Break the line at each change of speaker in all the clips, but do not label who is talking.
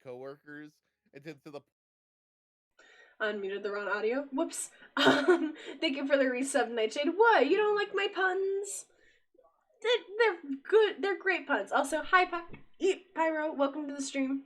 coworkers, and then to the
Unmuted the wrong audio. Whoops. Thank you for the resub, Nightshade. What? You don't like my puns? They're good. They're great puns. Also, hi, Pyro. Welcome to the stream.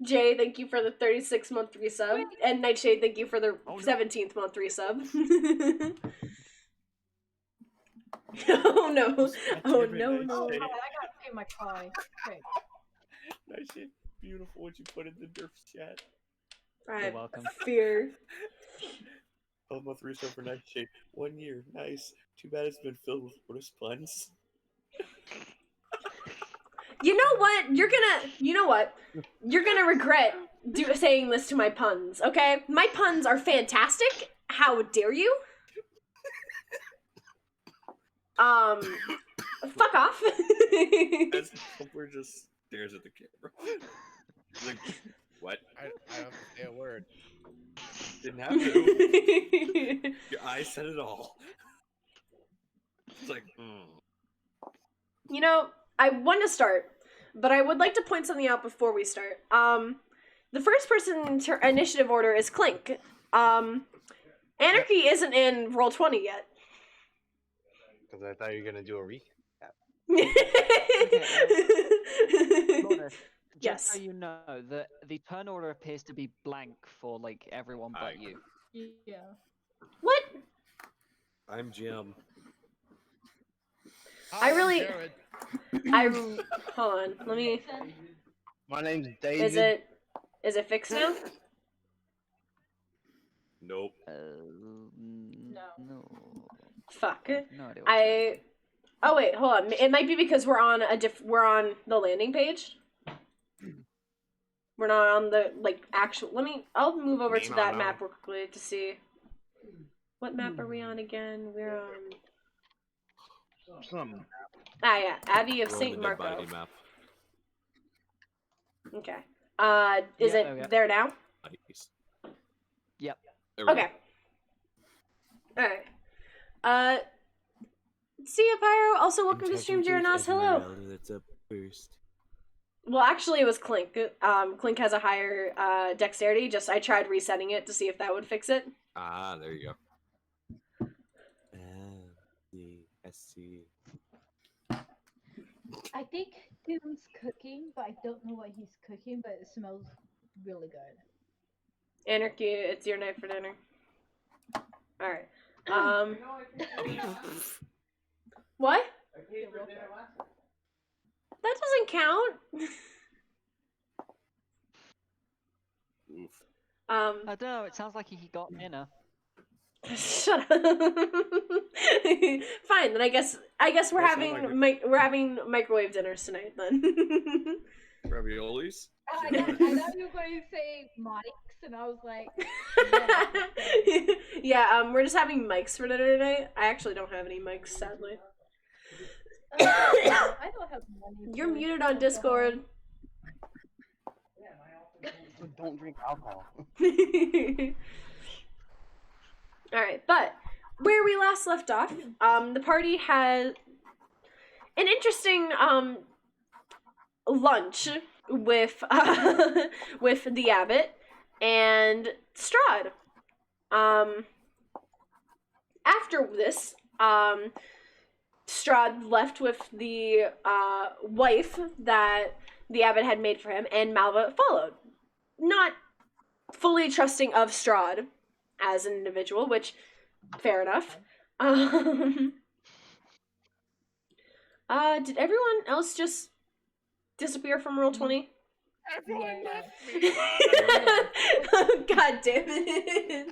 Jay, thank you for the 36-month resub. And Nightshade, thank you for the 17th month resub. Oh no. Oh no, no.
Oh, I gotta pay my pie. Great.
Nightshade, beautiful what you put in the derp chat.
You're
welcome.
Fear.
12-month resub for Nightshade. 1 year, nice. Too bad it's been filled with worse puns.
You know what? You're gonna regret saying this to my puns, okay? My puns are fantastic. How dare you? Fuck off.
As Cooper just stares at the camera. Like, what?
I don't have to say a word.
Didn't have to. Your eyes said it all. It's like,
You know, I want to start, but I would like to point something out before we start. The first person initiative order is Clink. Anarchy isn't in Roll20 yet.
Because I thought you were gonna do a recap.
Just so you know, the turn order appears to be blank for like everyone but you.
Yeah.
What?
I'm Jim.
Hold on, let me.
My name's David.
Is it fixed now?
Nope.
No.
Fuck.
No idea.
Oh wait, hold on. It might be because we're on the landing page. We're not on the actual. I'll move over to that map real quickly to see. What map are we on again? We're on.
Some.
Yeah, Abbey of
We're on
Saint
the
Marco.
Dead Body map.
Okay. Is it there now?
Nice.
Yep.
Okay. Alright. See ya, Pyro. Also, welcome to stream, Jiranos. Hello.
That's a burst.
Well, actually, it was Clink. Clink has a higher dexterity. Just I tried resetting it to see if that would fix it.
Ah, there you go. C.
I think Tim's cooking, but I don't know what he's cooking, but it smells really good.
Anarchy, it's your night for dinner. All right. What? That doesn't count.
Oof.
I don't know. It sounds like he got dinner.
Shut up. Fine, then I guess we're
That
having
sounds like
we're having microwave dinners tonight then.
Raviolis.
I thought you were going to say Mike's, and I was like,
Yeah, we're just having mics for dinner tonight. I actually don't have any mics, sadly.
I don't have money.
You're
for
muted on
alcohol.
Discord.
So don't drink alcohol.
Alright, but where we last left off, the party had an interesting lunch with with the abbot and Strahd. After this, Strahd left with the wife that the abbot had made for him, and Malva followed. Not fully trusting of Strahd as an individual, which, fair enough. Did everyone else just disappear from Roll20?
Everyone
Yeah.
left me.
God damn it.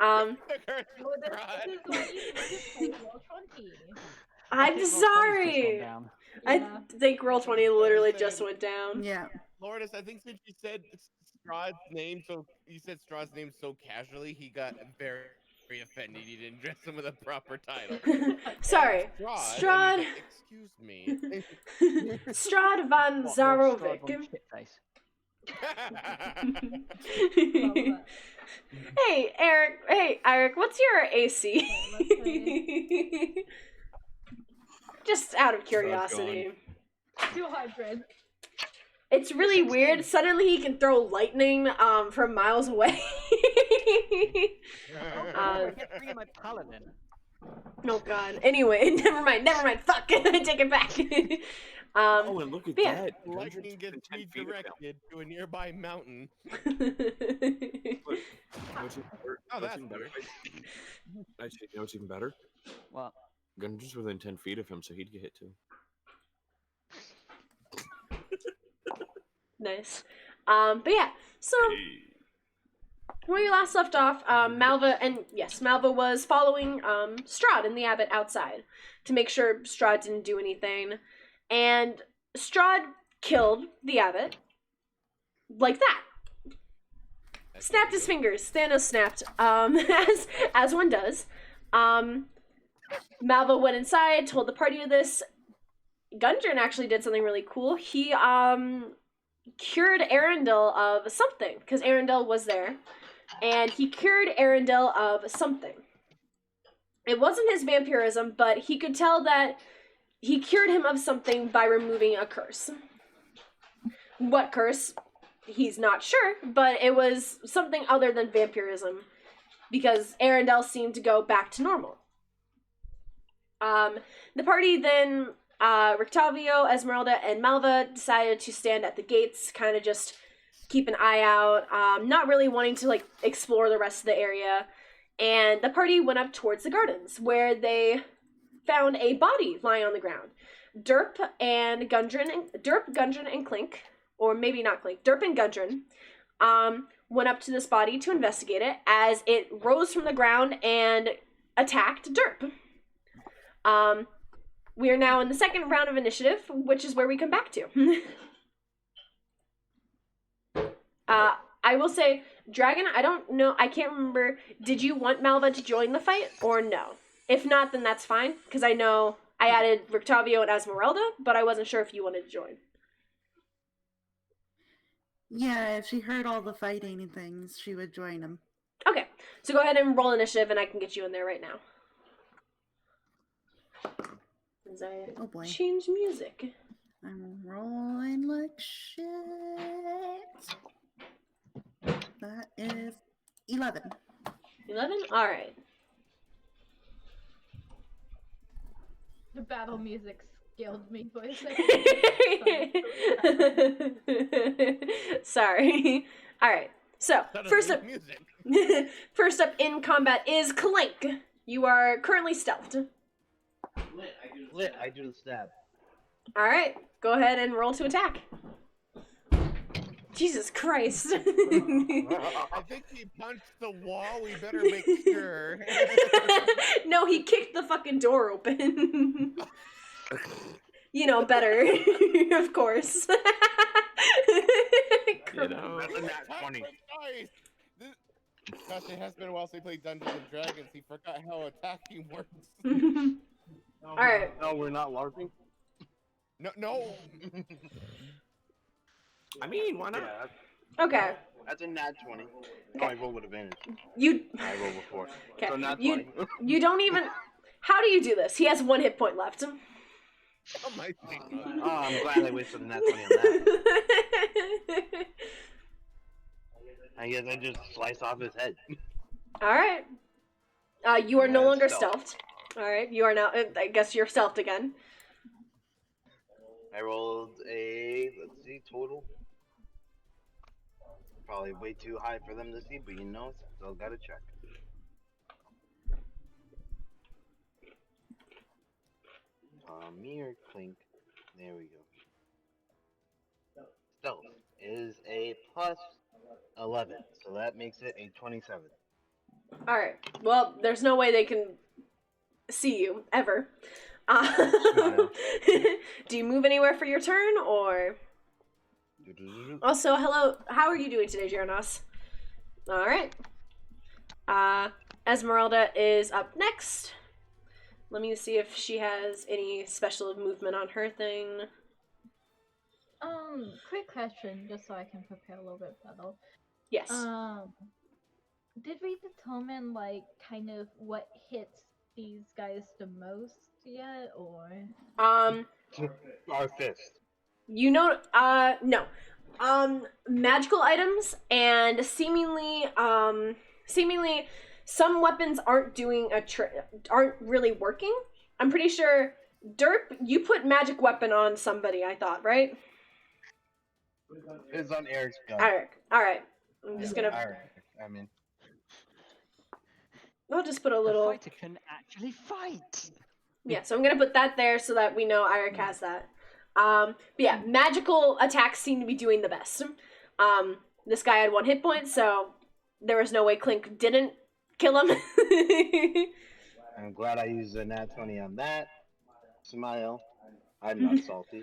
No, this is why you just play Roll20.
I'm
I think Roll20's just
sorry.
gone down.
I
Yeah.
think Roll20 literally just went down.
Yeah.
Lourdes, I think since you said Strahd's name so casually, he got very, very offended. You didn't address him with a proper title.
Sorry.
Strahd. And he's
Strahd.
like, excuse me.
Strahd van
What, Lord Strahd
Zarovic.
von Shitface?
Love that.
Hey, Eric. Hey, Eric, what's your AC?
Let's
Just out of curiosity.
200.
It's really weird. Suddenly he can throw lightning from miles away.
Oh, get free of my paladin.
Oh god. Anyway, never mind. Fuck. I take it back.
Oh, and look at
yeah.
that.
Lightning gets
10 feet of him.
redirected to a nearby mountain.
Look, you know what's even better?
Oh,
You know what's
that's
even better?
weird.
Actually, you know what's even better?
What?
Gundra's within 10 feet of him, so he'd get hit too.
Nice. But yeah, so where we last left off, Malva was following Strahd and the abbot outside to make sure Strahd didn't do anything, and Strahd killed the abbot like that. Snapped his fingers. Thanos snapped. As one does. Malva went inside, told the party of this. Gundren actually did something really cool. He cured Arundel of something, because Arundel was there, and he cured Arundel of something. It wasn't his vampirism, but he could tell that he cured him of something by removing a curse. What curse? He's not sure, but it was something other than vampirism, because Arundel seemed to go back to normal. The party then, Rictavio, Esmeralda, and Malva decided to stand at the gates, kind of just keep an eye out, not really wanting to, like, explore the rest of the area. And the party went up towards the gardens, where they found a body lying on the ground. Derp, Gundren, and Clink, or maybe not Clink, Derp and Gundren, went up to this body to investigate it, as it rose from the ground and attacked Derp. We are now in the second round of initiative, which is where we come back to. I will say, Dragon, I don't know, I can't remember, did you want Malva to join the fight, or no? If not, then that's fine, because I know I added Rictavio and Esmeralda, but I wasn't sure if you wanted to join.
Yeah, if she heard all the fighting and things, she would join them.
Okay, so go ahead and roll initiative, and I can get you in there right now. As I
Oh boy.
change music.
I'm rolling like shit. That is 11.
11? Alright.
The battle music scared me for a second.
Sorry. Alright. So,
Son of
first
new
up,
music.
first up in combat is Clank. You are currently stealthed.
Lit, I do the stab.
Alright, go ahead and roll to attack. Jesus Christ.
I think he punched the wall. We better make sure.
No, he kicked the fucking door open. You know, better. Of course.
You know.
That's a nat 20.
Nice. Gosh, it has been a while since we played Dungeons and Dragons. He forgot how attacking works.
Alright.
No, we're not LARPing.
No.
I mean, why not?
Yeah,
Okay.
that's a nat 20. Oh, I rolled with advantage.
You
I rolled before.
okay.
So nat
You
20.
you don't even how do you do this? He has 1 hit point left.
Oh my god.
Oh, I'm glad I wasted a nat 20 on that. I guess I just slice off his head.
Alright. You are no
Yeah,
longer
stealth.
stealthed. Alright, you are now I guess you're stealthed again.
I rolled a, let's see, total. Probably way too high for them to see, but you know, still gotta check. Mirror Clink. There we go. Stealth is a plus 11, so that makes it a 27.
Alright. Well, there's no way they can see you, ever.
Smile.
Do you move anywhere for your turn, or... Also, hello, how are you doing today, Jeranos? Alright. Esmeralda is up next. Let me see if she has any special movement on her thing.
Quick question, just so I can prepare a little bit better.
Yes.
Did we determine, like, kind of what hits these guys the most yet, or?
Our fist.
You know, no. Magical items and seemingly some weapons aren't doing aren't really working. I'm pretty sure, Derp, you put magic weapon on somebody, I thought, right?
It's on Eric's gun.
Eric. Alright. I'm just gonna...
Eric, I mean.
I'll just put a
A
little...
fighter can actually fight.
Yeah, so I'm gonna put that there so that we know Eric has that. But yeah, magical attacks seem to be doing the best. This guy had 1 hit point, so there was no way Clink didn't kill him.
I'm glad I used a nat 20 on that. Smile. I'm not salty.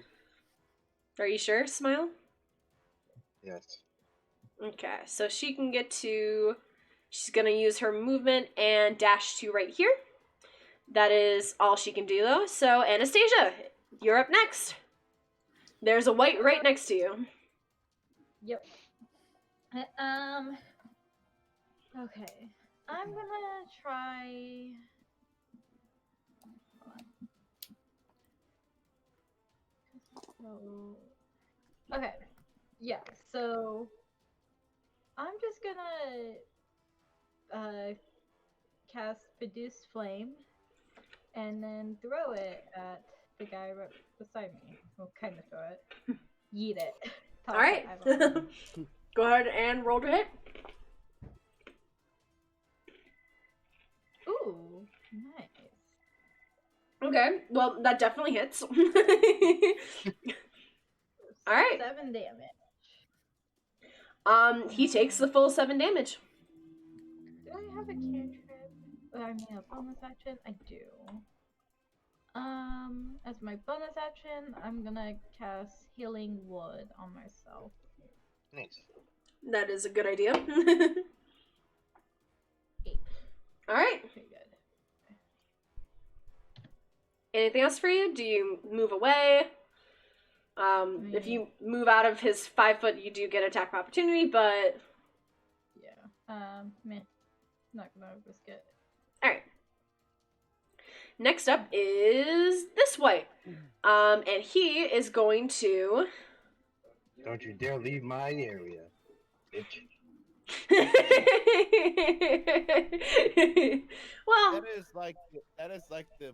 Are you sure, Smile?
Yes.
Okay, so she can get to... She's gonna use her movement and dash to right here. That is all she can do, though. So, Anastasia, you're up next. There's a white right next to you.
Yep. Okay. I'm gonna try... So... Okay. Yeah, so... I'm just gonna... cast Produce Flame, and then throw it at the guy right beside me. Well, kind of throw it. Yeet it. Toss
Alright.
it, I don't know.
Go ahead and roll to hit.
Ooh, nice.
Okay, well, that definitely hits. Alright.
7 damage.
He takes the full 7 damage.
Do I have a cantrip? I mean, a bonus action? I do. As my bonus action, I'm gonna cast Healing Wood on myself.
Nice.
That is a good idea.
8.
Alright.
Pretty good.
Anything else for you? Do you move away? If you move out of his 5 foot, you do get attack of opportunity, but...
Yeah. Meh. Not gonna risk it.
Alright. Next up is this white. And he is going to.
Don't you dare leave my area, bitch.
Well,
That is like the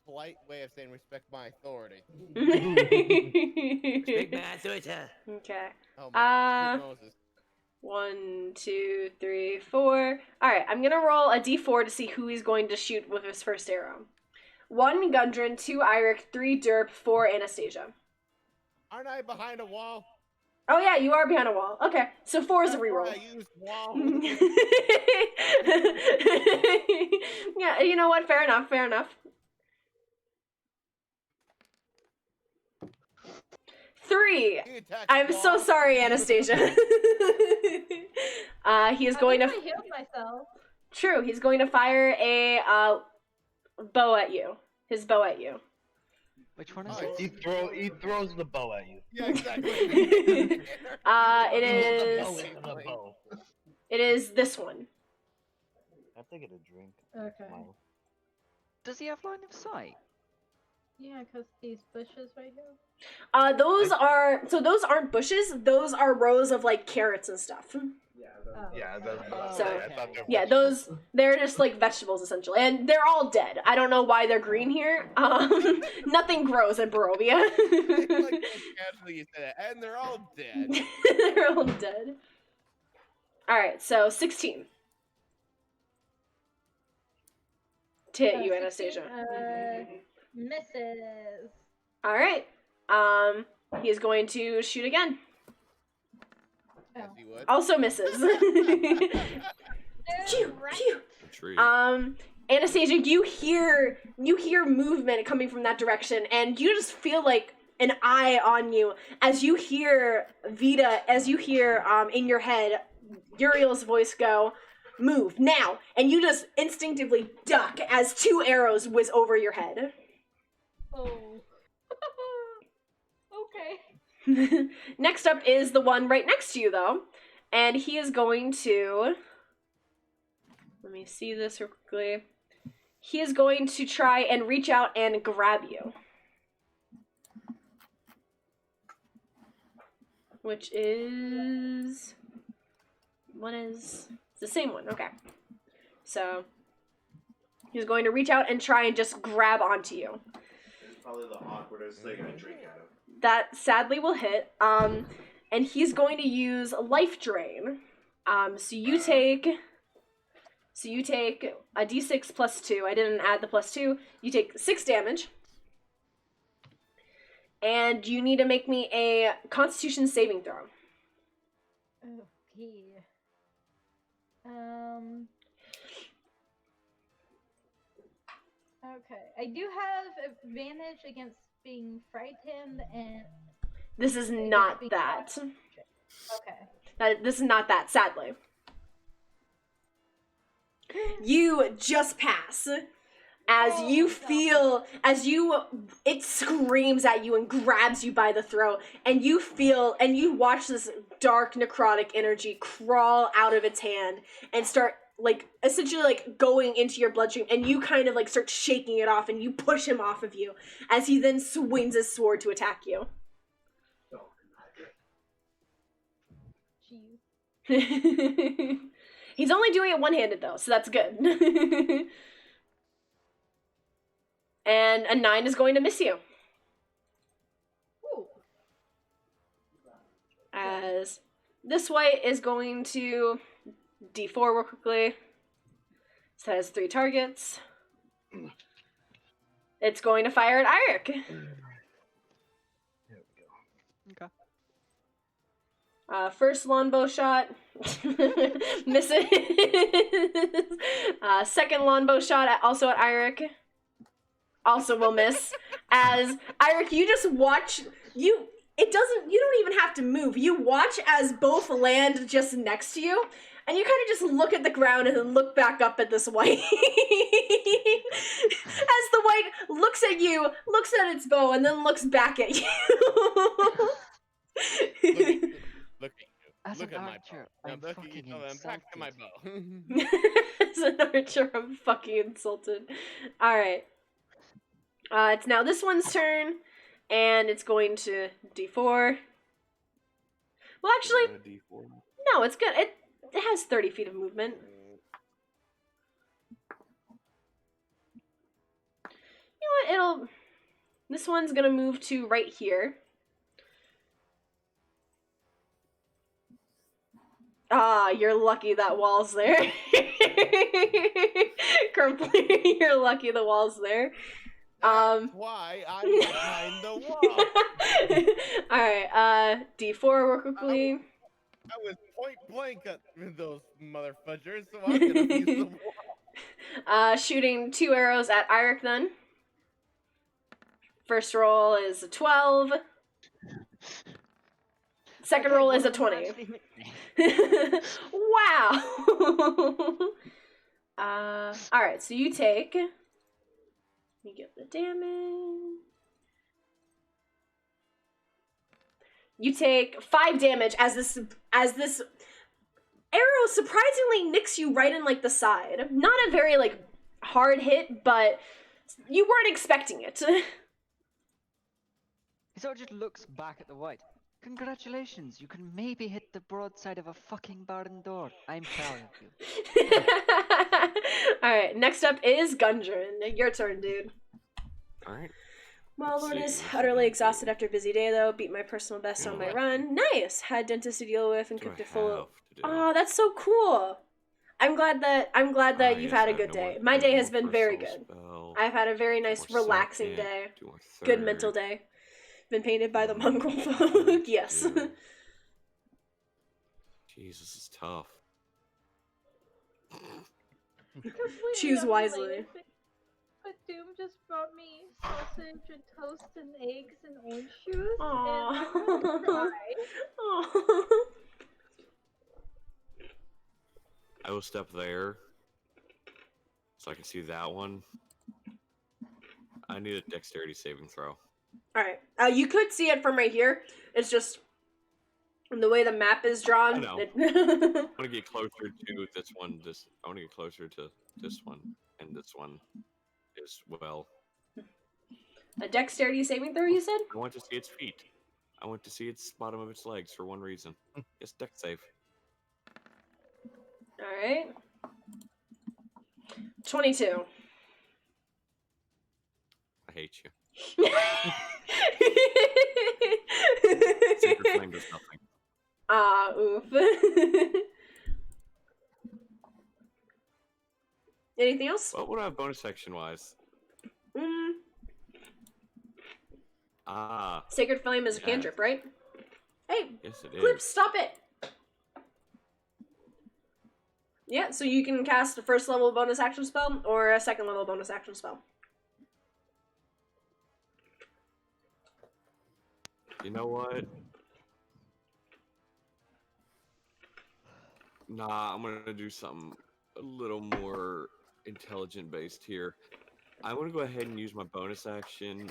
polite way of saying respect my authority.
Big man,
okay.
Oh my sweet Moses.
1, 2, 3, 4. Alright, I'm gonna roll a d4 to see who he's going to shoot with his first arrow. 1 Gundren, 2 Iric, 3 Derp, 4 Anastasia.
Aren't I behind a wall?
Oh yeah, you are behind a wall. Okay, so 4 is a
That's why
reroll.
I used wall.
Yeah, you know what? Fair enough, fair enough. 3.
He attacked
I'm
the
so
wall.
sorry, Anastasia. He is going to.
I healed myself.
True, he's going to fire a bow at you. His bow at you.
Which one is
Oh,
it?
He throws the bow at you.
Yeah, exactly.
It
The bow
is.
into the bow.
It is this one.
I have to get a drink.
Okay.
Wow.
Does he have line of sight?
Yeah, because these bushes right here.
Those aren't bushes. Those are rows of like carrots and stuff.
Oh.
Yeah, that's what I
So,
said. I thought they were
Yeah,
vegetables.
they're just like vegetables essentially, and they're all dead. I don't know why they're green here. Nothing grows in Barovia.
I like how casually you said it, and they're all dead.
They're all dead. All right, so 16 to hit you,
16,
Anastasia.
Misses.
All right. He is going to shoot again.
As you would.
Also misses. Phew, phew.
Tree.
Anastasia, you hear movement coming from that direction, and you just feel like an eye on you as you hear in your head Uriel's voice go, "Move now!" And you just instinctively duck as 2 arrows whiz over your head.
Oh. Okay.
Next up is the one right next to you, though, and he is going to. Let me see this real quickly. He is going to try and reach out and grab you. Which is... it's the same one, okay. So, he's going to reach out and try and just grab onto you.
It's probably the awkwardest thing I drink out of.
That sadly will hit. And he's going to use Life Drain. So you take a d6 plus 2. I didn't add the plus 2. You take 6 damage. And you need to make me a Constitution saving throw.
Okay. Okay. I do have advantage against being frightened and.
This is not that.
Okay.
This is not that, sadly. You just pass. It screams at you and grabs you by the throat, and you watch this dark necrotic energy crawl out of its hand and start essentially going into your bloodstream, and you kind of start shaking it off, and you push him off of you as he then swings his sword to attack you.
Jeez.
He's only doing it one-handed though, so that's good. And a 9 is going to miss you.
Ooh.
As this white is going to d4 real quickly. So it has 3 targets. It's going to fire at Iric.
There we go.
Okay.
First longbow shot. Misses. Second longbow shot also at Iric. Also will miss. As Iric, you just watch. You don't even have to move. You watch as both land just next to you, and you kind of just look at the ground and then look back up at this white. As the white looks at you, looks at its bow, and then looks back at you.
Look at you.
As
Look
an
at my
archer,
bow. Now
I'm
look at
fucking
you. I'm back to my
insulted.
bow.
As an archer, I'm fucking insulted. Alright. It's now this one's turn, and it's going to D4. Well, actually,
D4.
no, it's good. It has 30 feet of movement. You know what? This one's gonna move to right here. Ah, you're lucky that wall's there. Crumply, you're lucky the wall's there.
Why I'm behind the wall.
Alright, D4 real quickly.
I was point blank at those mother fudgers, so I'm gonna use the wall.
Shooting 2 arrows at Eirik then. First roll is a 12. Second roll is a 20. Wow! Alright, so you take... Let me get the damage. You take 5 damage as this arrow surprisingly nicks you right in like the side. Not a very like hard hit, but you weren't expecting it.
He sort of just looks back at the white. Congratulations, you can maybe hit the broadside of a fucking barn door. I'm proud of you.
Alright, next up is Gundren. Your turn, dude.
Alright.
Well,
Let's
Lord
see,
is
what's
utterly
he
exhausted
do?
after a busy day, though. Beat my personal best on my
What
run. Nice! Had dentist to deal with and
do I
cooked a full...
have to do?
Oh, that's so cool! I'm glad that you've
yes,
had
I
a
have
good
no more-
day. My
I have
day
no
has
more
been very
personal
good.
spell,
I've had a very
two
nice,
more
relaxing
second,
day.
two more
Good mental
third.
day. Been painted by the mongrel
One,
folk. Yes.
two. Jeez, this is tough.
Completely
Choose wisely.
unrelated, but Doom just brought me sausage and toast and eggs and orange juice, and I'm gonna cry.
Aww.
I will step there, so I can see that one. I need a dexterity saving throw.
Alright. You could see it from right here. It's just the way the map is drawn.
I know.
it-
I want to get closer to this one. I want to get closer to this one and this one as well.
A dexterity saving throw, you said?
I want to see its feet. I want to see its bottom of its legs for one reason. Yes, dex save.
Alright. 22.
I hate you.
Sacred
Sacred flame does nothing.
Oof. Anything else?
What would I have bonus section wise?
Sacred Flame is a
Yeah.
cantrip, right? Hey,
Yes, it
Clip,
is.
stop it! Yeah, so you can cast a first level bonus action spell or a second level bonus action spell.
You know what? Nah, I'm gonna do something a little more intelligent based here. I'm gonna go ahead and use my bonus action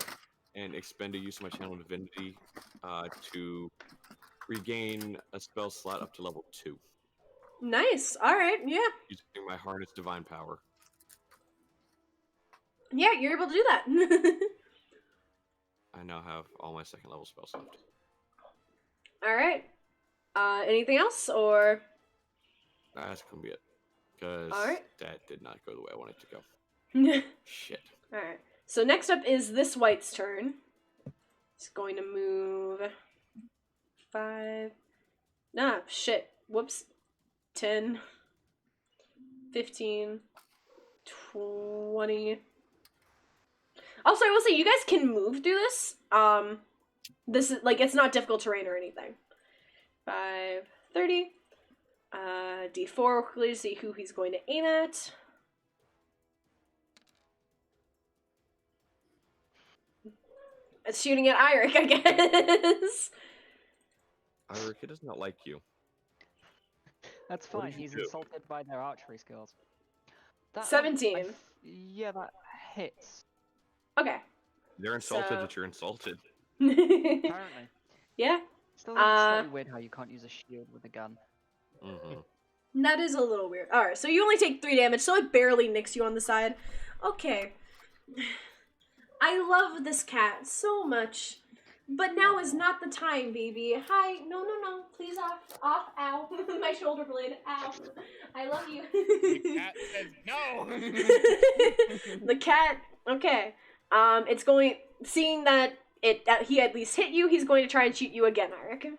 and expend a use of my channel divinity to regain a spell slot up to level 2
Nice. Alright, yeah.
using my harness divine power.
Yeah, you're able to do that.
I now have all my second level spells left.
Alright. Anything else, or...
That's gonna be it. Because
Alright.
that did not go the way I wanted it to go.
Alright.
Shit.
So next up is this white's turn. It's going to move... 5... Nah, shit. Whoops. 10... 15... 20... Also, I will say, you guys can move through this. This is, like, it's not difficult terrain or anything. 5... 30... D4 quickly to see who he's going to aim at. It's shooting at Eirik, I guess.
Eirik, it does not like you.
That's
What
fine.
did you
He's
do?
insulted by their archery skills. That,
17.
Yeah, that hits.
Okay.
They're insulted
So-
that you're insulted.
Apparently.
Yeah.
Still think it's slightly weird how you can't use a shield with a gun.
That is a little weird. Alright, so you only take 3 damage, so it barely nicks you on the side. Okay. I love this cat so much. But now is not the time, baby. Hi. No, please off. Ow. My shoulder blade. Ow. I love you.
The cat says no.
The cat. Okay. It's going. Seeing that he at least hit you, he's going to try and shoot you again, I reckon.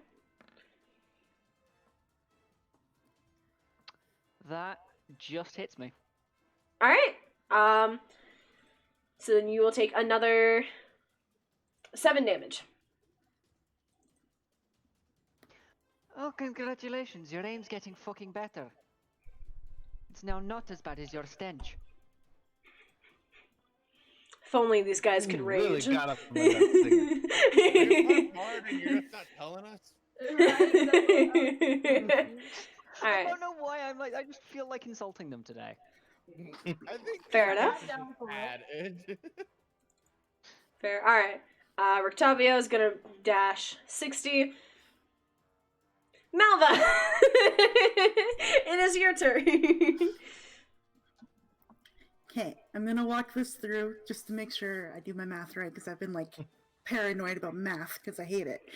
That just hits me.
All right. So then you will take another 7 damage.
Oh, congratulations. Your aim's getting fucking better. It's now not as bad as your stench.
If only these guys could
Really
rage.
got up from that singer. You're hard and you're just not telling us.
All right.
I don't know why I just feel like insulting them today.
I think
Fair enough.
added.
Fair. All right. Rictavio is gonna dash 60. Malva, it is your turn.
Okay, I'm gonna walk this through just to make sure I do my math right, because I've been like paranoid about math because I hate it.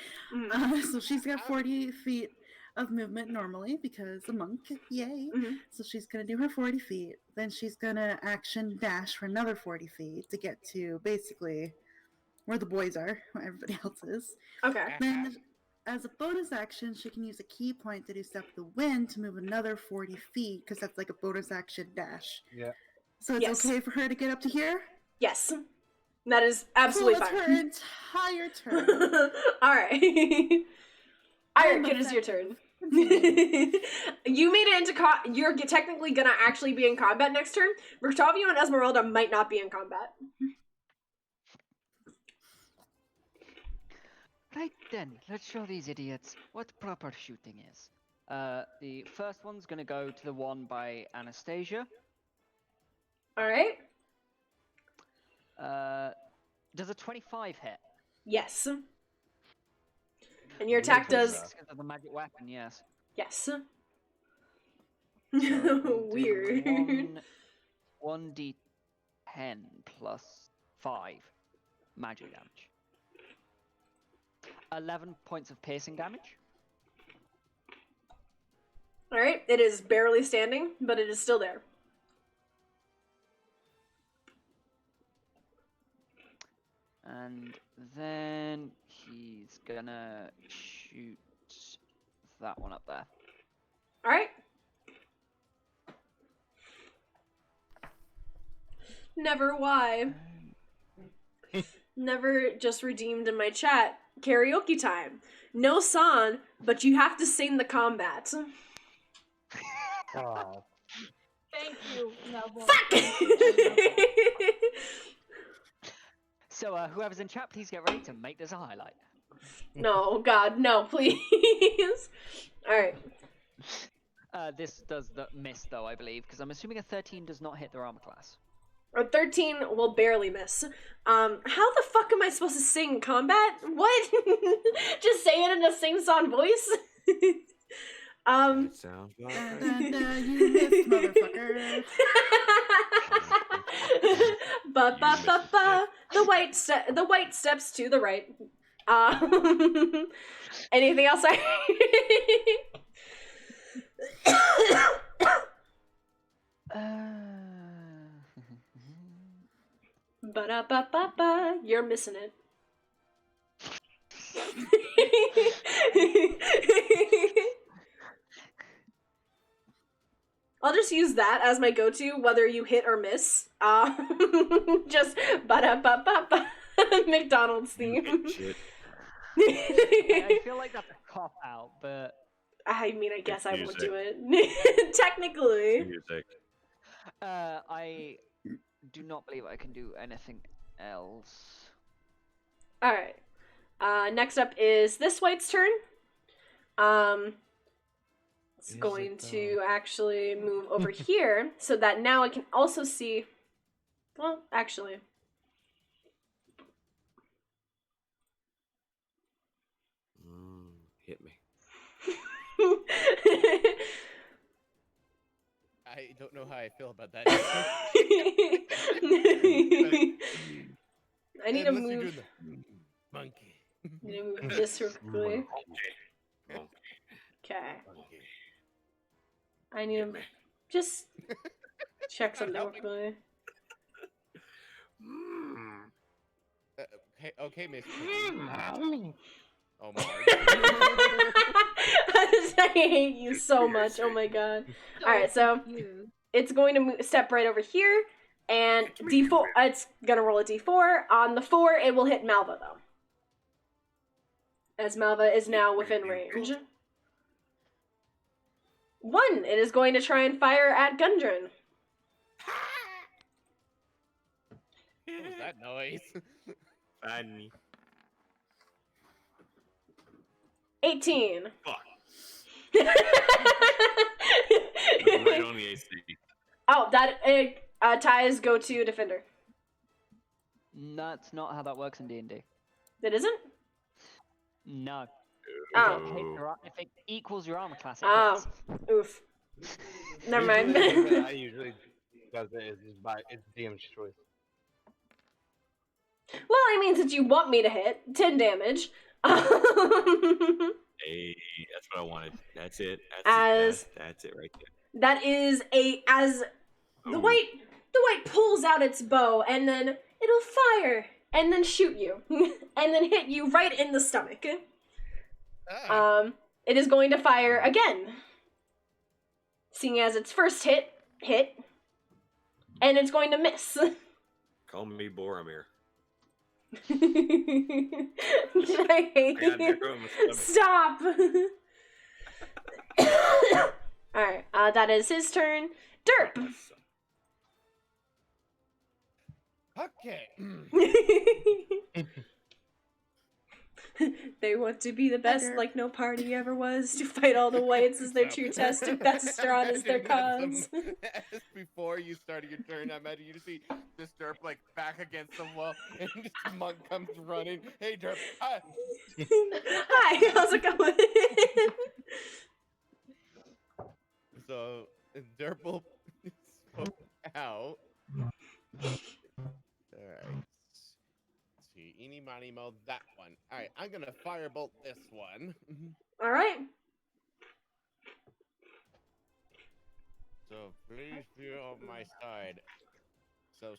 So she's got 40 feet of movement normally because a monk, yay. So she's gonna do her 40 feet. Then she's gonna action dash for another 40 feet to get to basically where the boys are, where everybody else is.
Okay.
Then as a bonus action, she can use a key point to do step of the wind to move another 40 feet because that's like a bonus action dash.
Yeah.
So it's okay for her to get up to here?
Yes. That is absolutely
That's
fine.
her entire turn.
Alright. Alright, it is your turn. You made it into you're technically gonna actually be in combat next turn. Rictavio and Esmeralda might not be in combat.
Right then, let's show these idiots what proper shooting is. The first one's gonna go to the one by Anastasia.
Alright.
Does a 25 hit?
Yes. And your attack does...
Because of the magic weapon, yes.
Yes.
So we'll do
Weird.
1d10 plus 5 magic damage. 11 points of piercing damage.
Alright, it is barely standing, but it is still there.
And then he's gonna shoot that one up there.
Alright. Never why. Never just redeemed in my chat. Karaoke time. No song, but you have to sing the combat.
Oh.
Thank you, Melville.
Fuck!
So, whoever's in chat, please get ready to make this a highlight.
No, God, no, please. Alright.
This does miss, though, I believe, because I'm assuming a 13 does not hit their armor class.
A 13 will barely miss. How the fuck am I supposed to sing combat? What? Just say it in a sing-song voice?
It sounds like
You missed, motherfucker.
Ba ba ba ba. The white steps to the right. Anything else? Ba da ba ba ba. You're missing it. I'll just use that as my go-to, whether you hit or miss. Just ba-da-ba-ba-ba. McDonald's theme.
shit.
I feel like that's a cop-out, but...
I mean, I guess I won't
Music.
do it. Technically.
Music.
I do not believe I can do anything else.
Alright. Next up is this white's turn. It's going to actually move over here so that now I can also see... Well, actually...
I don't know how I feel about that.
I need to
Unless you're
move.
doing the monkey.
I need to move this real quickly. Okay.
Monkey.
I need to just check something real quickly.
Okay, Miss Piggy. Oh my
I hate you so much. Oh my god. Alright, so it's going to step right over here, and D4. It's gonna roll a D4. On the 4, it will hit Malva though, as Malva is now within range. 1. It is going to try and fire at Gundren.
What was that noise?
Funny.
18.
Fuck. Right on the AC.
Oh, that ties go to defender.
That's not how that works in D&D.
It isn't?
No.
Oh.
If it equals your armor class, it
Oh.
hits.
Oof. Never mind.
Usually the way I usually does it is by it's DM's choice.
Well, I mean, since you want me to hit 10 damage.
Hey, that's what I wanted. That's it. That's it right there.
That is as the white pulls out its bow, and then it'll fire and then shoot you and then hit you right in the stomach. It is going to fire again, seeing as its first hit, and it's going to miss.
Call me Boromir.
I hate you. Stop. Alright, that is his turn. Derp.
Okay.
They want to be the best like no party ever was, to fight all the whites as their true test, to best Strahd as their cause.
Before you started your turn, I imagine you to see this Derp like back against the wall, and this monk comes running. Hey Derp, hi.
Hi, how's it going?
So Derp will spoke out. Alright. Let's see. Eeny, miny, mo, that one. Alright, I'm gonna firebolt this one.
Alright.
So please be on my side. So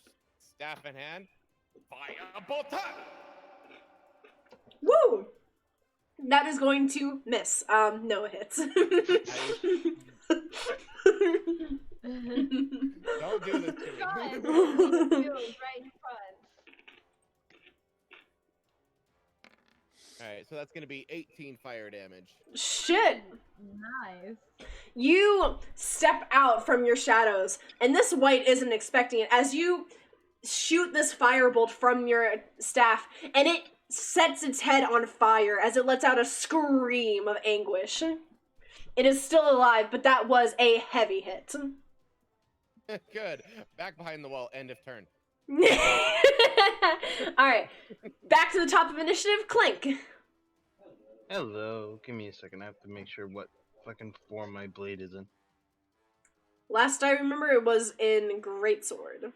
staff in hand, firebolt time!
Woo! That is going to miss. No, it hits.
Don't do this to me.
God, right in front.
Alright, so that's gonna be 18 fire damage.
Shit!
Nice.
You step out from your shadows, and this white isn't expecting it. As you shoot this firebolt from your staff, and it sets its head on fire as it lets out a scream of anguish. It is still alive, but that was a heavy hit.
Good. Back behind the wall, end of turn.
Alright, back to the top of initiative, Clink.
Hello, give me a second. I have to make sure what fucking form my blade is in.
Last I remember, it was in Greatsword.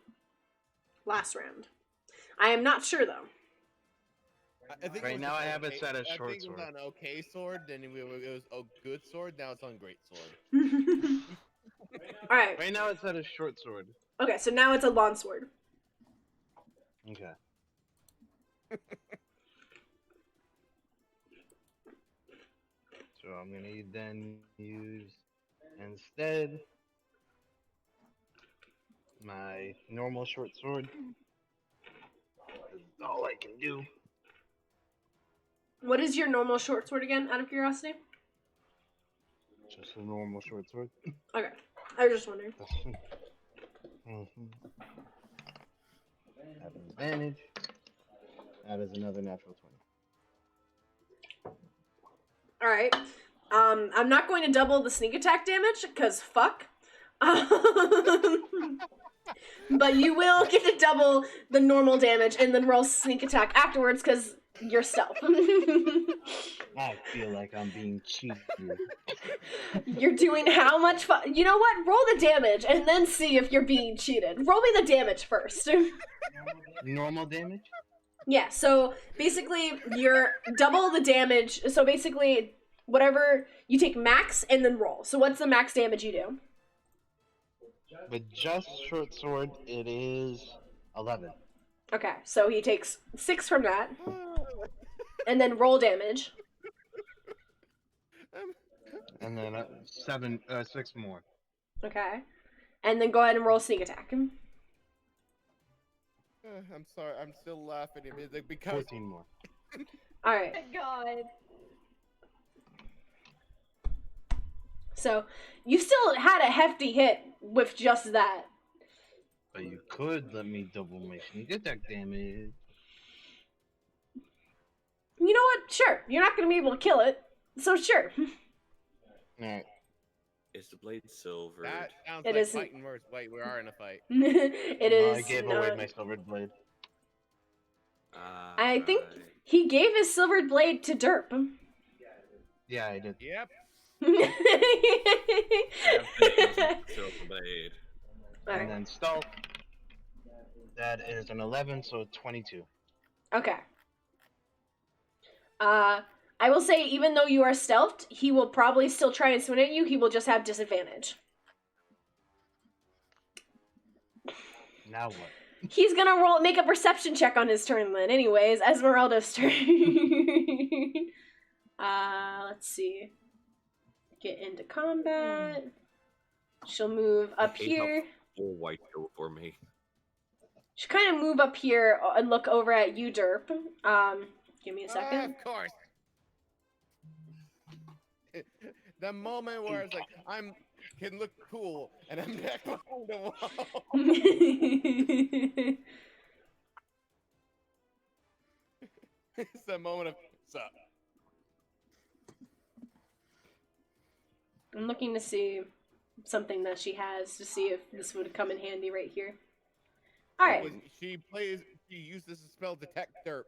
Last round. I am not sure, though.
I think
Right
it was
now
just
I have it
okay-
set as
I
short
think
sword.
it was on okay sword, then it was a good sword, now it's on great sword.
Alright,
Right now it's at a short sword.
okay, so now it's a long sword.
Okay. So I'm gonna then use instead my normal short sword. That's all I can do.
What is your normal short sword again, out of curiosity?
Just a normal short sword.
Okay, I was just wondering.
Have an advantage. That is another natural 20.
Alright, I'm not going to double the sneak attack damage, because fuck. But you will get to double the normal damage and then roll sneak attack afterwards, because your stealth.
I feel like I'm being cheated.
You're doing how much you know what? Roll the damage and then see if you're being cheated. Roll me the damage first.
Normal damage?
Yeah, so basically you're double the damage. So basically whatever you take max and then roll. So what's the max damage you do?
With just short sword, it is 11.
Okay, so he takes 6 from that. And then roll damage.
And then 6 more.
Okay. And then go ahead and roll sneak attack.
I'm sorry, I'm still laughing at it because
14 more.
Alright.
Oh my god.
So you still had a hefty hit with just that.
But you could let me double my sneak attack damage.
You know what? Sure. You're not going to be able to kill it. So sure.
Alright.
Is the blade silver?
that sounds
It
like
isn't.
fighting words. Wait, we are in a fight.
It is
I gave
not.
away my silvered blade.
I think he gave his silvered blade to Derp.
Yeah, I did.
Yep.
Silver blade.
Alright.
And then stealth. That is an 11, so 22.
Okay. I will say, even though you are stealthed, he will probably still try and swing at you. He will just have disadvantage.
Now what?
He's gonna make a perception check on his turn then. Anyways, Esmeralda's turn. Let's see. Get into combat. She'll move up here.
Full white go for me.
She'll kind of move up here and look over at you, Derp. Give me a second.
Of course. The moment where it's like can look cool and I'm back behind the wall. It's that moment of sup.
I'm looking to see something that she has to see if this would come in handy right here. All right.
She uses the spell detect derp.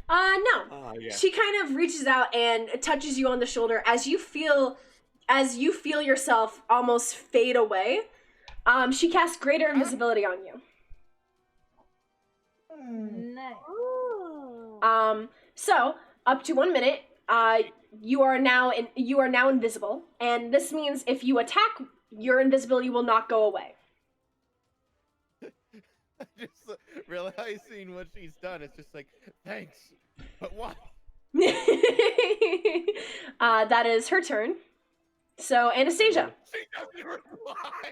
No.
Yeah.
She kind of reaches out and touches you on the shoulder as you feel yourself almost fade away. She casts greater invisibility on you.
Nice.
So up to 1 minute, you are now invisible, and this means if you attack, your invisibility will not go away.
Just realizing what she's done, it's just like, thanks, but what?
That is her turn. So Anastasia.
She doesn't reply.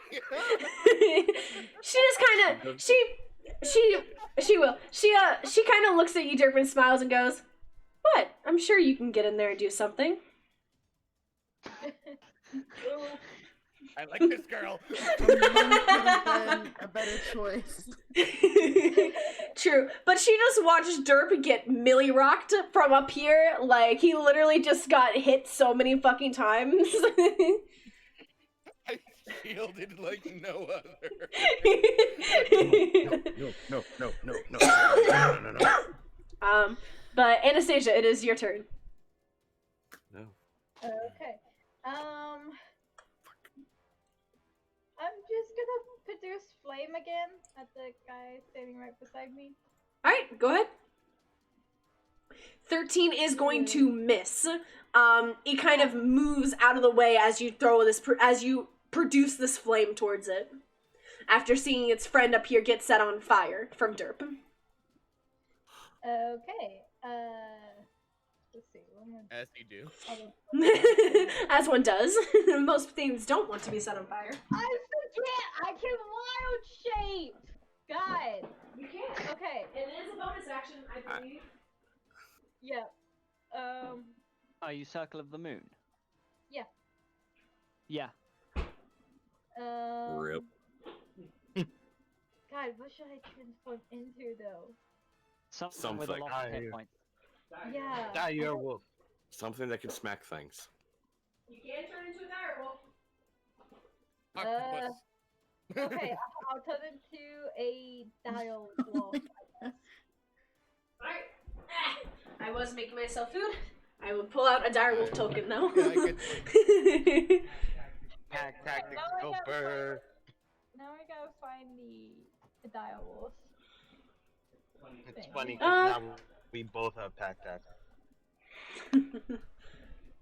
She just kind of she will. She kind of looks at you, Derp, and smiles and goes, "What? I'm sure you can get in there and do something."
I like this girl.
Could have been a better choice.
True, but she just watched Derp get millie rocked from up here. Like, he literally just got hit so many fucking times.
I shielded like no other. No.
But Anastasia, it is your turn.
No.
Okay. I'm just gonna produce flame again at the guy standing right beside me.
Alright, go ahead. 13 is going to miss. It kind of moves out of the way as you produce this flame towards it. After seeing its friend up here get set on fire from Derp.
Okay. Let's see.
As you do.
As one does. Most things don't want to be set on fire.
I forget! I can wild shape! God!
You can.
Okay.
It is a bonus action, I believe.
Yeah.
Are you Circle of the Moon?
Yeah.
Yeah.
Rip.
God, what should I transform into though?
Something with a
Something.
lot of hit points.
Yeah.
Die, you're a wolf.
Something that can smack things.
You can turn into a direwolf.
Octopus.
Okay, I'll turn into a dial wolf.
Alright. was making myself food. I would pull out a direwolf token though.
Yeah, I could-
Pack tactics,
Now I
go
gotta
burr.
Now I gotta find the dire wolf.
It's
thing.
funny because now we both have pack tactics.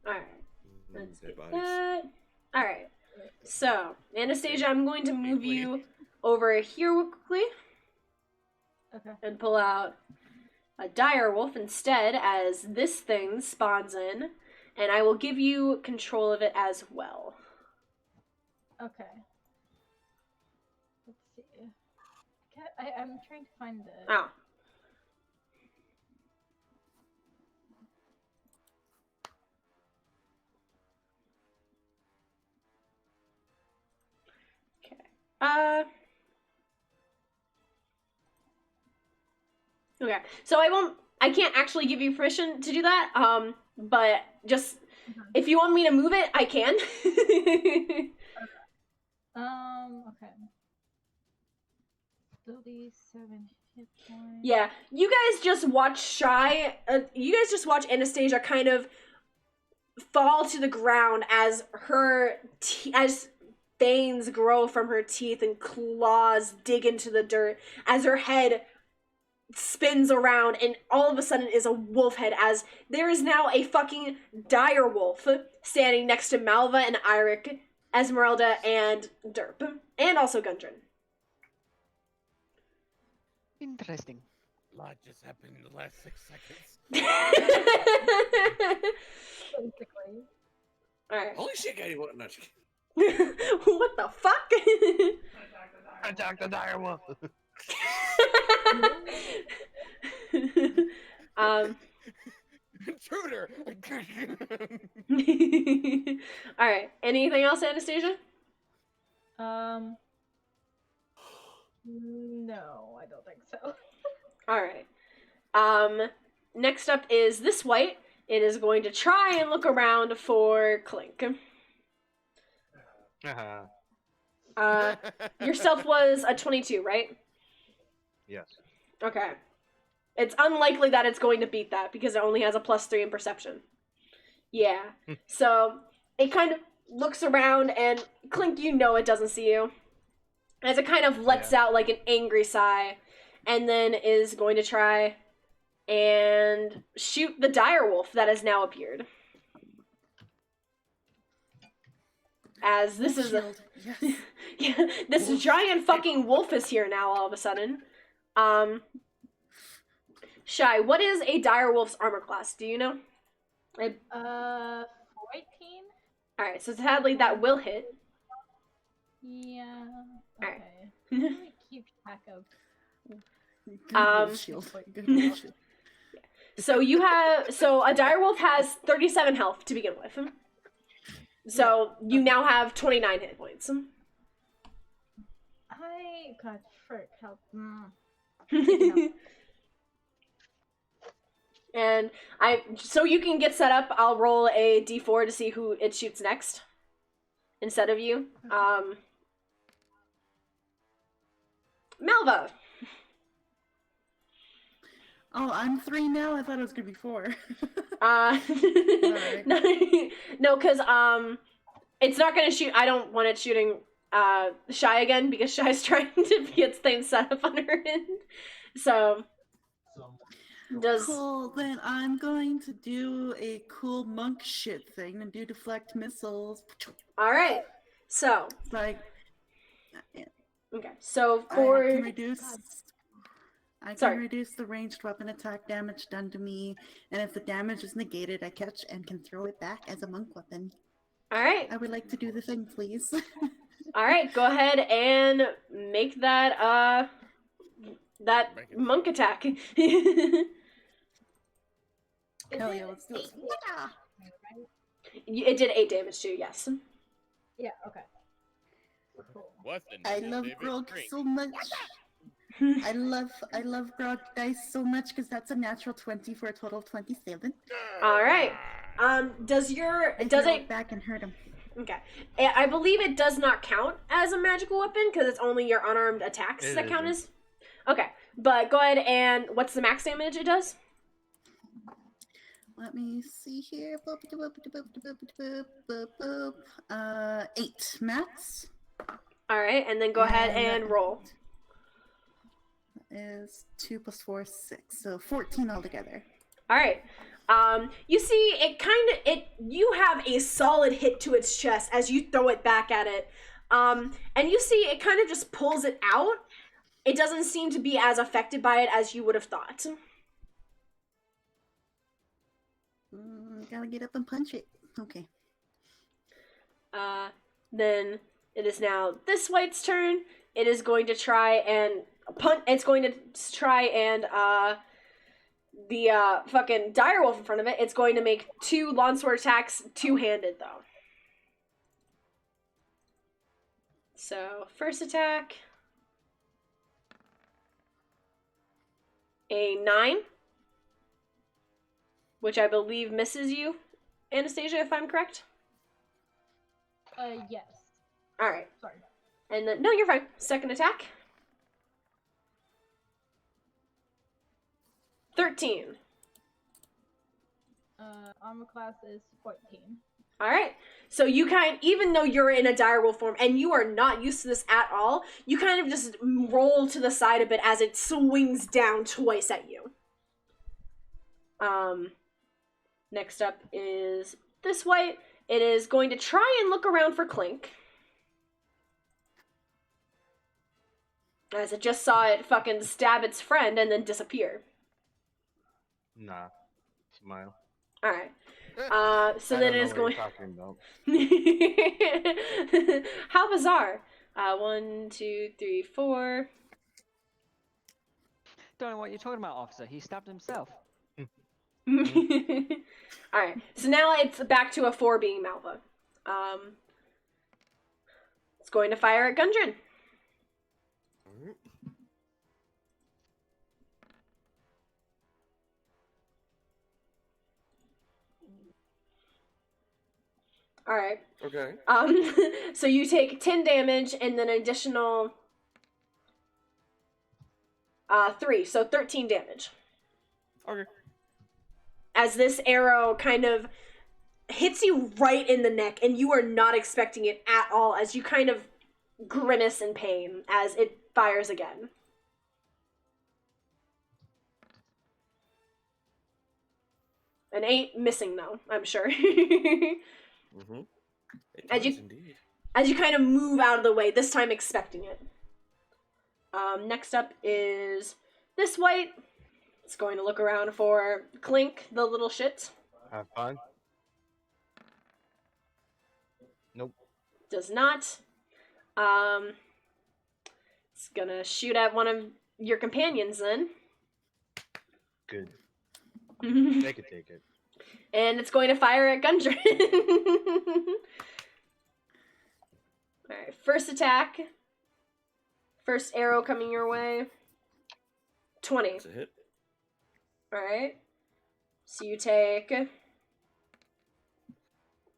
Alright. Let's
Dead
get
bodies.
that. Alright. So, Anastasia, I'm going to move you over here quickly
Okay.
and pull out a dire wolf instead as this thing spawns in, and I will give you control of it as well.
Okay. Let's see. I'm trying to find the.
Oh. Okay. Okay. So I can't actually give you permission to do that. But just if you want me to move it, I can.
Okay. 37 hit points.
Yeah. You guys just watch Anastasia kind of fall to the ground as her as veins grow from her teeth and claws dig into the dirt as her head spins around and all of a sudden is a wolf head as there is now a fucking dire wolf standing next to Malva and Eirik, Esmeralda and Derp, and also Gundren.
Interesting.
A lot just happened in the last 6 seconds.
Basically.
Alright.
Holy shit, Gaddy! What? No, just kidding.
What the fuck?
Attack the direwolf.
Intruder!
Alright. Anything else, Anastasia?
No, I don't think so.
Alright. Next up is this white. It is going to try and look around for Clink. Your stealth was a 22, right?
Yes.
Okay. It's unlikely that it's going to beat that because it only has a +3 in perception. Yeah. So it kind of looks around and Clink, you know it doesn't see you. As it kind of lets out like an angry sigh and then is going to try and shoot the dire wolf that has now appeared. As this is a
Yes.
yeah, this giant fucking wolf is here now all of a sudden. Shy, what is a dire wolf's armor class? Do you know?
14?
Alright, so sadly that will hit.
Yeah.
Alright.
Okay. Let me keep track of.
Good wolf shield. Good wolf shield.
So a dire wolf has 37 health to begin with. So you now have 29 hit points.
God, frick, help.
And so you can get set up, I'll roll a d4 to see who it shoots next. Instead of you. Malva!
Oh, I'm 3 now? I thought it was gonna be 4.
No, because it's not gonna shoot. I don't want it shooting Shy again because Shy's trying to get things set up on her end. So
Cool, then I'm going to do a cool monk shit thing and do deflect missiles.
Alright. So
Like,
okay. So
I
for
can reduce the ranged weapon attack damage done to me, and if the damage is negated, I catch and can throw it back as a monk weapon.
Alright.
I would like to do the thing, please.
Alright, go ahead and make that monk attack.
Hell yeah, let's do it.
It did 8 damage too, yes.
Yeah, okay. Cool.
What's the
I
name
love
of your
Grog
drink?
so much. I love Grog dice so much because that's a natural 20 for a total of 27.
Alright. Does
Throw
it
back and hurt him?
Okay. I believe it does not count as a magical weapon because it's only your unarmed attacks that count as. Okay. But go ahead and what's the max damage it does?
Let me see here. 8 max.
All right, and then go ahead
And
and roll.
That is 2 plus 4 is 6, so 14 altogether.
All right. You see, you have a solid hit to its chest as you throw it back at it. And you see it kind of just pulls it out. It doesn't seem to be as affected by it as you would have thought.
Gotta get up and punch it. Okay.
Then it is now this white's turn. It is going to try and it's going to try and the fucking direwolf in front of it. It's going to make 2 longsword attacks, 2-handed though. So first attack, a 9, which I believe misses you, Anastasia, if I'm correct.
Yes.
All right.
Sorry.
And then, no, you're fine. Second attack. 13.
Armor class is 14.
All right. So you even though you're in a direwolf form and you are not used to this at all, you kind of just roll to the side a bit as it swings down twice at you. Next up is this white. It is going to try and look around for Clink. As it just saw it fucking stab its friend and then disappear.
Nah. Smile.
Alright. So
I
then
don't
it
know
is
what
going...
you're talking about.
How bizarre. 1, 2, 3, 4.
Don't know what you're talking about, officer. He stabbed himself.
Alright. So now it's back to a 4 being Malva. It's going to fire at Gundren. All right.
Okay.
So you take 10 damage and then an additional 3, so 13 damage.
Okay.
As this arrow kind of hits you right in the neck, and you are not expecting it at all, as you kind of grimace in pain as it fires again. An 8 missing though, I'm sure.
Mm-hmm. Indeed.
As you kind of move out of the way, this time expecting it. Next up is this white. It's going to look around for Clink, the little shit.
Have fun. Nope.
Does not. It's gonna shoot at one of your companions then.
Good. They could take it.
And it's going to fire at Gundren. Alright, first attack. First arrow coming your way. 20.
That's a hit.
Alright. So you take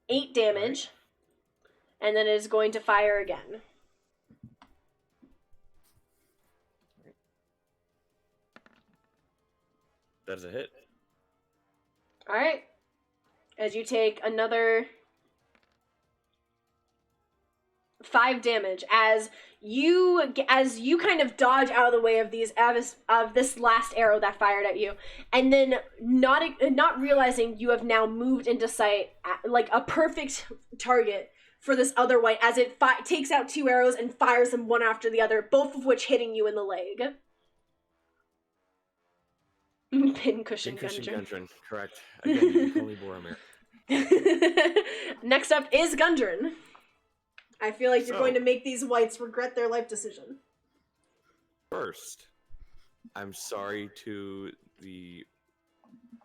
8 damage. And then it is going to fire again.
That is a hit.
Alright. As you take another 5 damage as you kind of dodge out of the way of this last arrow that fired at you, and then not realizing you have now moved into sight like a perfect target for this other white as it takes out 2 arrows and fires them one after the other, both of which hitting you in the leg. Pincushion Gundren.
Correct. Again, you can only Boromir.
Next up is Gundren. I feel like you're going to make these whites regret their life decision.
First, I'm sorry to the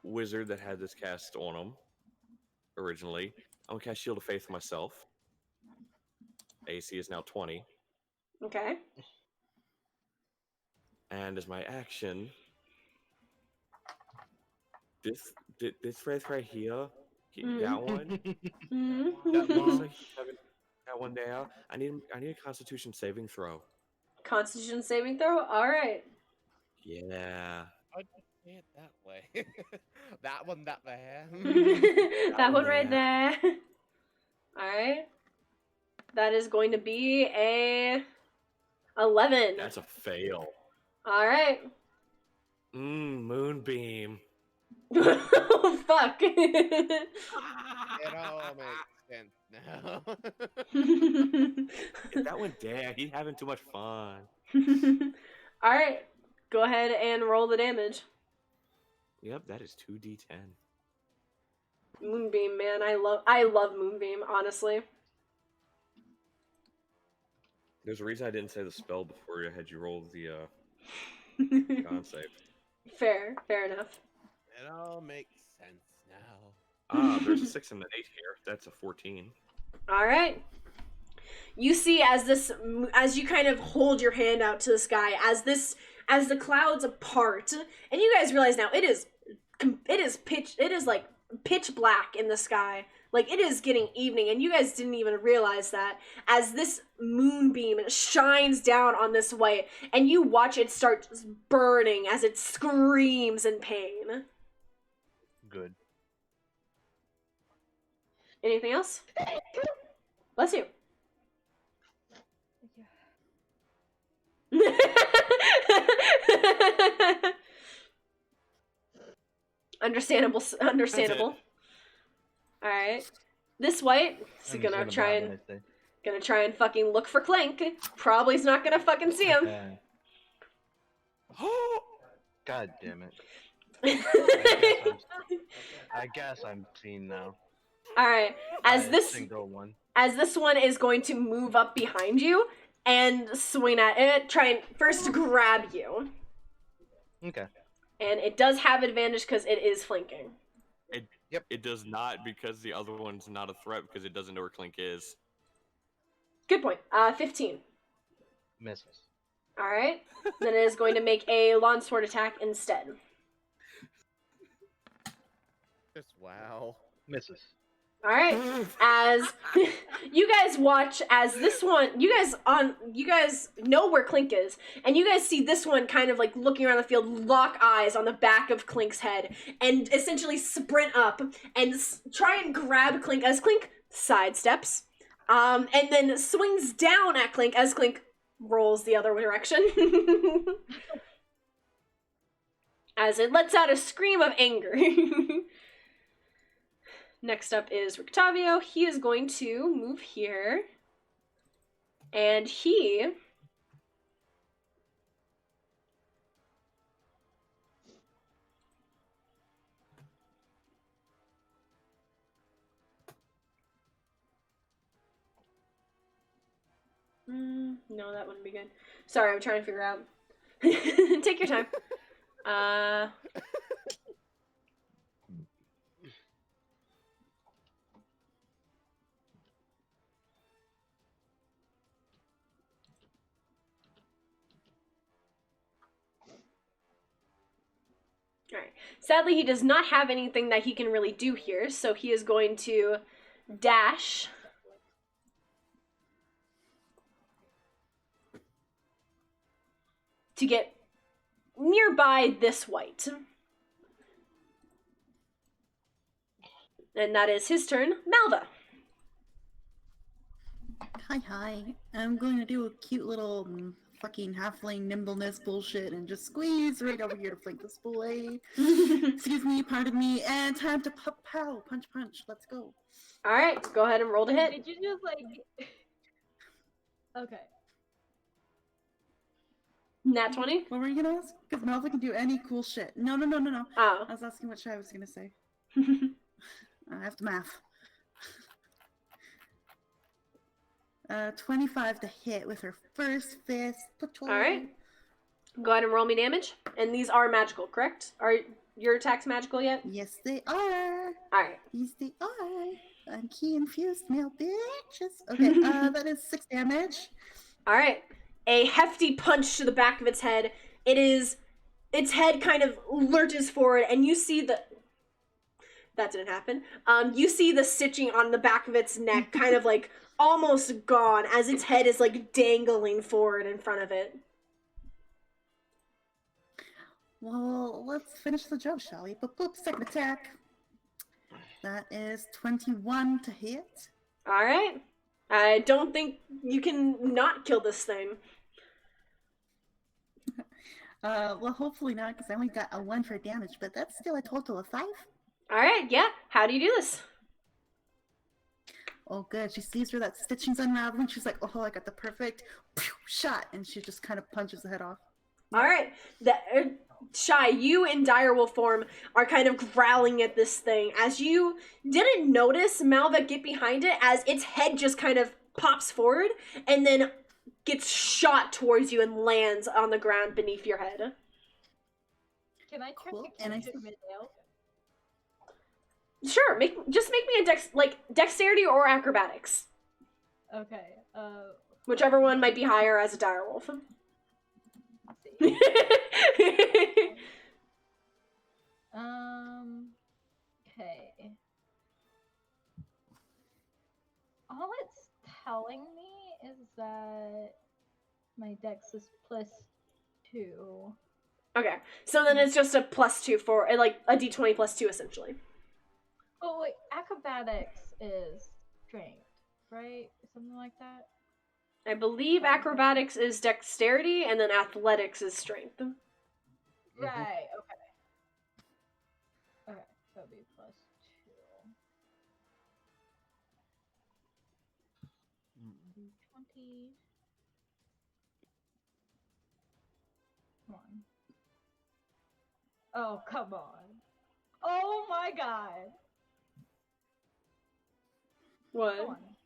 wizard that had this cast on him originally. I'm gonna cast Shield of Faith myself. AC is now 20.
Okay.
And as my action, this phrase right here, that one, that one there. I need a Constitution saving throw.
Constitution saving throw. All right.
Yeah.
Say it that way. That one, that there.
That one
one
right
there.
there. Alright. That is going to be a 11.
That's a fail.
Alright.
Moonbeam.
Oh, fuck.
It all makes sense now.
If that went there, he's having too much fun.
Alright. Go ahead and roll the damage.
Yep, that is 2d10.
Moonbeam, man. I love Moonbeam, honestly.
There's a reason I didn't say the spell before I had you roll the con save.
Fair enough.
It all makes sense now.
There's a 6 and an 8 here. That's a 14.
Alright. You see as you kind of hold your hand out to the sky, as the clouds part, and you guys realize now it is like pitch black in the sky. Like, it is getting evening, and you guys didn't even realize that, as this moonbeam shines down on this white, and you watch it start burning as it screams in pain.
Good.
Anything else? Bless you. Understandable. All right. This white is
I'm
gonna
just
try
bob
and
when I say.
try and fucking look for Clink. Probably is not gonna fucking see him.
God damn it. I guess I'm seen now.
All right. As
By a
this
single one.
one is going to move up behind you and swing at it, try and first grab you.
Okay.
And it does have advantage because it is flanking.
It does not, because the other one's not a threat because it doesn't know where Clink is.
Good point. 15.
Misses.
All right. Then it is going to make a lawn sword attack instead.
Just wow.
Misses.
All right. As you guys watch as this one, you guys know where Clink is, and you guys see this one kind of like looking around the field, lock eyes on the back of Clink's head, and essentially sprint up and try and grab Clink as Clink sidesteps, and then swings down at Clink as Clink rolls the other direction. As it lets out a scream of anger. Next up is Rictavio. He is going to move here. And he... no, that wouldn't be good. Sorry, I'm trying to figure out. Take your time. Alright. Sadly, he does not have anything that he can really do here, so he is going to dash. To get nearby this white. And that is his turn. Malva.
Hi. I'm going to do a cute little fucking halfling nimbleness bullshit and just squeeze right over here to flank this boy. Excuse me, pardon me, and time to pow, punch. Let's go.
All right, go ahead and roll to hit.
Did you just like? Okay.
Nat 20.
What were you gonna ask? Because Malva can do any cool shit. No.
Oh.
I was asking what Shai was gonna say. I have to math. 25 to hit with her first fist.
All right. Go ahead and roll me damage. And these are magical, correct? Are your attacks magical yet?
Yes, they are.
All right.
Yes, they are. I'm key infused now, bitches. Okay, that is 6 damage.
All right. A hefty punch to the back of its head. Its head kind of lurches forward, and you see the... That didn't happen. You see the stitching on the back of its neck kind of like almost gone as its head is like dangling forward in front of it.
Well, let's finish the job, shall we? Boop, boop, second attack. That is 21 to hit.
All right. I don't think you can not kill this thing.
Well, hopefully not, because I only got a 1 for damage, but that's still a total of 5.
All right. Yeah. How do you do this?
Oh, good. She sees where that stitching's unraveling. She's like, oh, I got the perfect shot. And she just kind of punches the head off.
All right. Shy, you in direwolf form are kind of growling at this thing. As you didn't notice Malva get behind it, as its head just kind of pops forward and then gets shot towards you and lands on the ground beneath your head.
Can I try
Cool,
to
and I
catch it mid-air?
Sure, make me a dexterity or acrobatics.
Okay.
Whichever one might be higher as a direwolf.
Let's see. Okay. All it's telling me is that my dex is +2.
Okay, so then it's just a +2 for like a d20 +2 essentially.
Oh wait, acrobatics is strength, right? Something like that.
I believe acrobatics is dexterity, and then athletics is strength.
Right. Okay. Okay, that'll be +2. D20. Come on. Oh, come on. Oh my god.
What?
Come on.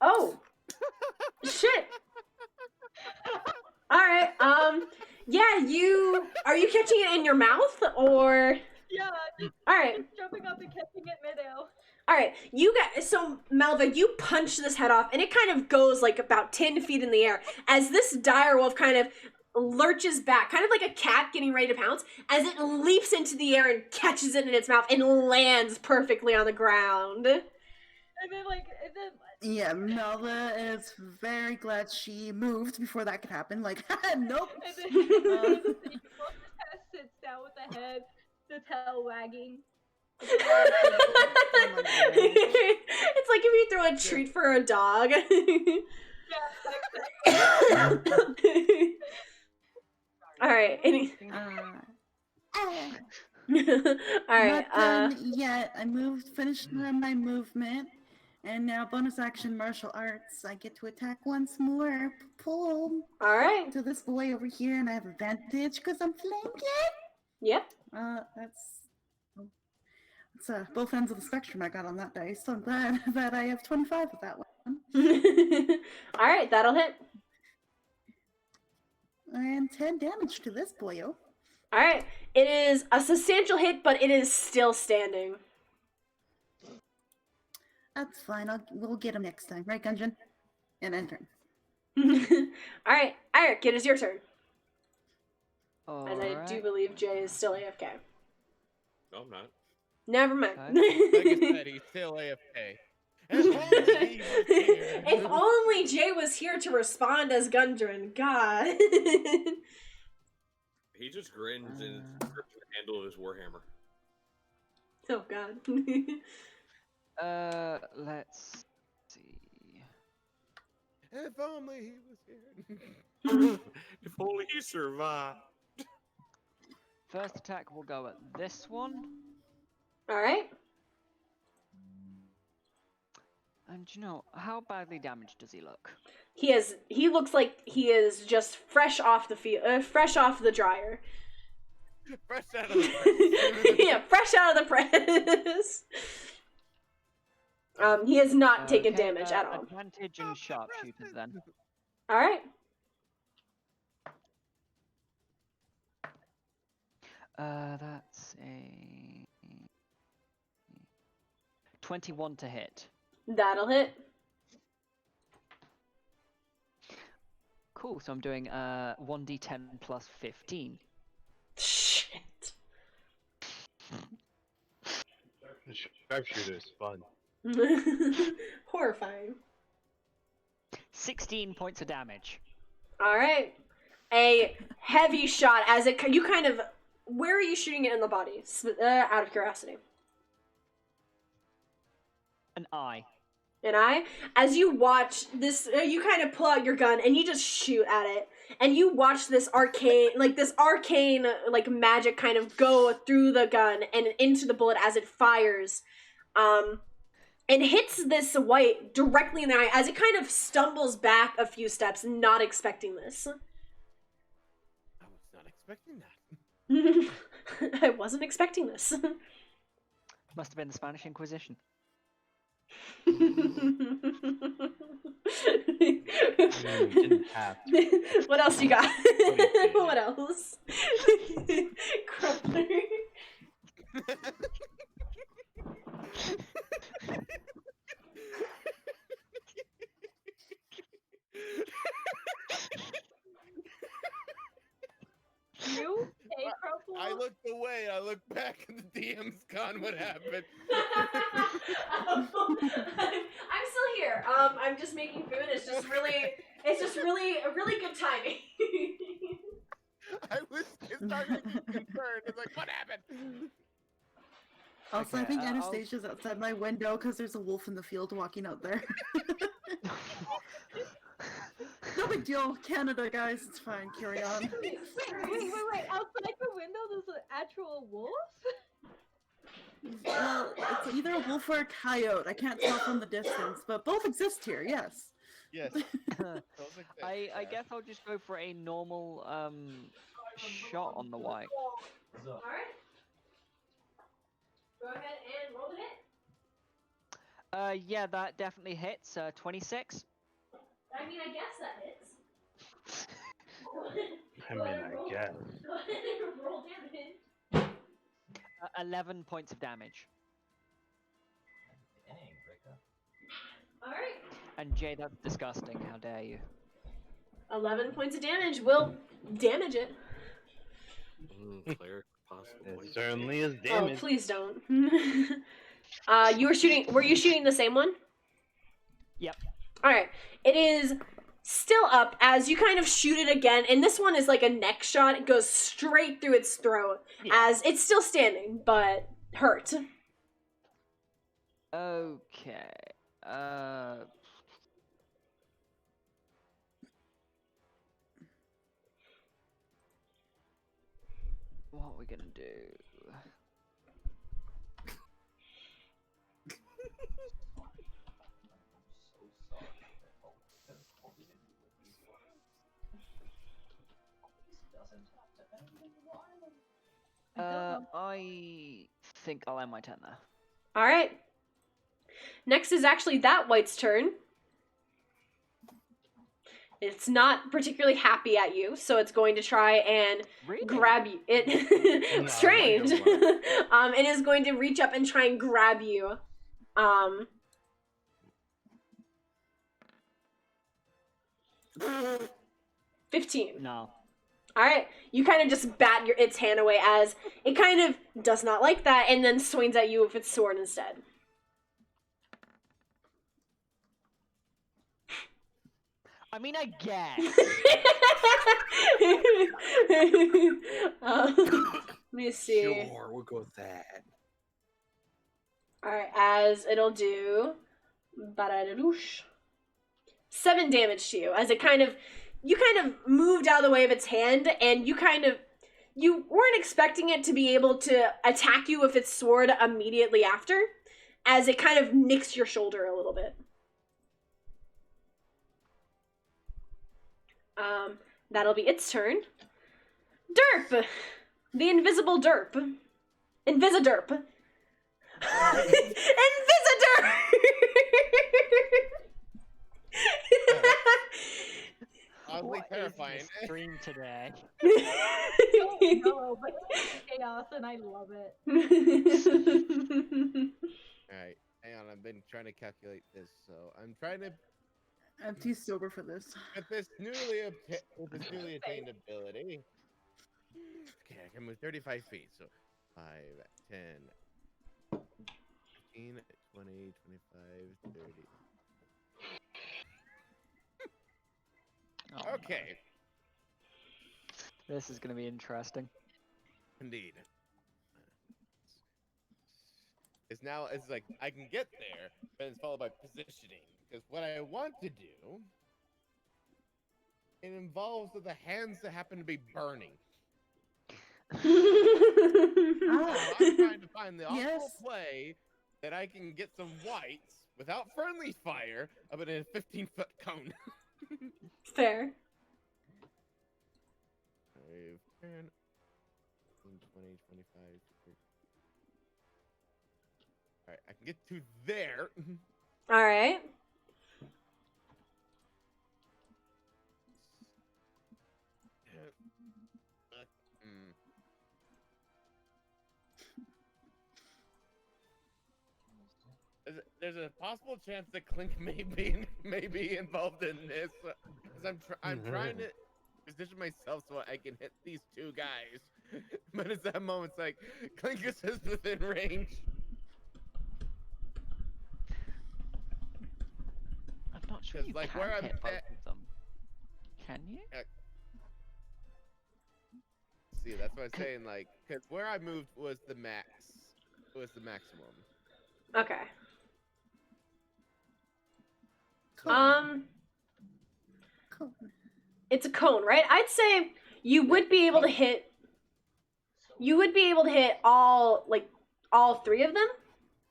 Oh! Shit! Alright, yeah, are you catching it in your mouth, or?
Yeah, just
Alright.
jumping up and catching it mid-air.
Alright, so Malva, you punch this head off, and it kind of goes like about 10 feet in the air, as this direwolf kind of lurches back, kind of like a cat getting ready to pounce, as it leaps into the air and catches it in its mouth and lands perfectly on the ground.
And then
Yeah, Melva is very glad she moved before that could happen. Like, nope.
and then the thing just kind of sits down with the head, the tail wagging.
It's like if you throw a treat for a dog.
Yeah, exactly.
Alright, alright,
Not done yet. I finished my movement. And now bonus action martial arts. I get to attack once more. Pull
alright.
to this boy over here, and I have advantage because I'm flanking.
Yep.
That's both ends of the spectrum I got on that dice. So I'm glad that I have 25 with that one.
Alright, that'll hit.
And 10 damage to this boyo.
Alright, it is a substantial hit, but it is still standing.
That's fine. We'll get him next time, right, Gungeon? And end turn.
Alright, Eric, it is your turn. And I
Alright.
do believe Jay is still AFK.
No, I'm not.
Never mind.
Like I said, he's still AFK. If only he was here.
If only Jay was here to respond as Gundren. God.
He just grins and grips the handle of his warhammer.
Oh, God.
Let's see.
If only he was here.
If only he survived.
First attack will go at this one.
Alright.
And you know, how badly damaged does he look?
He looks like he is just fresh off the fresh off the dryer.
Fresh out of the press.
Yeah, fresh out of the press. He has not taken
Okay,
damage at all.
Advantage and sharpshooters then.
Alright.
That's a 21 to hit.
That'll hit.
Cool, so I'm doing 1d10 plus 15.
Shit.
Sharpshooter is fun.
Horrifying.
16 points of damage.
Alright. A heavy shot as you kind of where are you shooting it in the body? Out of curiosity.
An eye.
And as you watch this, you kind of pull out your gun and you just shoot at it. And you watch this arcane, like magic kind of go through the gun and into the bullet as it fires. And hits this white directly in the eye as it kind of stumbles back a few steps, not expecting this.
I was not expecting that.
I wasn't expecting this.
Must have been the Spanish Inquisition.
Didn't have to.
What else you got?
did.
What else? Crumpler.
You? Hey, Crumple?
I looked away. I looked back, and the DM's gone. What happened?
I'm still here. I'm just making food. It's just really good timing.
I was starting to be concerned. It's like, what happened?
Also, I
Okay,
think
I'll-
Anastasia's outside my window because there's a wolf in the field walking out there. No big deal. Canada, guys. It's fine. Carry on.
Wait. Outside the window, there's an actual wolf?
Well, it's either a wolf or a coyote. I can't tell from the distance, but both exist here, yes.
Yes.
I guess I'll just go for a normal shot on the white.
Alright. Go ahead and roll the hit.
Yeah, that definitely hits. 26.
I mean, I guess that hits.
I mean, I guess.
Go ahead and roll damage.
11 points of damage.
Alright.
And Jay, that's disgusting. How dare you?
11 points of damage will damage it.
Cleric, possibly.
It certainly is
Oh,
damage.
please don't. Were you shooting the same one?
Yep.
Alright. It is still up as you kind of shoot it again, and this one is like a neck shot. It goes straight through its throat as it's still standing, but hurt.
Okay. What are we gonna do? I think I'll end my turn there.
Alright. Next is actually that white's turn. It's not particularly happy at you, so it's going to try and
Really?
grab you. It strange. It is going to reach up and try and grab you. 15.
No.
Alright, you kind of just bat its hand away as it kind of does not like that and then swings at you with its sword instead.
I mean, I guess.
Let me see.
Sure, we'll go with that.
Alright, as it'll do 7 damage to you as you kind of moved out of the way of its hand, and you weren't expecting it to be able to attack you with its sword immediately after, as it kind of nicks your shoulder a little bit. That'll be its turn. Derp! The invisible derp. Invisiderp. Invisiderp!
Oddly
What is
terrifying.
this stream today?
No, but it's chaos and I love it.
Alright, hang on. I've been trying to calculate this, so I'm trying to
I'm too sober for this.
get this newly attained ability. Okay, I can move 35 feet, so 5, 10, 15, 20, 25, 30.
Oh,
Okay.
This is gonna be interesting.
Indeed. It's like I can get there, but it's followed by positioning. Because what I want to do, it involves the hands that happen to be burning. So I'm trying to find the optimal
Yes.
play that I can get some whites without friendly fire up in a 15-foot cone.
Fair.
5, 10, 20, 25, 30. Alright, I can get to there.
All right.
There's a possible chance that Clink may be involved in this, because I'm trying to position myself so I can hit these two guys. But at that moment, it's like Clink is within range.
I'm not sure
'Cause,
you
like,
can
where I'm
hit both
at-
of them. Can you?
See, that's what I'm saying. Like, because where I moved was the max, was the maximum.
Okay.
Cool.
It's a cone, right? I'd say you would be able to hit. You would be able to hit all three of them,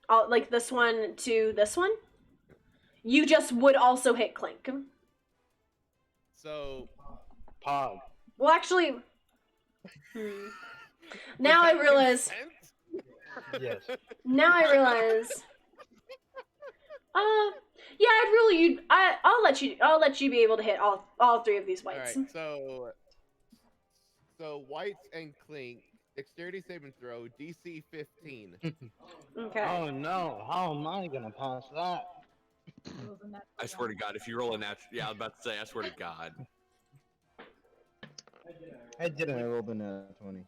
all like this one to this one. You just would also hit Clink.
So,
Pog.
Well, actually, now I realize.
Yes.
Now I realize. Yeah, I'll let you be able to hit all three of these whites.
Alright, so whites and Clink, dexterity saving throw, DC 15.
Okay.
Oh no, how am I gonna pass that?
I swear to God, if you roll a natural, yeah, I was about to say, I swear to God.
I didn't, I rolled a nat 20.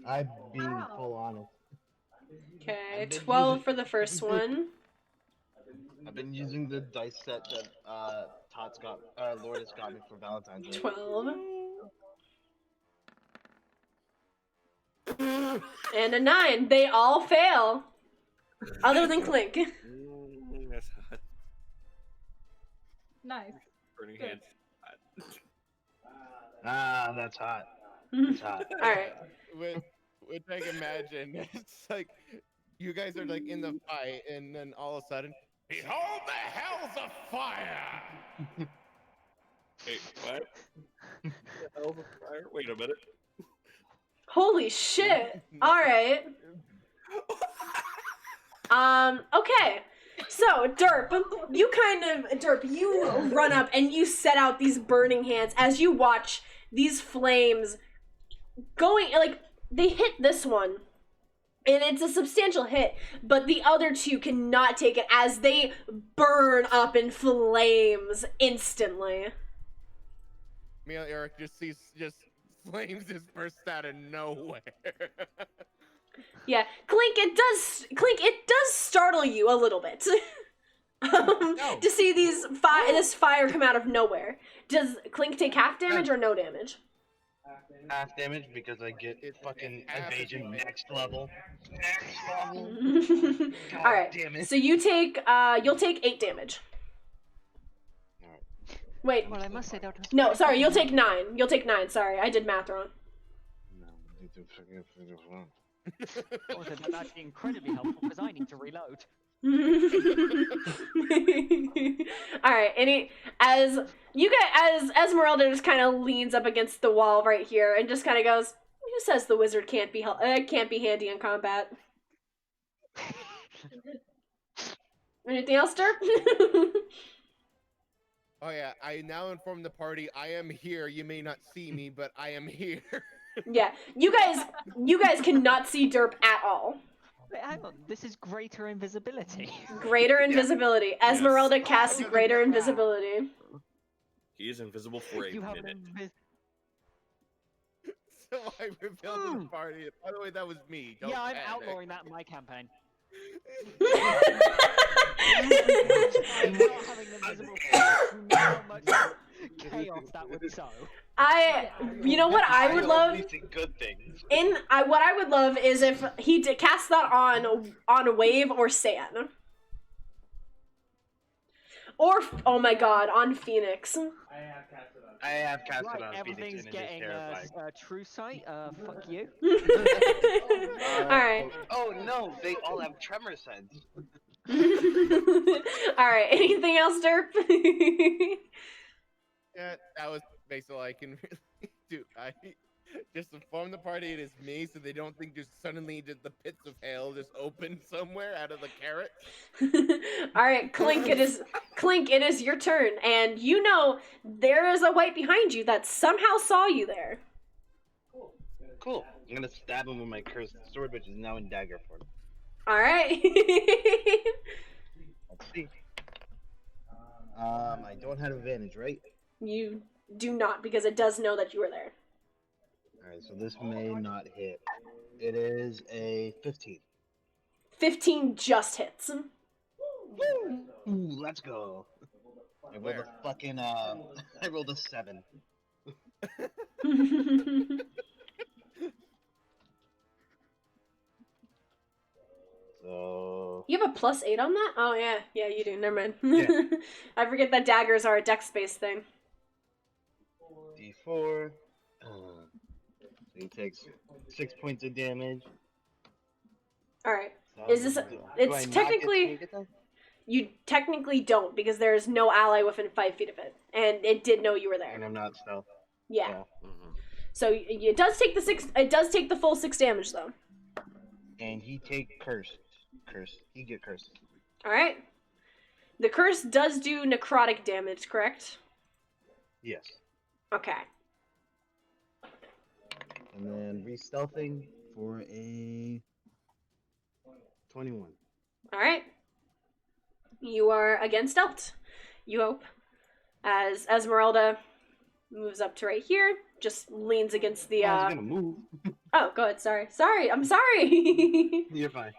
I'm being full honest.
Okay, 12 for the first one.
I've been using the dice set that Lourdes got me for Valentine's Day.
12. And a 9. They all fail. Other than Clink.
That's hot.
Nice.
Burning
Good.
hands.
Ah, that's hot. That's hot.
Alright.
Which I can imagine. It's like, you guys are like in the fight, and then all of a sudden, behold the hells of fire!
Wait, what? The hell's a fire? Wait a minute.
Holy shit. Alright. Okay. So, Derp, you run up and you set out these burning hands as you watch these flames going, like, they hit this one. And it's a substantial hit, but the other two cannot take it as they burn up in flames instantly.
Meanwhile, Eric just sees flames just burst out of nowhere.
Yeah, Clink, it does startle you a little bit. To see this fire come out of nowhere. Does Clink take half damage or no damage?
Half damage because I get fucking evasion next level. Next level. God
Alright,
damn it.
so you'll take 8 damage. Wait,
Well, I must say that was
no, sorry, you'll take 9. You'll take 9, sorry, I did math wrong.
also that's actually incredibly helpful because I need to reload.
Alright, as Esmeralda just kind of leans up against the wall right here and just kind of goes, "Who says the wizard can't be handy in combat?" Anything else, Derp?
Oh yeah, I now inform the party I am here. You may not see me, but I am here.
Yeah, you guys cannot see Derp at all.
Wait, hang on, this is greater invisibility.
Greater invisibility. Esmeralda casts greater invisibility.
He is invisible for a
You have
minute.
an
So I revealed to the party. By the way, that was me. Don't
Yeah, I'm
panic.
outlawing that in my campaign. I'm not having the visible force. You know how much chaos that would sow.
You know what I would love?
only see good things.
What I would love is if he cast that on a wave or Sand. Or, oh my god, on Phoenix.
I have cast
Right,
it on Phoenix
everything's
and it is
getting
terrifying.
true sight. Fuck you.
Alright.
Oh no, they all have tremor sense.
Alright, anything else, Derp?
Yeah, that was basically all I can really do. I just inform the party it is me, so they don't think just suddenly just the pits of hell just open somewhere out of the carrot.
Alright, Clink, it is your turn, and you know there is a white behind you that somehow saw you there.
Cool. I'm gonna stab him with my cursed sword, which is now in dagger form.
Alright.
Let's see. I don't have advantage, right?
You do not, because it does know that you were there.
Alright, so this may not hit. It is a 15.
15 just hits.
Ooh, let's go. I rolled a fucking, I rolled a 7. So...
You have a +8 on that? Oh, yeah. Yeah, you do. Never mind.
Yeah.
I forget that daggers are a dex-based thing.
D4. So he takes 6 points of damage.
Alright.
So
Is this...
do I
It's
not get
technically...
sneak attack?
You technically don't, because there is no ally within 5 feet of it. And it did know you were there.
And I'm not stealth.
Yeah.
Mhm.
So it does take the full 6 damage, though.
And he take cursed. He get cursed.
Alright. The curse does do necrotic damage, correct?
Yes.
Okay.
And then re-stealthing for a 21.
Alright. You are again stealthed. You hope. As Esmeralda moves up to right here, just leans against the
I was gonna move.
Oh, go ahead, sorry. I'm sorry.
You're fine.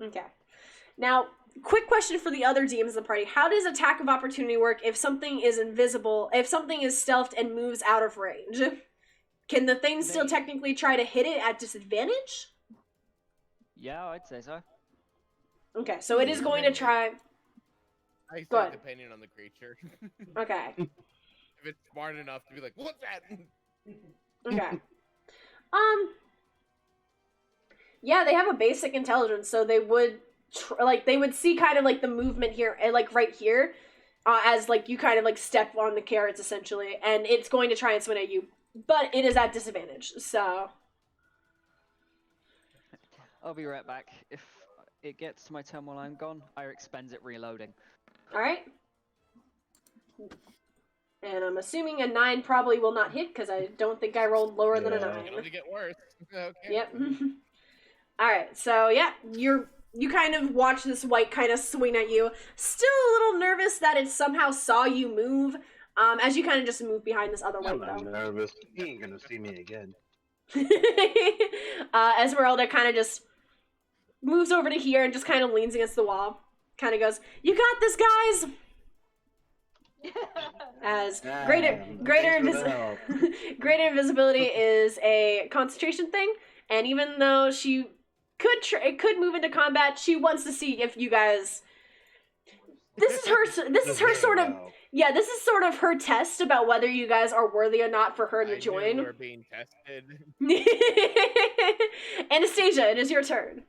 Okay. Now, quick question for the other DMs of the party. How does attack of opportunity work if something is invisible, if something is stealthed and moves out of range? Can the thing still technically try to hit it at disadvantage?
Yeah, I'd say so.
Okay, so it is going to try...
I
Go
say
ahead.
depending on the creature.
Okay.
If it's smart enough to be like, what's that?
Okay. Yeah, they have a basic intelligence, so they would they would see kind of like the movement here, like right here, as like you kind of like step on the carrots essentially, and it's going to try and swing at you, but it is at disadvantage. So
I'll be right back. If it gets to my turn while I'm gone, I expends it reloading.
all right. And I'm assuming a 9 probably will not hit because I don't think I rolled lower than a 9.
It'll only get worse. Okay.
Yep. Alright, so yeah, you kind of watch this white kind of swing at you. Still a little nervous that it somehow saw you move, as you kind of just move behind this other white
I'm not
though.
nervous. He ain't gonna see me again.
Esmeralda kind of just moves over to here and just kind of leans against the wall. Kind of goes, "You got this, guys!" As greater invisibility is a concentration thing, and even though she could move into combat, she wants to see if you guys. This is her sort of her test about whether you guys are worthy or not for her to join.
We're being tested.
Anastasia, it is your turn.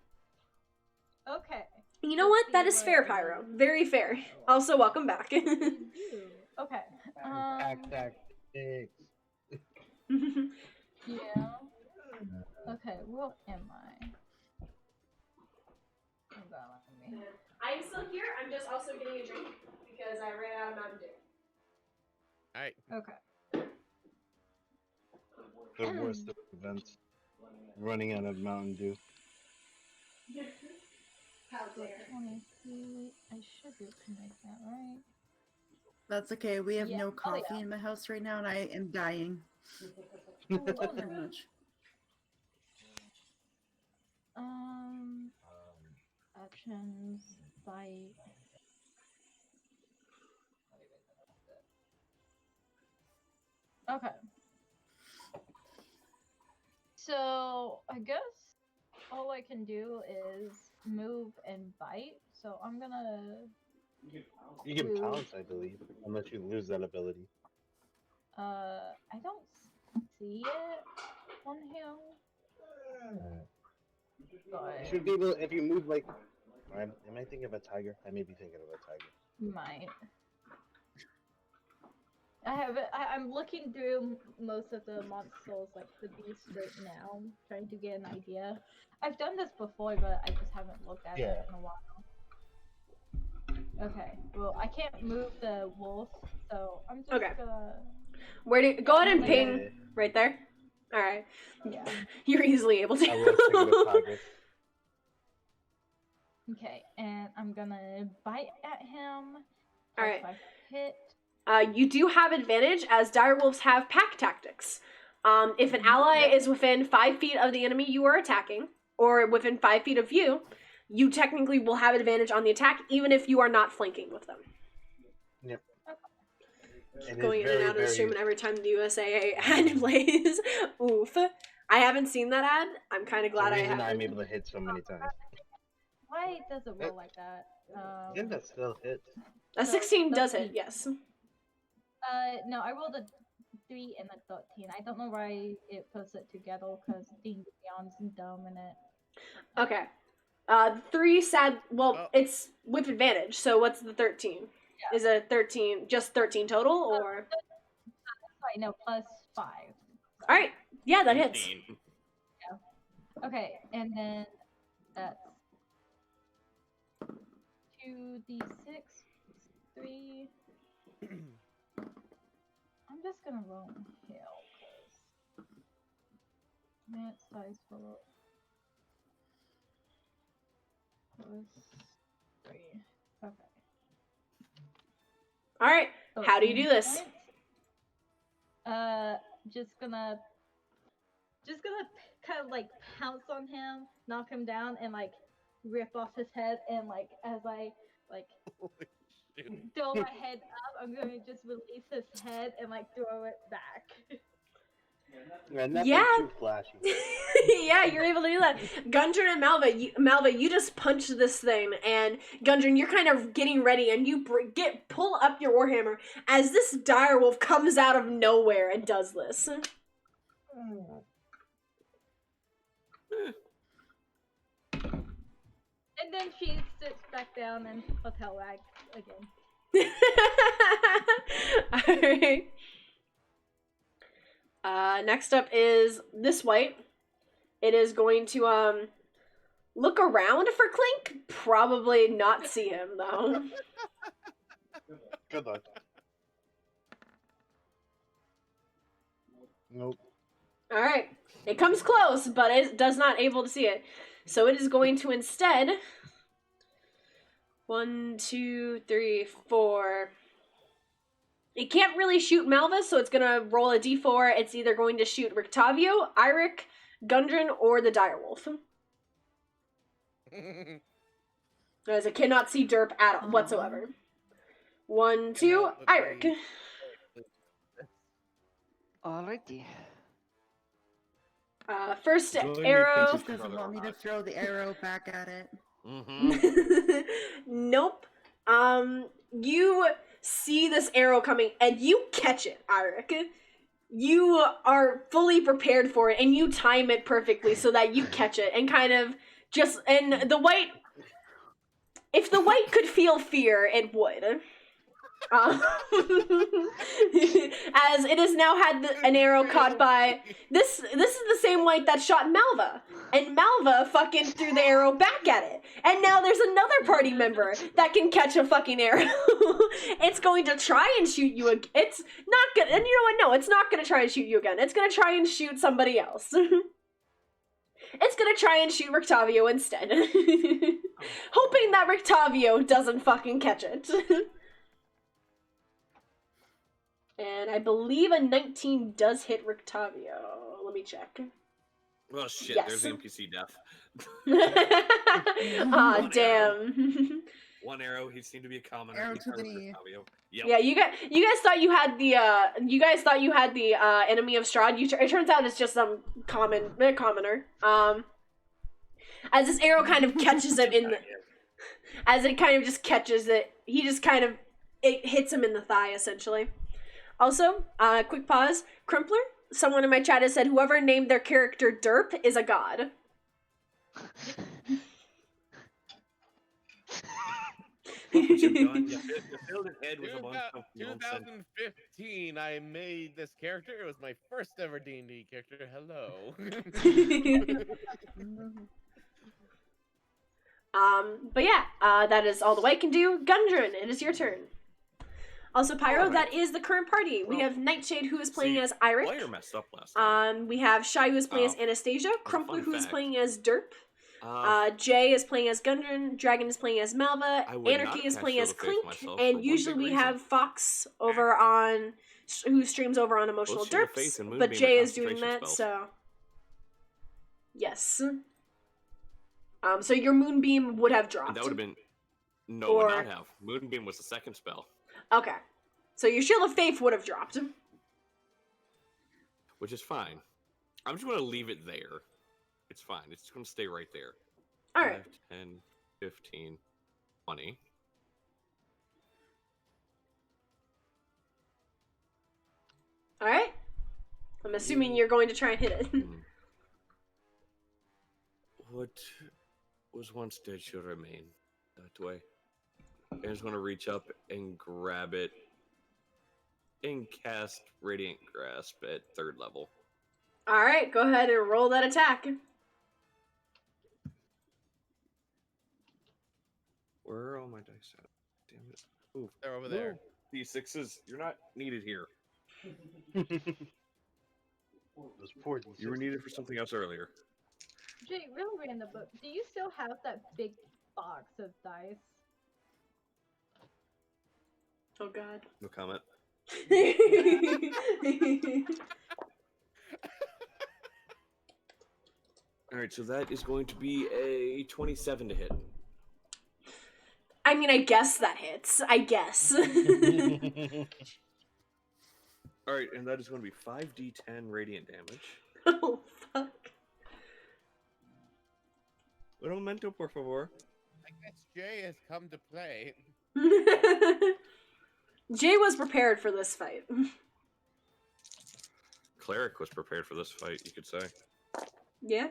Okay.
You know what? That is fair, Pyro. Very fair. Also, welcome back.
Okay.
Tactics.
Yeah. Okay, what am I? Hold on, let me.
I'm still here. I'm just also getting a drink because I ran out of Mountain Dew.
Alright.
Okay.
The worst of events. Running out of Mountain Dew.
How dare.
20 feet. I should be able to make that, right?
That's okay. We have
Yeah.
no
Oh,
coffee
yeah.
in the house right now, and I am dying. Pretty much.
Actions, bite. Okay. So I guess all I can do is move and bite. So I'm gonna.
You can
Move.
pounce, I believe, unless you lose that ability.
I don't see it on him.
You
But
should be able, if you move like. Am I thinking of a tiger? I may be thinking of a tiger.
might. I'm looking through most of the monsters, like the beast right now, trying to get an idea. I've done this before, but I just haven't looked at it in a while. Okay, well, I can't move the wolf, so I'm just gonna...
Where do go ahead and ping
Yeah.
right there? Alright.
Yeah.
You're easily able to.
I was thinking of tiger.
Okay, and I'm gonna bite at him.
Alright.
Hit.
You do have advantage, as direwolves have pack tactics. If an ally is within 5 feet of the enemy you are attacking, or within 5 feet of you, you technically will have advantage on the attack, even if you are not flanking with them.
Yep.
Going in and out of the stream, and every time the USAA ad plays, oof. I haven't seen that ad. I'm kind of glad I haven't.
I'm able to hit so many times.
Why does it roll like that?
I think that still hits.
A 16 does hit, yes.
No, I rolled a 3 and a 13. I don't know why it puts it together, because D&D Beyond's dumb in it.
Okay. 3 sad. Well, it's with advantage. So what's the 13? Yeah. Is it 13? Just 13 total, or?
Sorry, no, plus 5.
All right. Yeah, that hits.
Yeah. Okay, and then that's 2d6, 3. I'm just gonna roll and heal, because that's size full. Plus 3. Okay.
All right. How do you do this?
Just gonna kind of like pounce on him, knock him down, and like rip off his head. And like as I like throw my head up, I'm gonna just release his head and like throw it back.
Man, that's like too flashy.
Yeah, you're able to do that. Gundren and Malva, you just punch this thing, and Gundren, you're kind of getting ready, and you pull up your warhammer as this direwolf comes out of nowhere and does this.
And then she sits back down and hotel rag again.
Alright. Next up is this white. It is going to, look around for Clink. Probably not see him, though.
Good luck. Nope.
Alright. It comes close, but it does not able to see it. So it is going to instead... 1, 2, 3, 4... It can't really shoot Malva, so it's gonna roll a d4. It's either going to shoot Rictavio, Eirik, Gundren, or the direwolf. As it cannot see Derp at all, whatsoever. 1, 2, Eirik.
Alrighty.
First arrow.
Just doesn't want me to throw the arrow back at it.
Nope. You see this arrow coming, and you catch it, Eirik. You are fully prepared for it, and you time it perfectly so that you catch it, and kind of just, and the white, if the white could feel fear, it would. As it has now had an arrow caught by, this is the same white that shot Malva, and Malva fucking threw the arrow back at it, and now there's another party member that can catch a fucking arrow. It's going to try and shoot you again. It's not gonna, and you know what, no, it's not gonna try and shoot you again. It's gonna try and shoot somebody else. It's gonna try and shoot Rictavio instead. Hoping that Rictavio doesn't fucking catch it. And I believe a 19 does hit Rictavio. Let me check.
Well, shit,
Yes.
there's the NPC death.
Aw, damn.
1 arrow. He seemed to be a commoner.
Arrow
He
to the
turned
knee.
Octavio. Yep.
Yeah, you guys thought you had the enemy of Strahd. It turns out it's just some commoner. As this arrow kind of catches him in the, as it kind of just catches it, he just kind of, it hits him in the thigh essentially. Also, quick pause. Crumpler, someone in my chat has said whoever named their character Derp is a god.
Look what you've done. You filled his head with a bunch of nonsense.
2015, I made this character. It was my first ever D&D character. Hello.
But yeah, that is all the way I can do. Gundren, it is your turn. Also, Pyro, that is the current party. We have Nightshade, who is playing as Iric.
Player messed up last time.
We have Shy, who is playing as Anastasia. Crumpler, who is
fact.
playing as Derp. Jay is playing as Gundren. Dragon is playing as Malva. Anarchy is playing as Clink. And usually we have Fox over on, who streams over on Emotional Derps. But Jay is doing that, so. Yes. So your Moonbeam would have dropped.
And that would have been... No, would not have. Moonbeam was the second spell.
Okay. So your Shield of Faith would have dropped.
Which is fine. I'm just going to leave it there. It's fine. It's going to stay right there.
Alright.
5, 10, 15, 20.
Alright. I'm assuming you're going to try and hit it.
What was once dead should remain. That way. I just want to reach up and grab it and cast Radiant Grasp at 3rd level.
Alright, go ahead and roll that attack.
Where are all my dice at? Damn it. Ooh.
They're over there.
D6s, you're not needed here.
Those poor D6s.
You were needed for something else earlier.
Jay, real random, but do you still have that big box of dice?
Oh god.
No comment. Alright, so that is going to be a 27 to hit.
I mean, I guess that hits. I guess.
Alright, and that is going to be 5d10 radiant damage.
Oh, fuck.
Un momento, por favor.
I guess Jay has come to play.
Jay was prepared for this fight.
Cleric was prepared for this fight, you could say.
Yeah?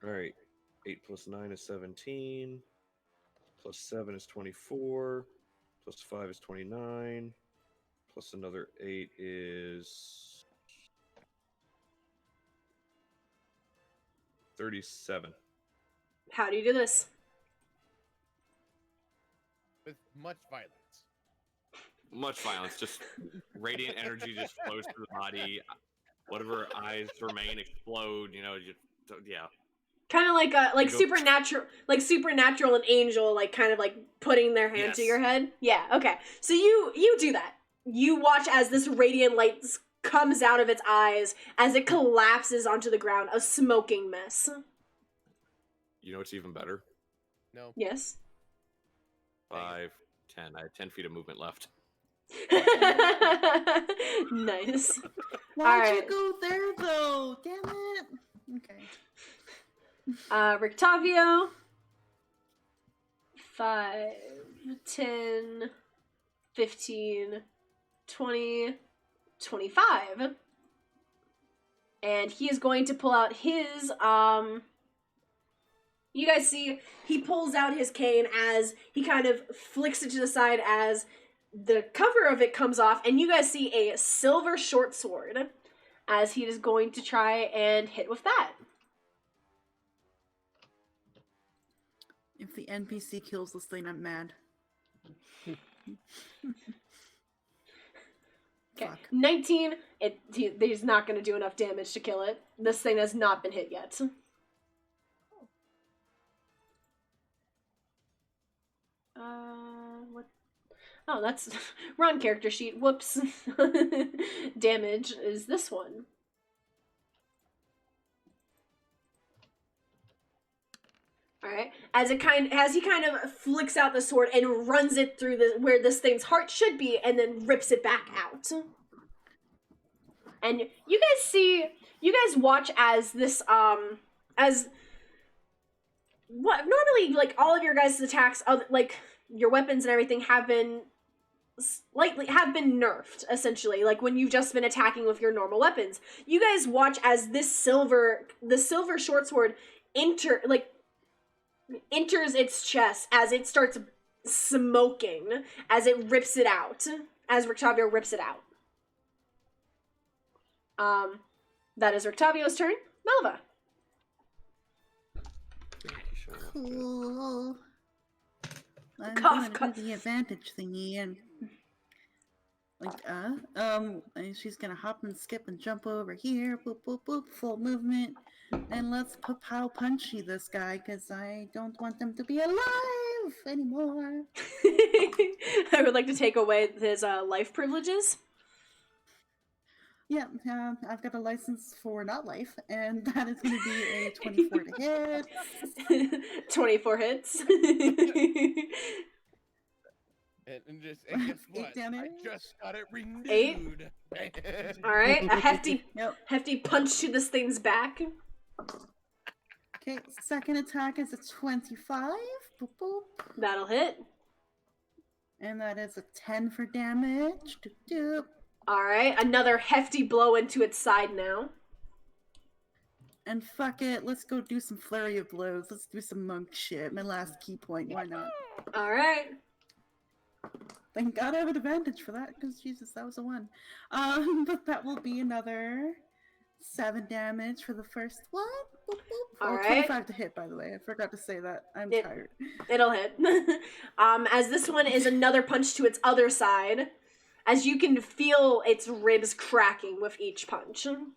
Alright, 8 plus 9 is 17, plus 7 is 24, plus 5 is 29, plus another 8 is 37.
How do you do this?
With much violence.
Much violence, just radiant energy just flows through the body. Whatever eyes remain explode, you know, just, yeah.
Kind of like supernatural and angel, like kind of like putting their hand to your head. Yeah, okay. So you do that. You watch as this radiant light comes out of its eyes as it collapses onto the ground, a smoking mess.
You know what's even better?
No.
Yes.
5, 10. I have 10 feet of movement left.
Nice.
Why'd you go there though? Damn it. Okay.
Rictavio. 5, 10, 15, 20, 25. And he is going to pull out his, you guys see, he pulls out his cane as he kind of flicks it to the side as the cover of it comes off, and you guys see a silver short sword as he is going to try and hit with that.
If the NPC kills this thing, I'm mad.
Okay, 19. He's not going to do enough damage to kill it. This thing has not been hit yet. What? Oh, that's wrong character sheet. Whoops. Damage is this one. All right. As he kind of flicks out the sword and runs it through where this thing's heart should be, and then rips it back out. And you guys watch as this as what normally like all of your guys' attacks, like your weapons and everything have been nerfed essentially. Like when you've just been attacking with your normal weapons, you guys watch as the silver short sword enters its chest as it starts smoking as it rips it out. As Rictavio rips it out. That is Rictavio's turn. Melva.
Cool. I'm
Cough,
gonna do the advantage thingy and she's gonna hop and skip and jump over here. Boop boop boop. Full movement. And let's pow punchy this guy because I don't want them to be alive anymore.
I would like to take away his life privileges.
Yeah, I've got a license for not life, and that is going to be a 24 to hit.
24 hits.
And guess what?
Damage.
I just got it renewed.
8. All right, a hefty punch to this thing's back.
Okay, second attack is a 25. Boop, boop.
That'll hit.
And that is a 10 for damage. Doop, doop.
All right, another hefty blow into its side now.
And fuck it, let's go do some flurry of blows. Let's do some monk shit. My last key point, why not?
All right.
Thank God I have an advantage for that, because Jesus, that was a 1. But that will be another 7 damage for the first one. Boop, boop.
All right.
25 to hit, by the way. I forgot to say that. I'm tired.
It'll hit. As this one is another punch to its other side, as you can feel its ribs cracking with each punch.
And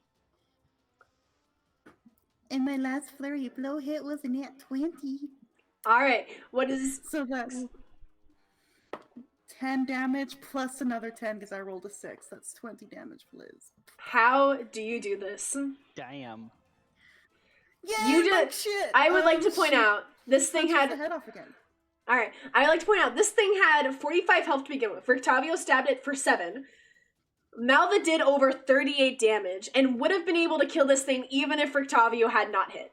my last flurry of blow hit was a nat 20.
All right, what is...
So that's 10 damage plus another 10 because I rolled a 6. That's 20 damage, Liz.
How do you do this?
Damn.
Yeah,
You did.
shit.
I would like to point out, this thing
Punches
had...
the head off again.
All right, I'd like to point out, this thing had 45 health to begin with. Rictavio stabbed it for 7. Malva did over 38 damage and would have been able to kill this thing even if Rictavio had not hit.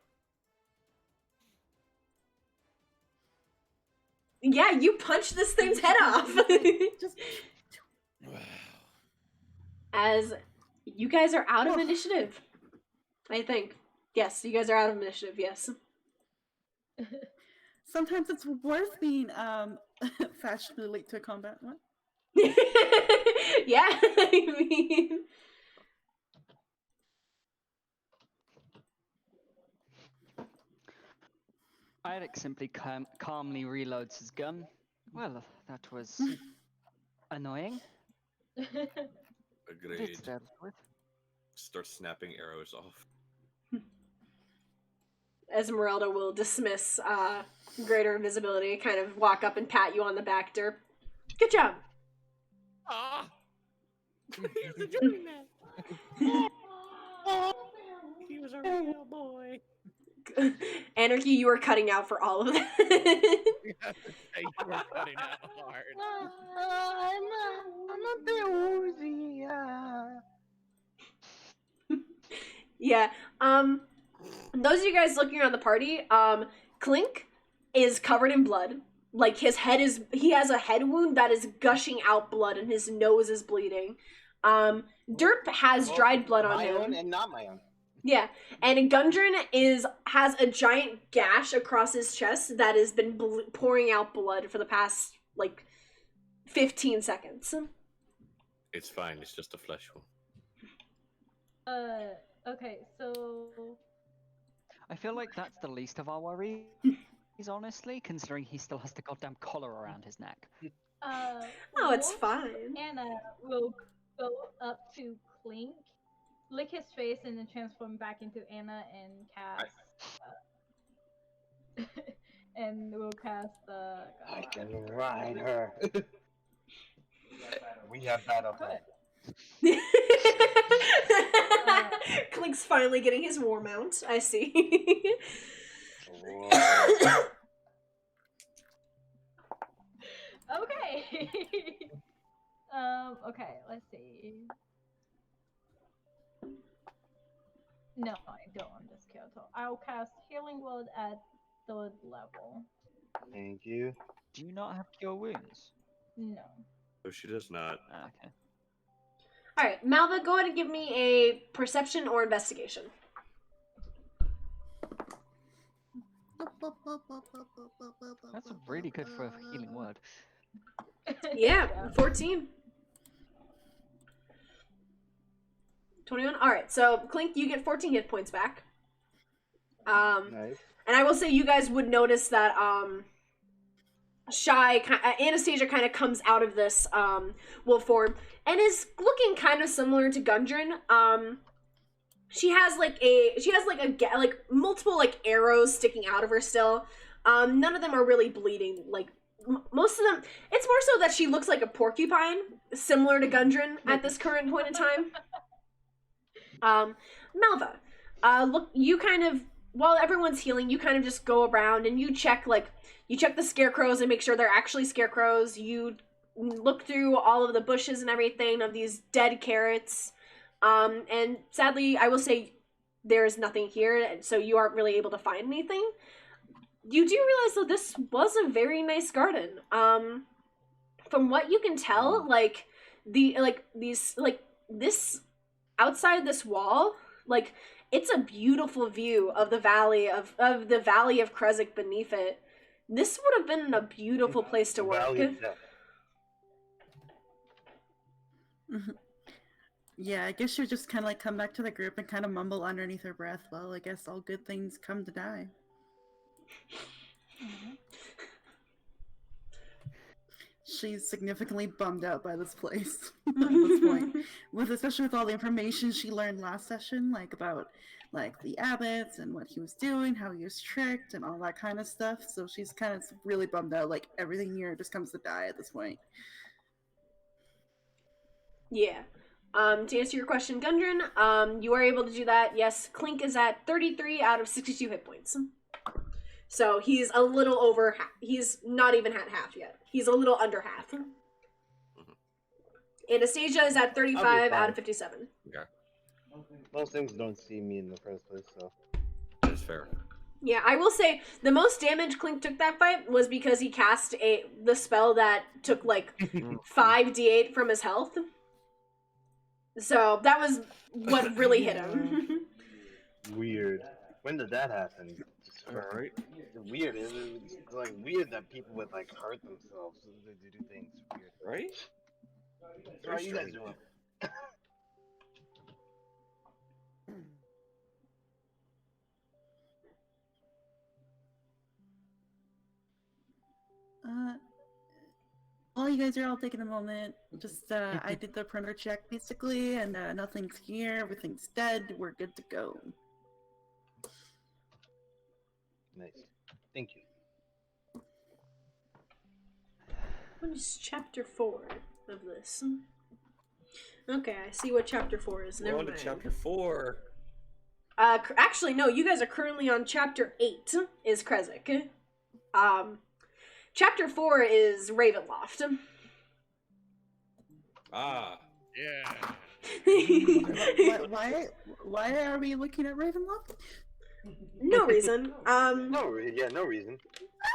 Yeah, you punched this thing's head off.
Wow.
As you guys are out of initiative, I think. Yes, you guys are out of initiative, yes.
Sometimes it's worth being fashionably late to combat. What?
Yeah, I mean...
Eric simply calmly reloads his gun. Well, that was annoying.
Agreed.
It's dealt with.
Start snapping arrows off.
Esmeralda will dismiss greater invisibility, kind of walk up and pat you on the back, Derp. Good job.
Ah! You're doing that. He was a real boy.
Anarchy, you were cutting out for all of that.
You were cutting out hard.
Yeah. Those of you guys looking around the party, Clink is covered in blood. Like he has a head wound that is gushing out blood and his nose is bleeding. Derp has dried blood on him.
My own and not my own.
Yeah, and Gundren has a giant gash across his chest that has been pouring out blood for the past, 15 seconds.
It's fine, it's just a flesh wound.
Okay, so...
I feel like that's the least of our worries, honestly, considering he still has the goddamn collar around his neck.
Oh, it's fine.
Anna will go up to Clink, lick his face, and then transform back into Anna and cast... and we'll cast
I can ride her. We have battle plan.
Clink's finally getting his war mount. I see.
Whoa.
Okay. Okay, let's see. No, I don't want this Kyoto. I'll cast Healing Word at 3rd level.
Thank you.
Do you not have Cure Wounds?
No.
No, she does not.
Ah, okay.
All right, Malva, go ahead and give me a perception or investigation.
That's really good for a healing word.
Yeah, 14. 21. All right, so Clink, you get 14 hit points back.
Nice.
And I will say you guys would notice that Anastasia kind of comes out of this wolf form and is looking kind of similar to Gundren. She has multiple like arrows sticking out of her still. None of them are really bleeding. Like most of them, it's more so that she looks like a porcupine, similar to Gundren at this current point in time. Malva, look, you kind of, while everyone's healing, you kind of just go around and you check the scarecrows and make sure they're actually scarecrows. You look through all of the bushes and everything of these dead carrots. And sadly, I will say there is nothing here, so you aren't really able to find anything. You do realize that this was a very nice garden. From what you can tell, this outside this wall, like it's a beautiful view of the valley of Krezk beneath it. This would have been a beautiful place to work.
Yeah, I guess she'll just kind of like come back to the group and kind of mumble underneath her breath, well, I guess all good things come to die. She's significantly bummed out by this place at this point. Especially with all the information she learned last session, like about like the abbots and what he was doing, how he was tricked and all that kind of stuff. So she's kind of really bummed out, like everything here just comes to die at this point.
Yeah. To answer your question, Gundren, you are able to do that. Yes, Clink is at 33 out of 62 hit points. So he's a little over half. He's not even at half yet. He's a little under half. Anastasia is at 35 out of 57.
Okay.
Most things don't see me in the first place, so.
That's fair.
Yeah, I will say the most damage Clink took that fight was because he cast the spell that took like 5d8 from his health. So that was what really hit him.
Weird. When did that happen?
Alright.
Weird. It's like weird that people would like hurt themselves to do things. Weird.
Right?
How are you guys doing?
While you guys are all taking a moment, just I did the printer check basically, and nothing's here, everything's dead, we're good to go.
Nice. Thank you.
What is chapter 4 of this? Okay, I see what chapter 4 is. Never
We're on to
mind.
chapter 4.
Actually, no, you guys are currently on chapter 8, is Krezk. Chapter 4 is Ravenloft.
Ah.
Yeah.
Why are we looking at Ravenloft?
No reason.
No reason.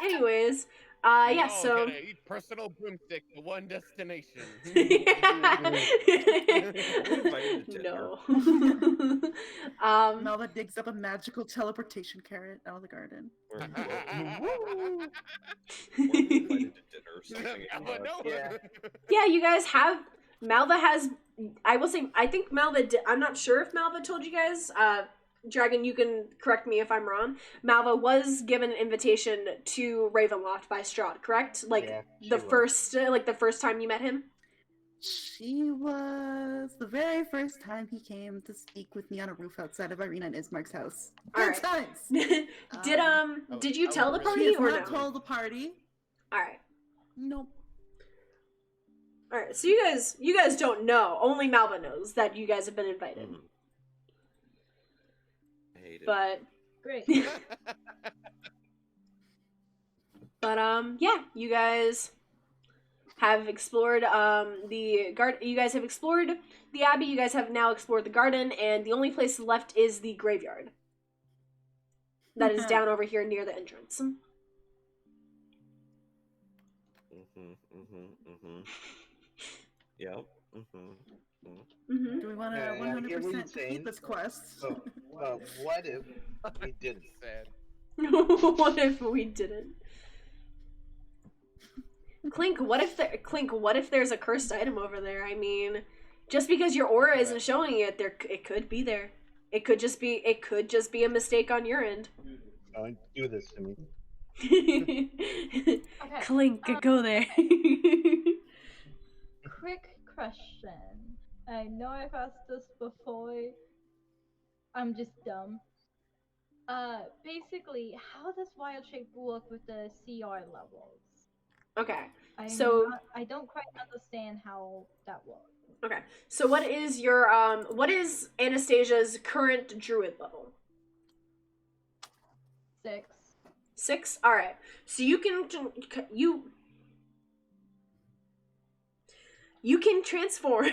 Anyways, yeah, so...
Gotta eat personal broomstick to one destination.
No.
Melva digs up a magical teleportation carrot out of the garden.
Yeah, you guys have... Malva has... I will say, I think Malva did... I'm not sure if Malva told you guys. Dragon, you can correct me if I'm wrong. Malva was given an invitation to Ravenloft by Strahd, correct? Like,
yeah,
the first time you met him?
She was the very first time he came to speak with me on a roof outside of Irina and Ismark's house.
All
Good
right.
times.
Did you tell the
He
party
has
or
not
no?
told the party.
All right.
Nope.
All right. So you guys don't know. Only Malva knows that you guys have been invited.
I hate it.
But
Great.
But yeah, you guys have explored the garden. You guys have explored the abbey. You guys have now explored the garden, and the only place left is the graveyard. That is down over here near the entrance.
Yep.
Do we want to
Yeah, I get what you're
100%
saying.
complete this quest?
But what if we didn't?
Sad.
What if we didn't? Clink, what if there's a cursed item over there? I mean, just because your aura isn't showing it, it could be there. It could just be a mistake on your end.
Don't do this to me.
Okay,
Clink, go there.
quick question. I know I've asked this before. I'm just dumb. Basically, how does wild shape work with the CR levels?
Okay,
I don't quite understand how that works.
okay. So what is Anastasia's current druid level?
6.
6? All right. So you can transform.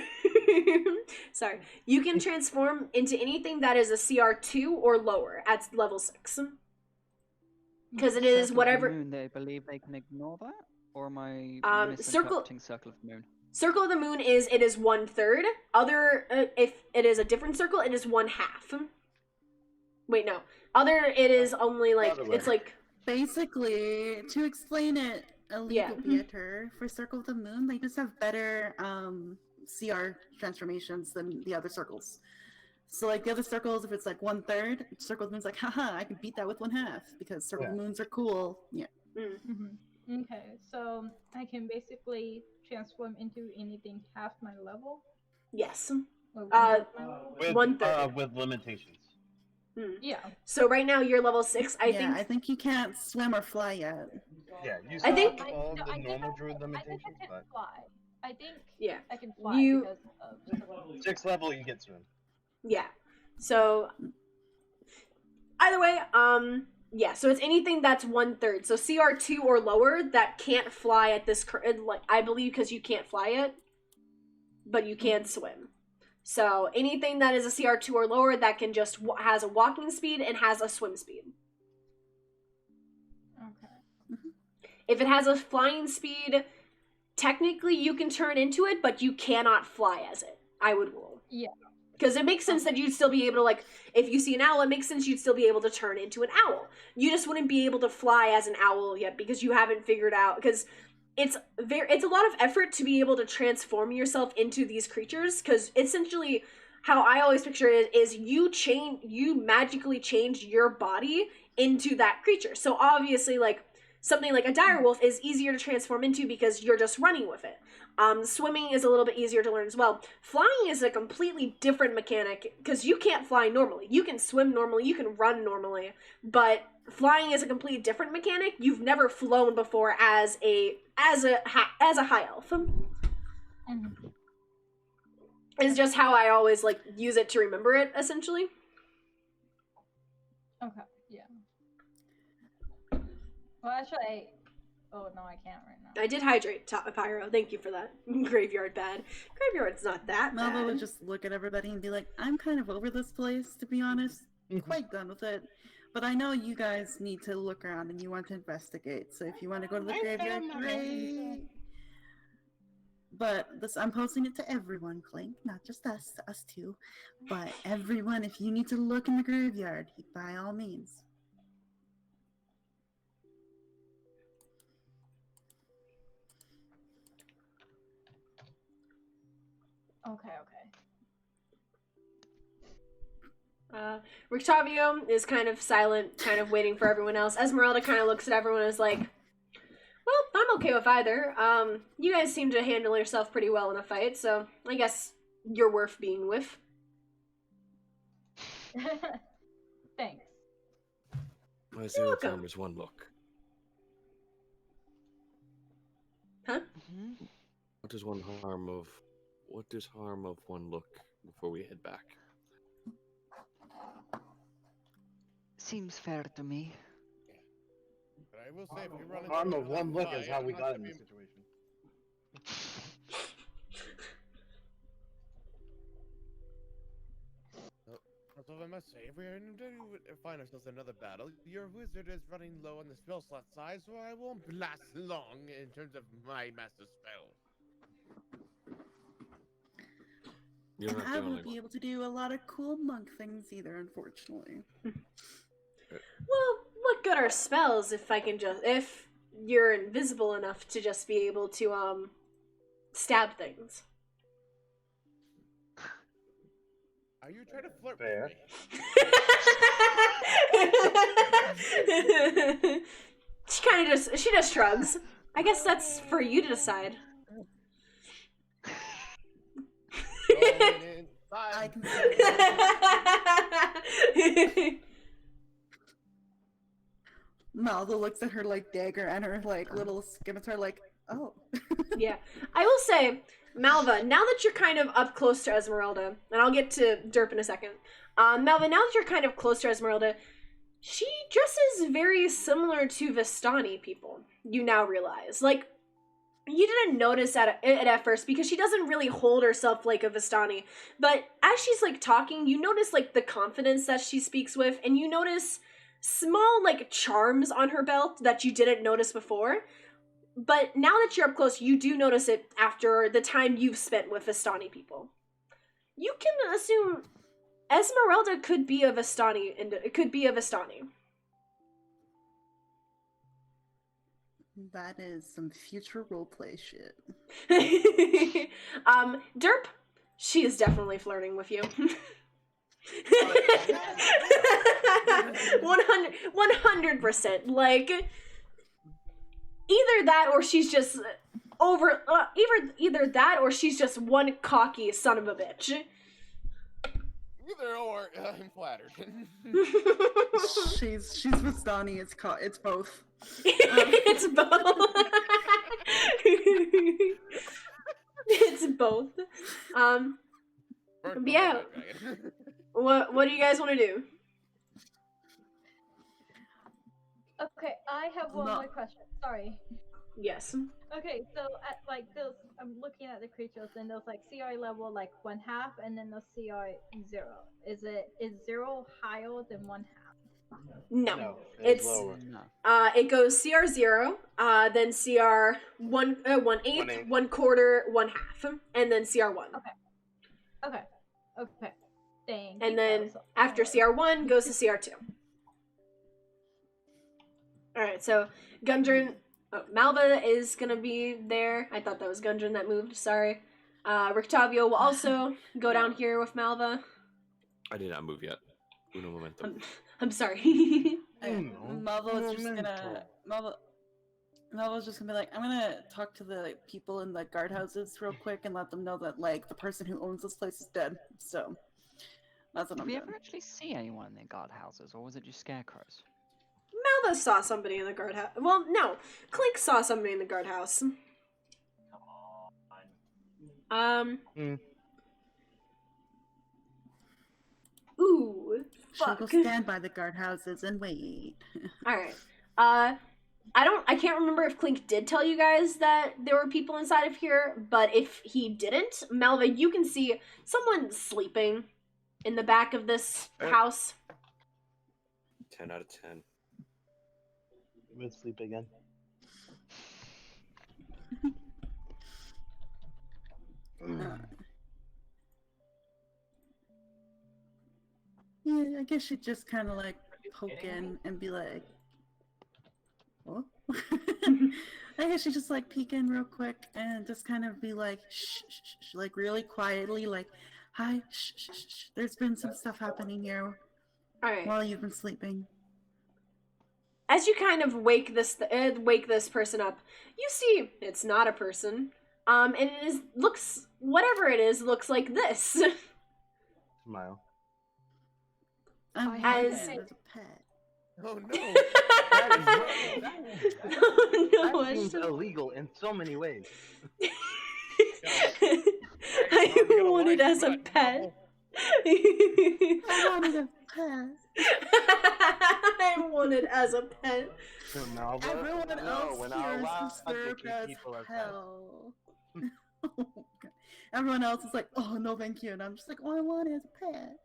Sorry. You can transform into anything that is a CR2 or lower at level 6. Because it is
Circle of the
whatever.
Moon, they believe they can ignore that? Or am I
Circle
misinterpreting Circle of the Moon?
Circle of the Moon is 1/3. Other if it is a different circle, it is 1/2. Wait, no. Other it is only like it's like
basically to explain it a little better for Circle of the Moon, they just have better CR transformations than the other circles. So like the other circles, if it's like 1/3, Circle of the Moon's like, haha, I can beat that with 1/2 because Circle of the Moons are cool. Yeah.
Okay, so I can basically transform into anything half my level?
Yes.
Or
With
1/3.
with limitations.
Yeah.
So right now you're level 6.
I think you can't swim or fly yet.
Yeah, you
I think
all the normal druid limitations,
I can
but
fly. I think
yeah.
I can fly because of
6th level you get swim.
Yeah. So either way, yeah, so it's anything that's 1/3. So CR2 or lower that can't fly at this like I believe because you can't fly it, but you can swim. So anything that is a CR2 or lower that can just has a walking speed and has a swim speed.
Okay.
If it has a flying speed, technically you can turn into it, but you cannot fly as it. I would rule.
Yeah.
Because it makes sense that you'd still be able to, like, if you see an owl, it makes sense you'd still be able to turn into an owl. You just wouldn't be able to fly as an owl yet because you haven't figured out, because it's a lot of effort to be able to transform yourself into these creatures, because essentially how I always picture it is you magically change your body into that creature. So obviously, like, something like a direwolf is easier to transform into because you're just running with it. Swimming is a little bit easier to learn as well. Flying is a completely different mechanic because you can't fly normally. You can swim normally, you can run normally, but flying is a completely different mechanic. You've never flown before as a high elf. Is just how I always like use it to remember it, essentially.
Okay, yeah. Well, actually, oh no, I can't right now.
I did hydrate, Pyro. Thank you for that. Graveyard bad. Graveyard's not that bad.
Melba would just look at everybody and be like, I'm kind of over this place, to be honest. Quite done with it. But I know you guys need to look around and you want to investigate. So if you want to go to the graveyard, great. But I'm posting it to everyone, Clink, not just us two. But everyone, if you need to look in the graveyard, by all means.
Okay.
Rictavio is kind of silent, kind of waiting for everyone else. Esmeralda kind of looks at everyone and is like, well, I'm okay with either. You guys seem to handle yourself pretty well in a fight, so I guess you're worth being with.
Thanks.
My zero harm is one look.
Huh?
What does harm of one look before we head back?
Seems fair to me.
But I will say, if you're running
On the
through that
one look is
fight,
how
I'm
we
not
got
gonna
in
be-
this situation.
So I must say, if we find ourselves in another battle, your wizard is running low on the spell slot size, so I won't last long in terms of my master spell.
You're
And
not
I
the
won't
only
be
one.
able to do a lot of cool monk things either, unfortunately.
Well, what good are spells if you're invisible enough to just be able to stab things?
Are you trying to flirt
Fair.
with me?
She just shrugs. I guess that's for you to decide.
Going
I
inside.
can Malva looks at her like dagger and her like little scimitar like, oh.
Yeah. I will say, Malva, now that you're kind of up close to Esmeralda, and I'll get to Derp in a second. Malva, now that you're kind of close to Esmeralda, she dresses very similar to Vistani people, you now realize. Like, you didn't notice it at first because she doesn't really hold herself like a Vistani. But as she's like talking, you notice like the confidence that she speaks with, and you notice small like charms on her belt that you didn't notice before. But now that you're up close, you do notice it after the time you've spent with Vistani people. You can assume Esmeralda could be a Vistani, and it could be a Vistani.
That is some future roleplay shit.
Derp, she is definitely flirting with you. 100%. Like, either that or she's just either that or she's just one cocky son of a bitch.
Either or, I'm flattered.
She's Vistani, it's both.
It's both. It's both. But yeah. What do you guys want to do?
Okay, I have one more question. Sorry.
Yes.
Okay, so at like those, I'm looking at the creatures and there's like CR level like 1/2, and then the CR 0. Is 0 higher than 1/2?
No,
it's
it's
lower.
No.
it goes CR 0, then CR 1/8, 1/4, 1/2, and then CR 1.
Okay. Thank you.
And then
That was
after
all.
CR 1 goes to CR 2. Alright, so Gundren, Malva is gonna be there. I thought that was Gundren that moved, sorry. Rictavio will also go down here with Malva.
I did not move yet. Uno momento.
I'm sorry.
Malva was just gonna Malva's just gonna be like, I'm gonna talk to the people in the guardhouses real quick and let them know that like the person who owns this place is dead. So that's what
Did
I'm
we
doing.
ever actually see anyone in the guardhouses, or was it just scarecrows?
Malva saw somebody in the guardhouse. Well, no. Clink saw somebody in the guardhouse. Ooh.
She'll
Fuck.
go stand by the guardhouses and wait.
Alright. I can't remember if Clink did tell you guys that there were people inside of here, but if he didn't, Malva, you can see someone sleeping in the back of this house.
10 out of 10.
I'm gonna sleep again.
Yeah, I guess she'd just kind of like poke in and be like, "What?" I guess she'd just like peek in real quick and just kind of be like, shh, shh, shh, like really quietly, like, "Hi, shh, shh, shh, shh. There's been some stuff happening here
Alright.
while you've been sleeping."
As you kind of wake this person up, you see it's not a person. And it looks looks like this.
Smile.
I'm
As-
as a pet.
Oh no!
No,
That seems illegal in so many ways.
I want it as a pet.
I wanted a pet.
I wanted as a pet.
Everyone else
we're
here
not
is
allowed to
disturbed
keep
as
people as pets.
hell. Oh, God. Everyone else is like, oh, no, thank you. And I'm just like, all I want is a pet.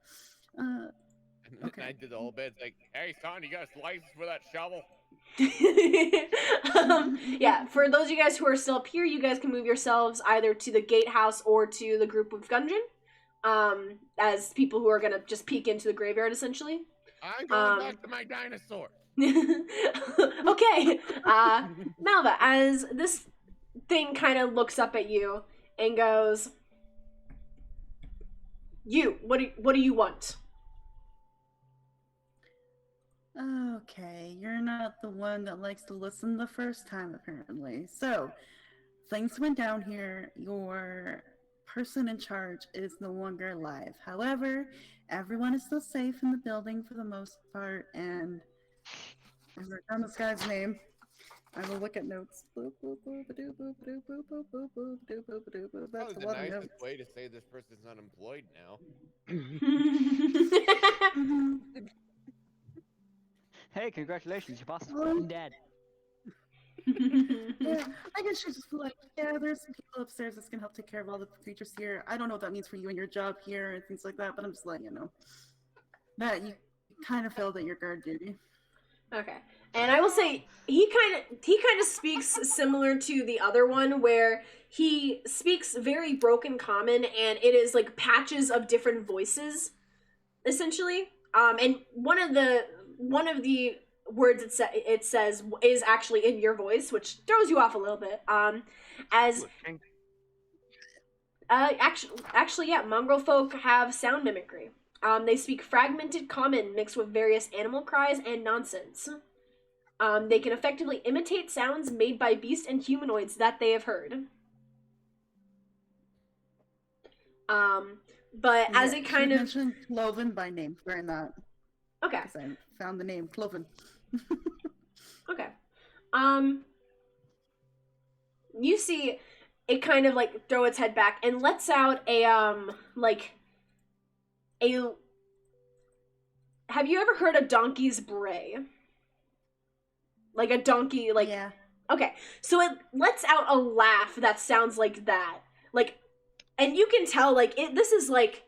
Okay.
I did the whole bit. It's like, hey, son, you got a license for that shovel?
Yeah, for those of you guys who are still up here, you guys can move yourselves either to the gatehouse or to the group of Gungeon. As people who are gonna just peek into the graveyard, essentially.
I'm going back to my dinosaur.
Okay, Malva, as this thing kind of looks up at you and goes, what do you want?
Okay, you're not the one that likes to listen the first time, apparently. So, things went down here. Your person in charge is no longer alive. However, everyone is still safe in the building for the most part, and I wrote down this guy's name. I will look at notes. Boop, boop, boop, boop, boop, boop, boop, boop, boop, boop, boop, boop, boop, boop. That's
Probably
a
the
lot of
nicest
notes.
way to say this person's unemployed now.
Hey, congratulations, your boss is fucking dead.
Yeah, I guess she's just like, yeah, there's some people upstairs that's gonna help take care of all the creatures here. I don't know what that means for you and your job here and things like that, but I'm just letting you know that you kind of failed at your guard duty.
Okay. And I will say he kind of speaks similar to the other one, where he speaks very broken common, and it is like patches of different voices, essentially. And one of the words it says is actually in your voice, which throws you off a little bit. Actually, yeah, mongrel folk have sound mimicry. They speak fragmented common mixed with various animal cries and nonsense. They can effectively imitate sounds made by beast and humanoids that they have heard. But as it kind of
mentioned Cloven by name during that.
Okay.
Because I found the name Cloven.
Okay. You see it kind of like throw its head back and lets out a have you ever heard a donkey's bray? Like a donkey, like...
Yeah.
Okay, so it lets out a laugh that sounds like that. Like, and you can tell, like, this is like...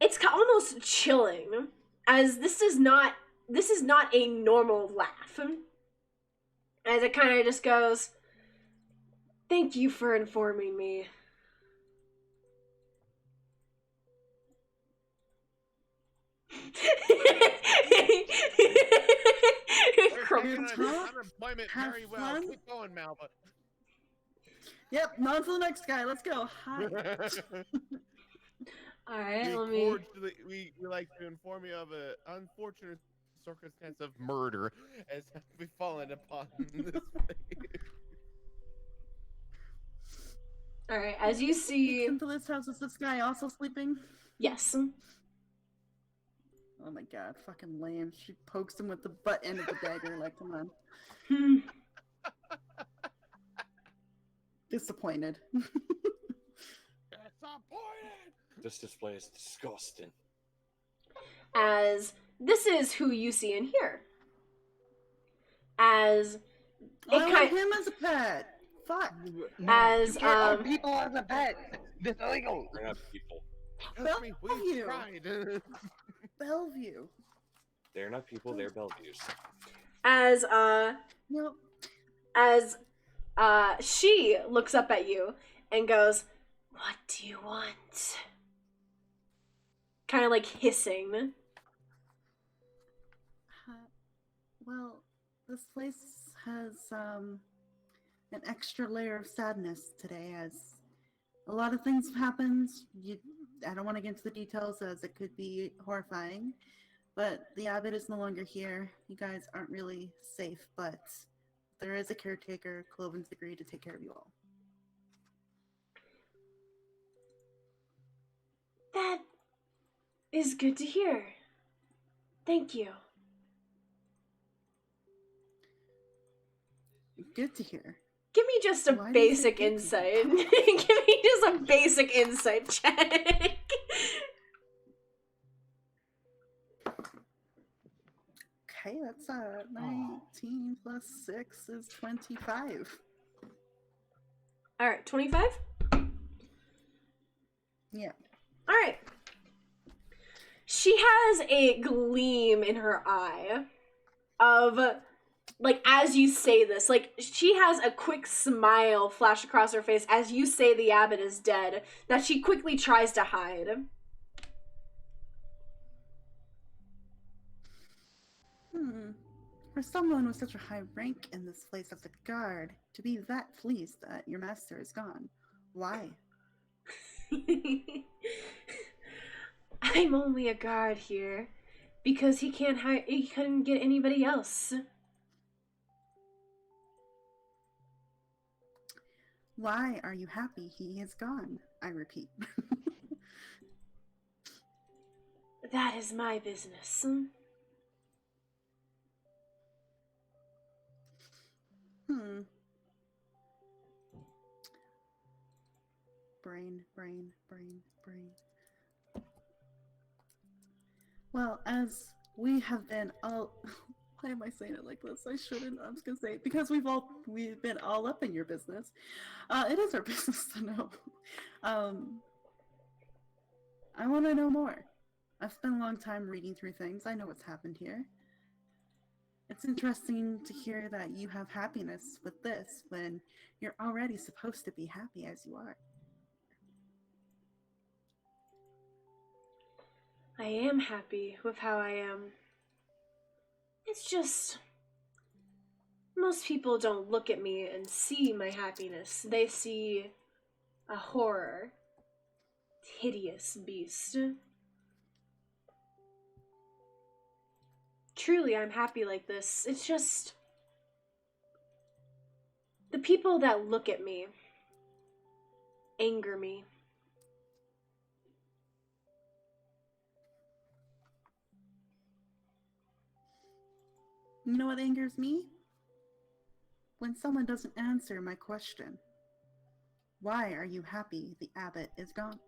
It's almost chilling, as this is not a normal laugh. As it kind of just goes, thank you for informing me.
Unemployment very well.
Fun.
Keep going, Malva.
Yep, on to the next guy. Let's go. Hi.
Alright,
we like to inform you of an unfortunate circumstance of murder as we've fallen upon this place.
Alright, as you see...
Into this house, is this guy also sleeping?
Yes.
Oh my god, fucking lame. She pokes him with the butt end of the dagger, like, come on. Disappointed.
This display is disgusting.
As this is who you see and hear. As
I want him as a pet. Fuck.
As
you can't own people as a pet. It's illegal.
We're not people.
Bellevue. Bellevue.
They're not people, they're Bellevues.
As
Nope.
as she looks up at you and goes, "What do you want?" Kind of like hissing.
Well, this place has an extra layer of sadness today, as a lot of things have happened. I don't want to get into the details, as it could be horrifying, but the abbot is no longer here. You guys aren't really safe, but there is a caretaker. Cloven's agreed to take care of you all.
That is good to hear. Thank you.
Good to hear.
Give me just a
Why do you say
basic
good to
insight. Give me just a basic insight check.
Okay, that's 19 plus 6 is 25.
All right, 25?
Yeah.
All right. She has a gleam in her eye of, like, as you say this, like, she has a quick smile flash across her face as you say the abbot is dead, that she quickly tries to hide.
For someone with such a high rank in this place as a guard, to be that pleased that your master is gone, why?
I'm only a guard here because he couldn't get anybody else.
Why are you happy he is gone? I repeat.
That is my business.
Brain. Well, as we have been all... Why am I saying it like this? I shouldn't. I'm just gonna say it because we've been all up in your business. It is our business to know. I want to know more. I've spent a long time reading through things. I know what's happened here. It's interesting to hear that you have happiness with this when you're already supposed to be happy as you are.
I am happy with how I am. It's just, most people don't look at me and see my happiness. They see a horror, hideous beast. Truly, I'm happy like this. It's just, the people that look at me anger me.
You know what angers me? When someone doesn't answer my question. Why are you happy the abbot is gone?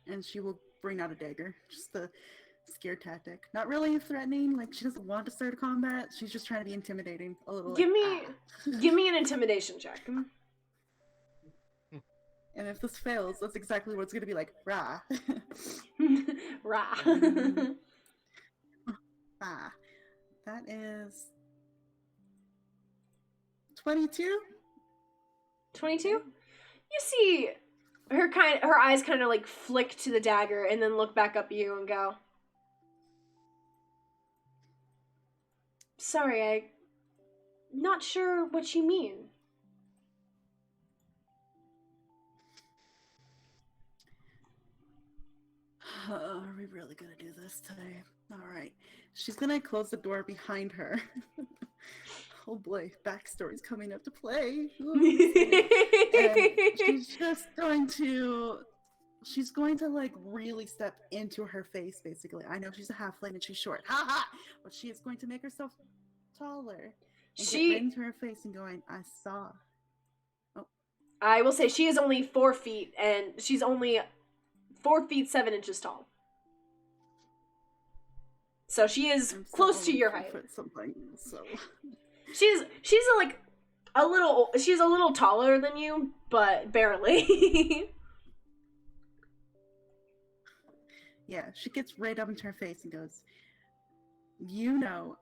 And she will bring out a dagger. Just a scare tactic. Not really threatening, like she doesn't want to start a combat. She's just trying to be intimidating. A little
Give
like,
me an intimidation check.
And if this fails, that's exactly what it's gonna be like. Rah.
Rah.
Ah. That is 22?
22? You see her eyes kind of like flick to the dagger and then look back up at you and go, sorry, I'm not sure what you mean.
Are we really gonna do this today? Alright. She's gonna close the door behind her. Oh boy, backstory's coming up to play. And she's going to like really step into her face, basically. I know she's a halfling and she's short. Ha ha! But she is going to make herself taller. And get right into her face and going, I saw. Oh.
I will say she is only 4 feet and she's only 4 feet 7 inches tall. So she is close to your height.
Something, so.
She's a little taller than you, but barely.
Yeah, she gets right up into her face and goes, you know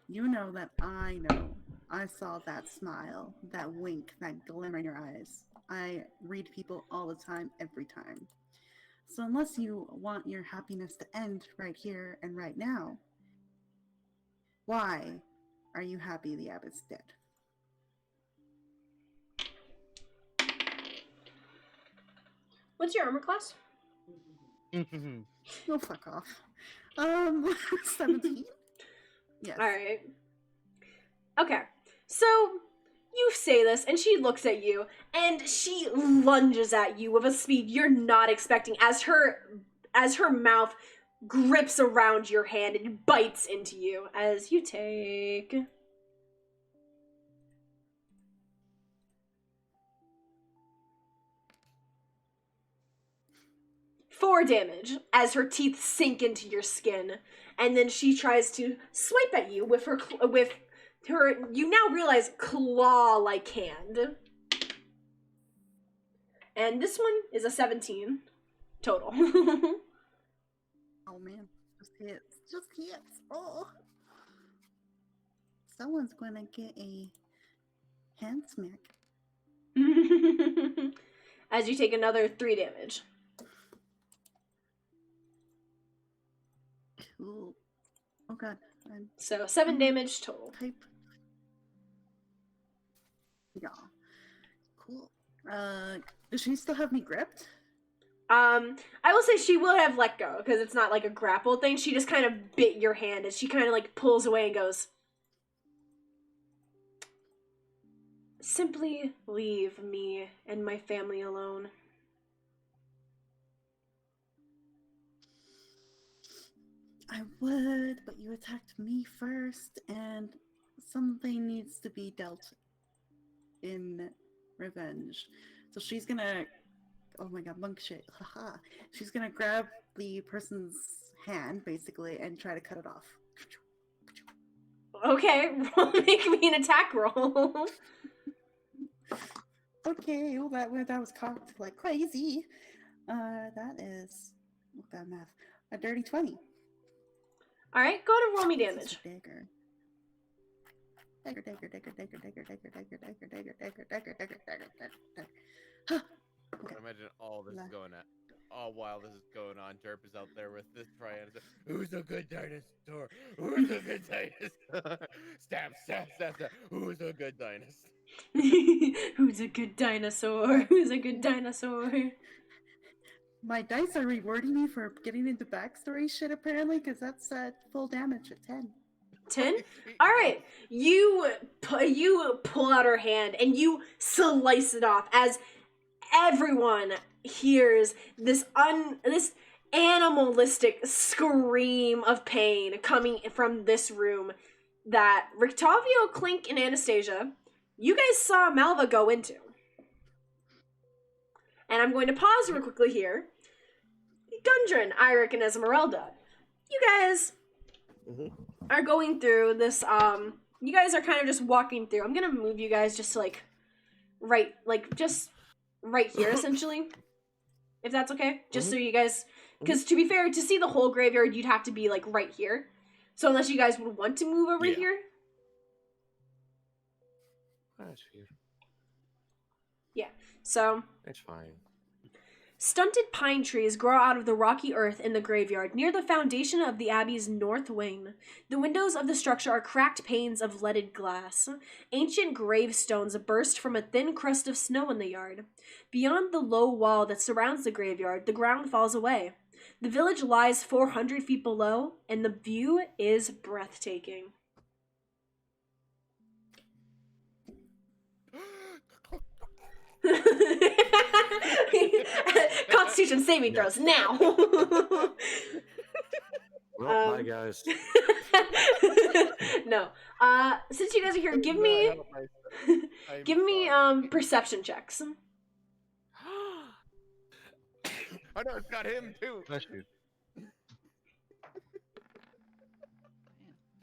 that I know. I saw that smile, that wink, that glimmer in your eyes. I read people all the time, every time. So unless you want your happiness to end right here and right now, why are you happy the abbot's dead?
What's your armor class?
Oh, fuck off. 17? Yes.
Alright. Okay. So, you say this, and she looks at you, and she lunges at you with a speed you're not expecting as her mouth grips around your hand and bites into you as you take 4 damage as her teeth sink into your skin, and then she tries to swipe at you with her you now realize claw-like hand. And this one is a 17 total.
Oh man, just hits. Just hits. Oh. Someone's gonna get a hand smack.
As you take another 3 damage.
Cool. Oh god.
So 7 damage total.
Type. Yeah. Cool. Does she still have me gripped?
I will say she will have let go, because it's not like a grapple thing. She just kind of bit your hand, and she kind of like pulls away and goes, "Simply leave me and my family alone."
I would, but you attacked me first, and something needs to be dealt in revenge. So she's gonna, oh my god, monk shit, haha. She's gonna grab the person's hand, basically, and try to cut it off.
Okay, make me an attack roll.
Okay, well that was cocked like crazy. That is, what that math? A dirty 20.
Alright, go to roll me
This is
damage.
a dagger. Dagger. Huh. Okay.
Imagine all this is going on. All while this is going on, Derp is out there with this triad. Who's a good dinosaur? Who's a good dinosaur? Stab, stab, stab, stab. Who's a good dinosaur?
Who's a good dinosaur? Who's a good dinosaur?
My dice are rewarding me for getting into backstory shit, apparently, because that's full damage at 10.
10? Alright, you pull out her hand and you slice it off as everyone hears this animalistic scream of pain coming from this room that Rictavio, Clink, and Anastasia, you guys saw Malva go into. And I'm going to pause real quickly here. Gundren, Eirik, and Esmeralda, you guys are going through this, you guys are kind of just walking through. I'm gonna move you guys just to, just right here, essentially. If that's okay. Just so you guys, because to be fair, to see the whole graveyard, you'd have to be, like, right here. So unless you guys would want to move over here.
That's weird.
Yeah, so.
That's fine.
Stunted pine trees grow out of the rocky earth in the graveyard near the foundation of the abbey's north wing. The windows of the structure are cracked panes of leaded glass. Ancient gravestones burst from a thin crust of snow in the yard. Beyond the low wall that surrounds the graveyard, the ground falls away. The village lies 400 feet below, and the view is breathtaking. Constitution saving throws now.
Well, bye guys.
No. Since you guys are here, give me perception checks.
I know it's got him too.
Bless you.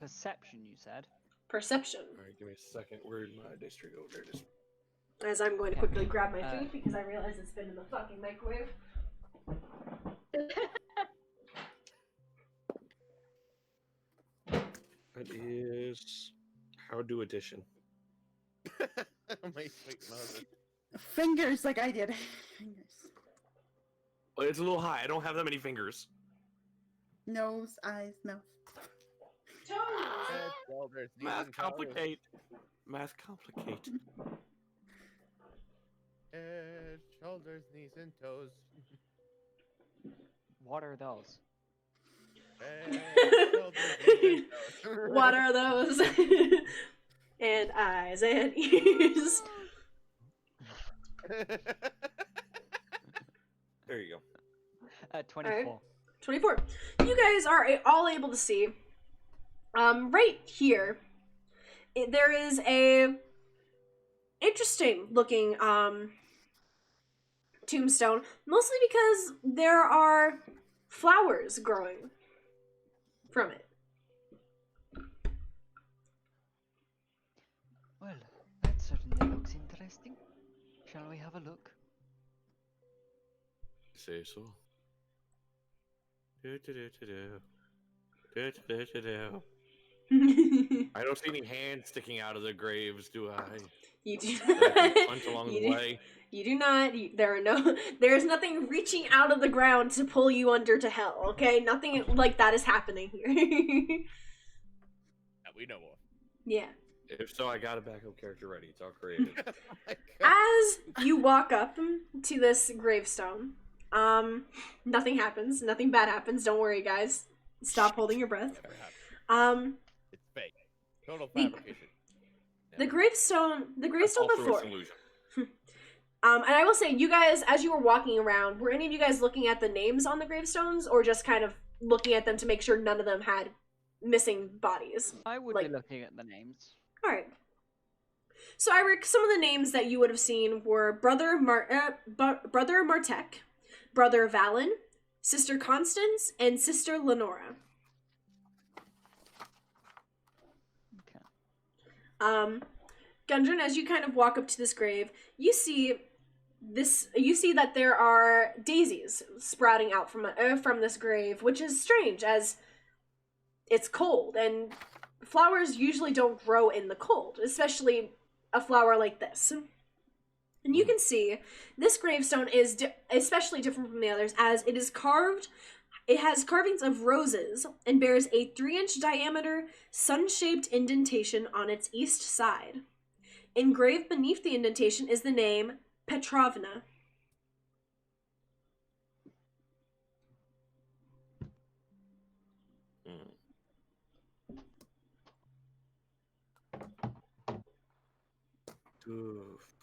Perception, you said?
Perception.
Alright, give me a second. Where'd my district go? There it is.
As I'm going to quickly grab my food because I realize it's been in the fucking microwave.
It is how do addition.
My sweet mother.
Fingers like I did. Fingers.
Well, it's a little high. I don't have that many fingers.
Nose, eyes, mouth.
Math complicate. Math complicate.
Head, shoulders, knees, and toes.
What are those?
Head, shoulders, knees, and toes.
What are those? And eyes and ears.
There you go.
24.
Right. 24. You guys are all able to see, right here, there is a interesting looking tombstone, mostly because there are flowers growing from it.
Well, that certainly looks interesting. Shall we have a look?
Say so. Do-do-do-do-do. Do-do-do-do-do. I don't see any hands sticking out of the graves, do I?
You do
That I can
not.
punch along
You
the
do-
way.
You do not. There is nothing reaching out of the ground to pull you under to hell. Okay, nothing like that is happening here.
That we know of.
Yeah.
If so, I got a backup character ready. It's all created.
Oh my God.
As you walk up to this gravestone, nothing happens. Nothing bad happens. Don't worry, guys. Stop holding your breath.
Never happened.
Um,
It's fake. Total
The-
fabrication.
the gravestone
All through
before.
its illusion.
And I will say, you guys, as you were walking around, were any of you guys looking at the names on the gravestones, or just kind of looking at them to make sure none of them had missing bodies?
I would
Like-
be looking at the names.
All right. So, Iric, some of the names that you would have seen were Brother Martek, Brother Valen, Sister Constance, and Sister Lenora.
Okay.
Gundren, as you kind of walk up to this grave, you see that there are daisies sprouting out from this grave, which is strange as it's cold and flowers usually don't grow in the cold, especially a flower like this. And you can see this gravestone is especially different from the others as it is carved. It has carvings of roses and bears a 3-inch diameter sun-shaped indentation on its east side. Engraved beneath the indentation is the name Petrovna.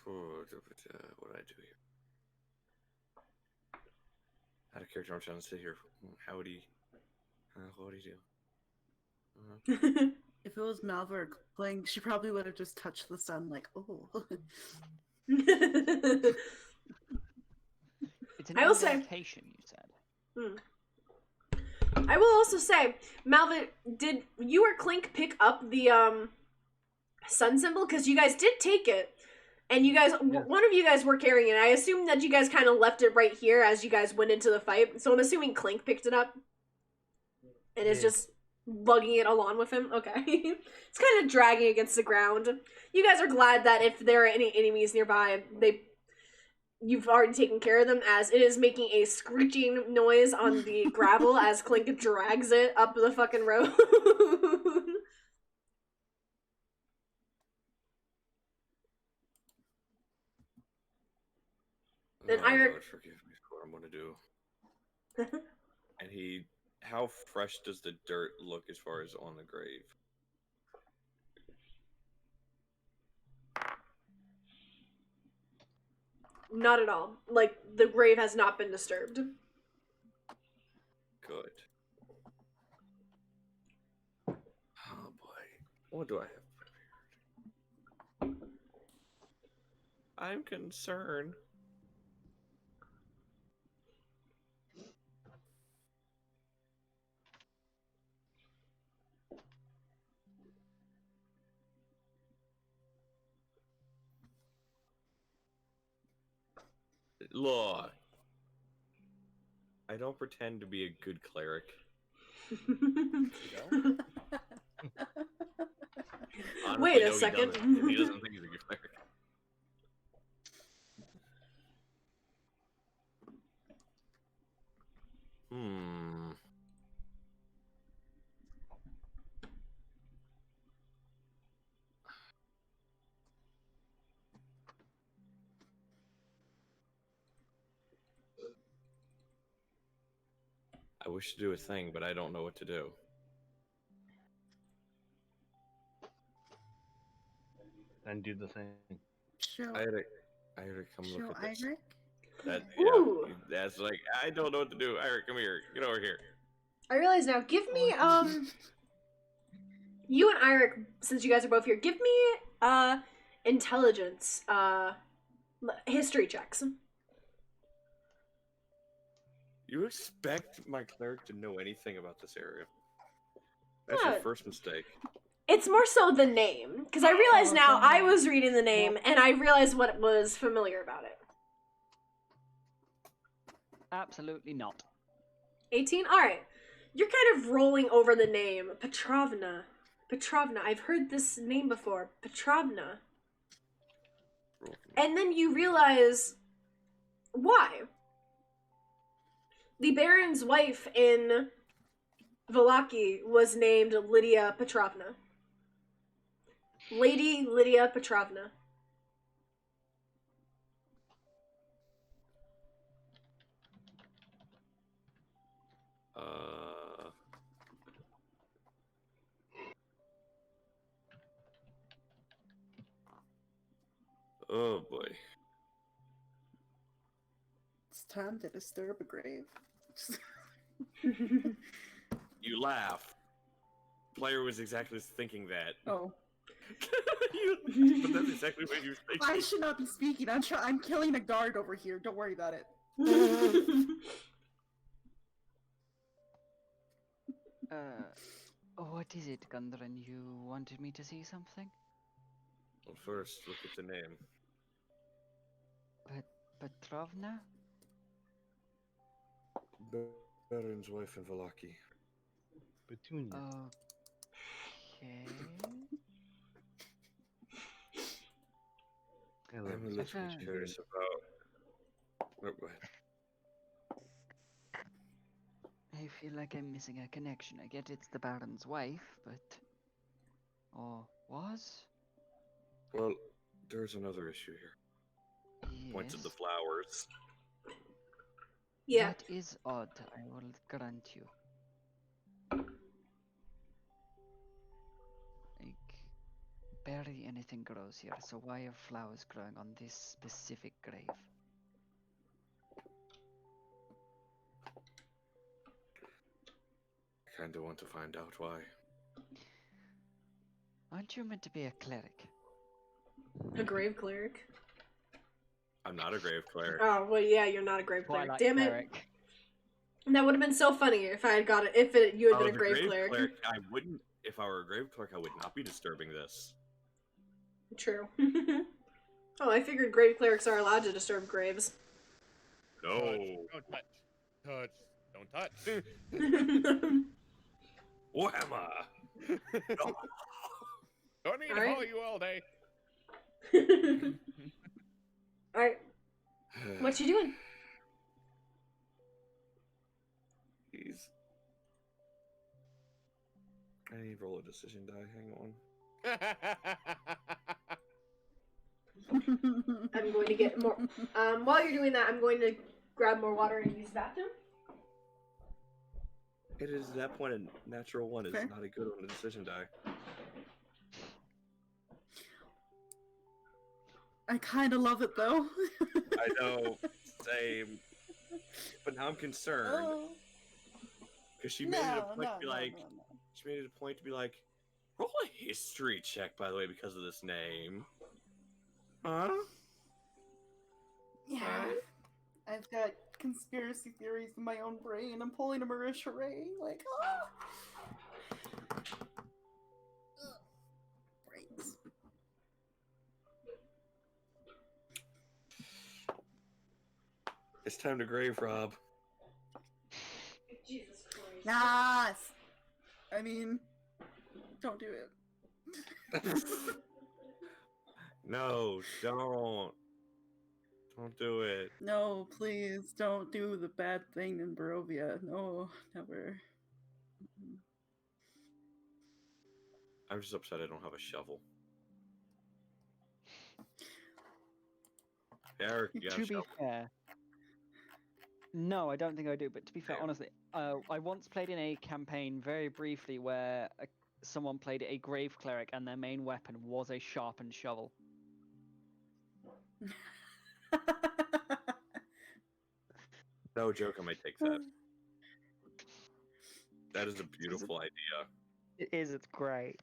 What do I do here? Out of character, I'm trying to sit here. How would he? What would he do?
If it was Malvar playing, she probably would have just touched the sun, like, oh.
It's an
I will say-
indentation, you said.
I will also say, Malva, did you or Clink pick up the sun symbol? Because you guys did take it, and you guys, one of you guys were carrying it. I assume that you guys kind of left it right here as you guys went into the fight. So I'm assuming Clink picked it up, and is just lugging it along with him. Okay, it's kind of dragging against the ground. You guys are glad that if there are any enemies nearby, you've already taken care of them, as it is making a screeching noise on the gravel as Clink drags it up the fucking road. Then
Oh,
Iric-
Lord, forgive me for what I'm gonna do. And how fresh does the dirt look as far as on the grave?
Not at all. Like, the grave has not been disturbed.
Good. Oh boy, what do I have prepared? I'm concerned. Look, I don't pretend to be a good cleric. Honestly,
Wait a
no, he
second.
doesn't, and he doesn't think he's a good cleric. I wish to do a thing, but I don't know what to do.
Then do the thing.
Show,
I had to come
show
look at this.
Iric?
That,
Ooh.
yeah, that's like, I don't know what to do. Eric, come here. Get over here.
I realize now, give me, you and Iric, since you guys are both here, give me, intelligence, history checks.
You expect my cleric to know anything about this area? That's your first mistake.
It's more so the name, because I realize now I was reading the name and I realized what was familiar about it.
Absolutely not.
18? Alright. You're kind of rolling over the name. Petrovna. Petrovna. I've heard this name before. Petrovna. And then you realize why. The Baron's wife in Valaki was named Lydia Petrovna. Lady Lydia Petrovna.
Oh boy.
It's time to disturb a grave.
You laugh. Player was exactly thinking that.
Oh.
But that's exactly what you were thinking.
I should not be speaking. I'm killing a guard over here. Don't worry about it.
What is it, Gundren? You wanted me to see something?
Well, first, look at the name.
Petrovna?
Baron's wife in Valaki.
Petunia.
Okay.
I'm a little curious about... Oh, go ahead.
I feel like I'm missing a connection. I get it's the Baron's wife, but... Or was?
Well, there's another issue here.
Yes.
Points at the flowers.
Yeah.
That is odd, I will grant you. Like, barely anything grows here, so why are flowers growing on this specific grave?
Kinda want to find out why.
Aren't you meant to be a cleric?
A grave cleric?
I'm not a grave cleric.
Oh, well, yeah, you're not a grave cleric.
Twilight
Damn
cleric.
it. That would have been so funny if I had got it, you had been a
the
grave cleric.
I wouldn't, if I were a grave cleric, I would not be disturbing this.
True. Oh, I figured grave clerics are allowed to disturb graves.
No.
Don't touch. Touch. Don't touch.
Warhammer! No.
Don't need to
Alright.
follow you all day.
Alright. What you doing?
Jeez. I need to roll a decision die, hang on.
I'm going to get more. While you're doing that, I'm going to grab more water and use the bathroom.
It is at that point a natural one is
Fair.
not a good on a decision die.
I kind of love it though.
I know, same. But now I'm concerned because she made it a point to be like, she made it a point to be like, roll a history check, by the way, because of this name. Huh?
Yeah. I've got conspiracy theories in my own brain. I'm pulling a Marisha Ray. Like, brains.
It's time to grave rob.
Jesus Christ.
Yes. I mean, don't do it.
No, don't. Don't do it.
No, please don't do the bad thing in Barovia. No, never.
I'm just upset I don't have a shovel. Eric, you got a
To be
shovel?
fair, no, I don't think I do. But to be fair,
Damn.
honestly, I once played in a campaign very briefly where someone played a grave cleric and their main weapon was a sharpened shovel.
No joke, I might take that. That is a beautiful idea.
It is. It's great.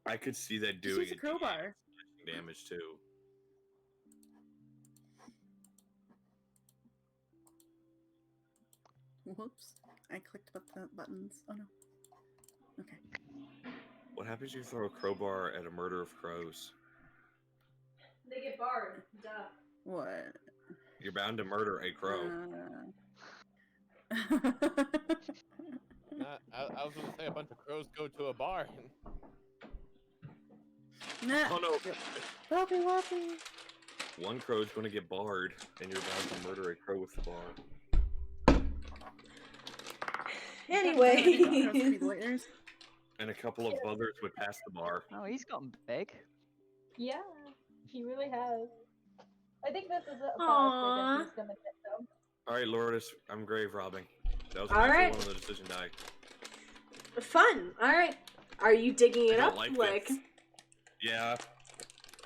I could see that
Just
doing
use a crowbar.
damage too.
Whoops. I clicked the buttons. Oh no. Okay.
What happens if you throw a crowbar at a murder of crows?
They get barred. Duh.
What?
You're bound to murder a crow.
I was gonna say a bunch of crows go to a bar.
Nah.
Oh no!
Woppy woppy.
One crow's gonna get barred, and you're bound to murder a crow with the bar.
Anyway.
And a couple of others would pass the bar.
Oh, he's gotten big.
Yeah, he really has. I think this is about
Aww.
as big as he's gonna get though.
Alright, Lourdes, I'm grave robbing. That was a
All
natural
right.
one on the decision die.
Fun. All right. Are you digging it
I
up?
don't
Like.
this. Yeah,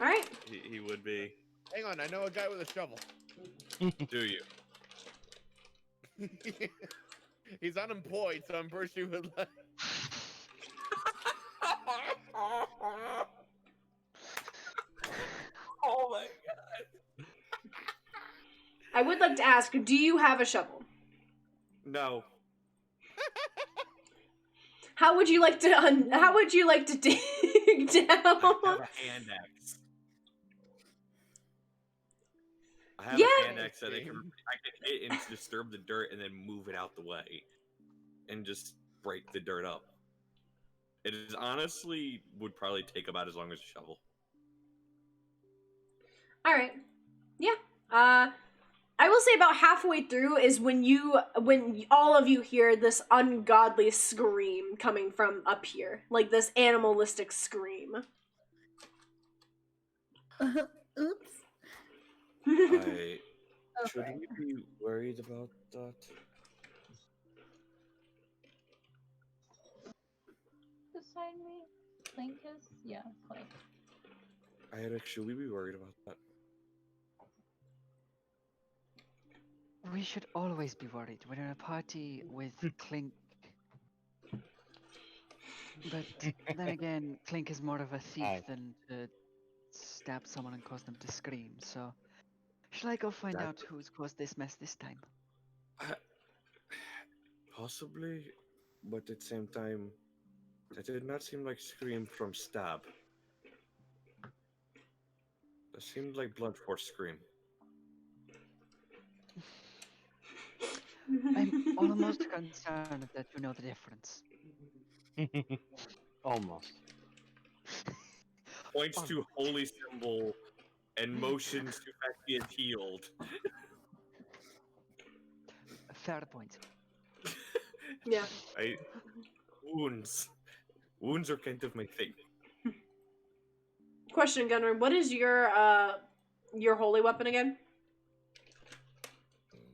All right.
he would be.
Hang on, I know a guy with a shovel.
Do you?
He's unemployed, so I'm pretty sure he would like.
Oh my god.
I would like to ask, do you have a shovel?
No.
How would you like to how would you like to dig down?
I have a hand axe. I have
Yeah.
a hand axe that I can hit and disturb the dirt and then move it out the way. And just break the dirt up. It is honestly would probably take about as long as a shovel.
All right. Yeah. I will say about halfway through is when all of you hear this ungodly scream coming from up here, like this animalistic scream.
Oops.
Should we be worried about that?
Beside me, Clink is? Yeah, Clink.
Should we be worried about that?
We should always be worried. We're in a party with Clink. But then again, Clink is more of a thief
Aye.
than to stab someone and cause them to scream, so... Shall I go find out who's caused this mess this time?
Possibly, but at the same time, that did not seem like scream from stab. That seemed like blunt force scream.
I'm almost concerned that you know the difference.
Almost.
Points to holy symbol and motions to fact he is healed.
Fair point.
Yeah.
Wounds. Wounds are kind of my thing.
Question, Gunnar, what is your holy weapon again?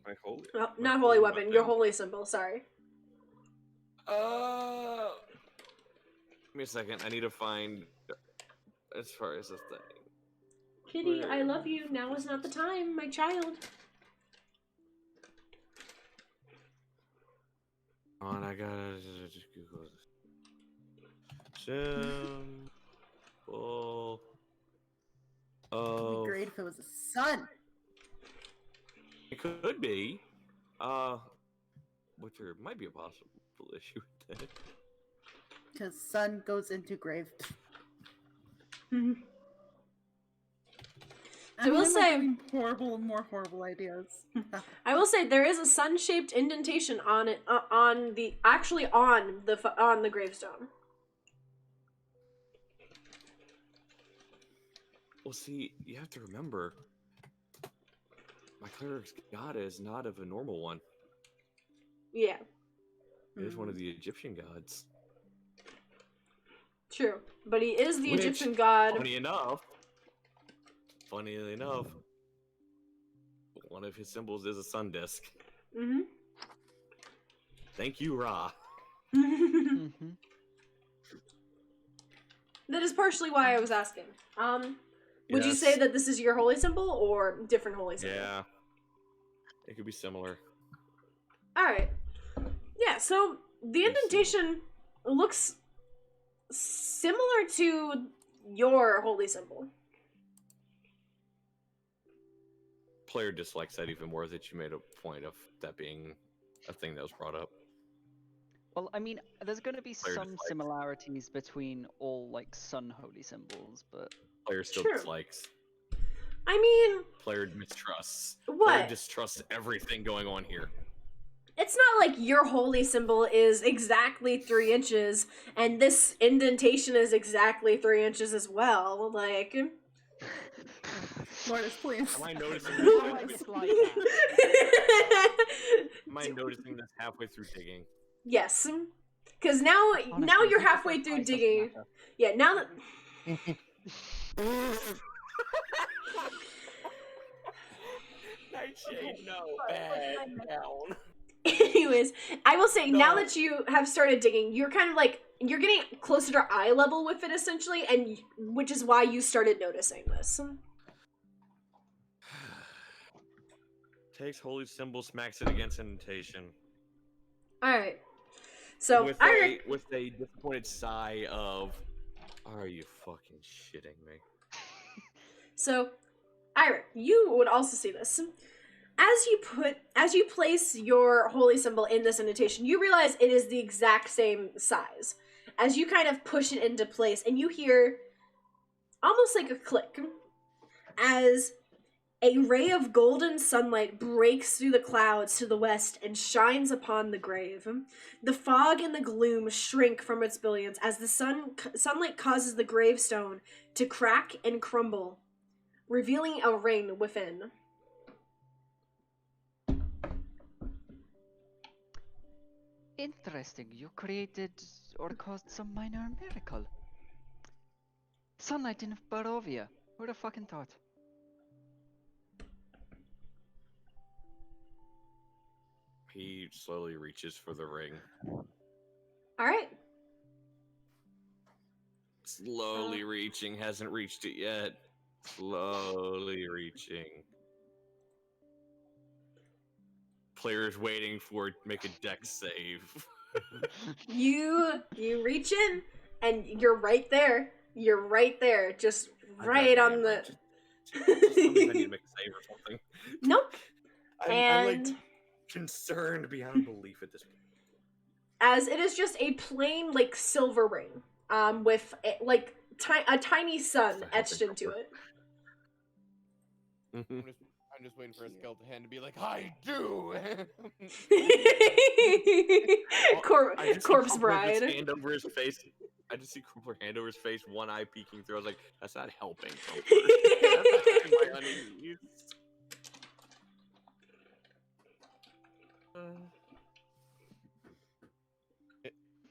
My holy.
Oh, not holy weapon, your holy symbol. Sorry.
Give me a second. I need to find. As far as the thing.
Kitty, I love you. Now is not the time, my child.
On, I gotta just Google this. Symbol
It'd be
of.
great if it was a sun.
It could be. Which there might be a possible issue with that.
Because sun goes into grave.
I will say,
more horrible ideas.
I will say there is a sun-shaped indentation on it, on the gravestone.
Well, see, you have to remember, my cleric's god is not of a normal one.
Yeah.
It is one of the Egyptian gods.
True, but he is the
Which,
Egyptian god.
Funnily enough, one of his symbols is a sun disk.
Mm-hmm.
Thank you, Ra.
Mm-hmm.
That is partially why I was asking. Would you
Yes.
say that this is your holy symbol or different holy symbol?
Yeah. It could be similar.
Alright. Yeah, so the indentation looks similar to your holy symbol.
Player dislikes that even more, that you made a point of that being a thing that was brought up.
Well, I mean, there's going to be
Player
some
dislikes.
similarities between all like sun holy symbols, but
Player still
True.
dislikes.
I mean,
Player mistrusts.
What?
Player distrusts everything going on here.
it's not like your holy symbol is exactly 3 inches, and this indentation is exactly 3 inches as well. Like,
Mortis, please.
Am I noticing
No,
this?
I dislike that.
Am I noticing this halfway through digging?
yes, because now
Honestly,
you're
who said
halfway
that
through
size doesn't
digging.
matter?
Yeah, now that
Nightshade, no, bad down.
anyways, I will say now
No.
that you have started digging, you're kind of like you're getting closer to eye level with it essentially, and which is why you started noticing this.
Takes holy symbol, smacks it against indentation.
All right. So
with a disappointed sigh of, "Are you fucking shitting me?"
So, Ira, you would also see this. As you place your holy symbol in this indentation, you realize it is the exact same size. As you kind of push it into place, and you hear almost like a click as a ray of golden sunlight breaks through the clouds to the west and shines upon the grave. The fog and the gloom shrink from its billions as the sunlight causes the gravestone to crack and crumble, revealing a ring within.
Interesting. You created or caused some minor miracle. Sunlight in Barovia. Who'd have fucking thought?
He slowly reaches for the ring.
All right.
Slowly reaching, hasn't reached it yet. Slowly reaching. Player's waiting for it to make a dex save.
You reach in and you're right there. You're right there, just right on the.
Just tell me if I need to make a save or something.
Nope.
I'm like
And
concerned beyond belief at this point.
as it is just a plain like silver ring, with like a tiny sun
That's a
etched
helping
into
comfort.
it.
I'm just waiting for a skeleton hand to be like, I do.
I just see
Corpse
Crumpler
bride.
just hand over his face. I just see Crumpler hand over his face, one eye peeking through. I was like, that's not helping. Crumpler. That's not my unease.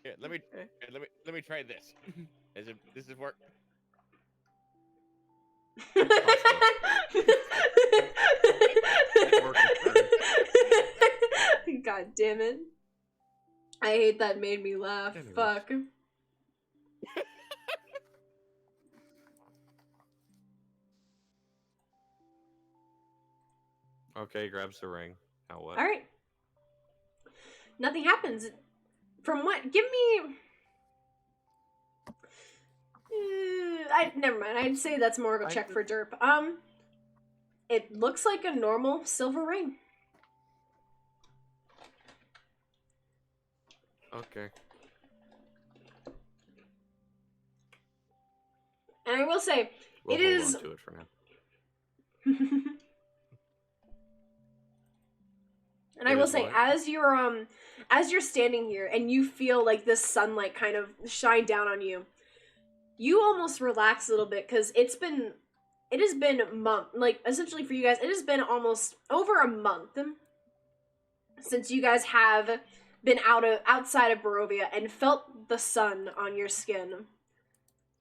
Here, let me try this. Does it work?
God damn it. I hate that made me laugh.
Anyways.
Fuck.
Okay, grabs the ring. Now what?
Alright. Nothing happens. From what? Give me. Never mind. I'd say that's more of a check for derp. It looks like a normal silver ring.
Okay.
And I will say,
We'll
it
hold
is.
on to it for now.
And I
It
will
is
say,
what?
as you're standing here and you feel like this sunlight kind of shine down on you, you almost relax a little bit because it has been a month, like essentially for you guys, it has been almost over a month since you guys have been outside of Barovia and felt the sun on your skin.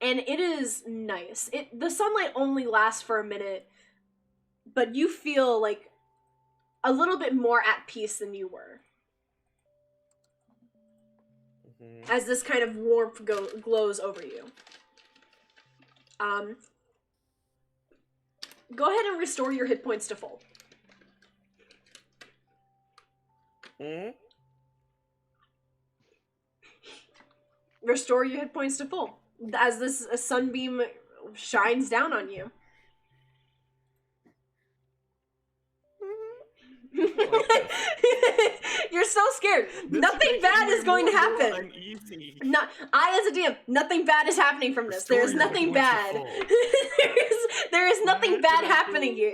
And it is nice. The sunlight only lasts for a minute, but you feel like a little bit more at peace than you were. As this kind of warmth glows over you. Go ahead and restore your hit points to full. Restore your hit points to full. As this sunbeam shines down on you. Your You're so scared. Nothing bad is going to happen.
Uneasy.
Not I as a DM. Nothing bad is happening from this. There is
Restore your
nothing
points of
bad.
fall.
there is nothing
That's
bad
what I
happening here.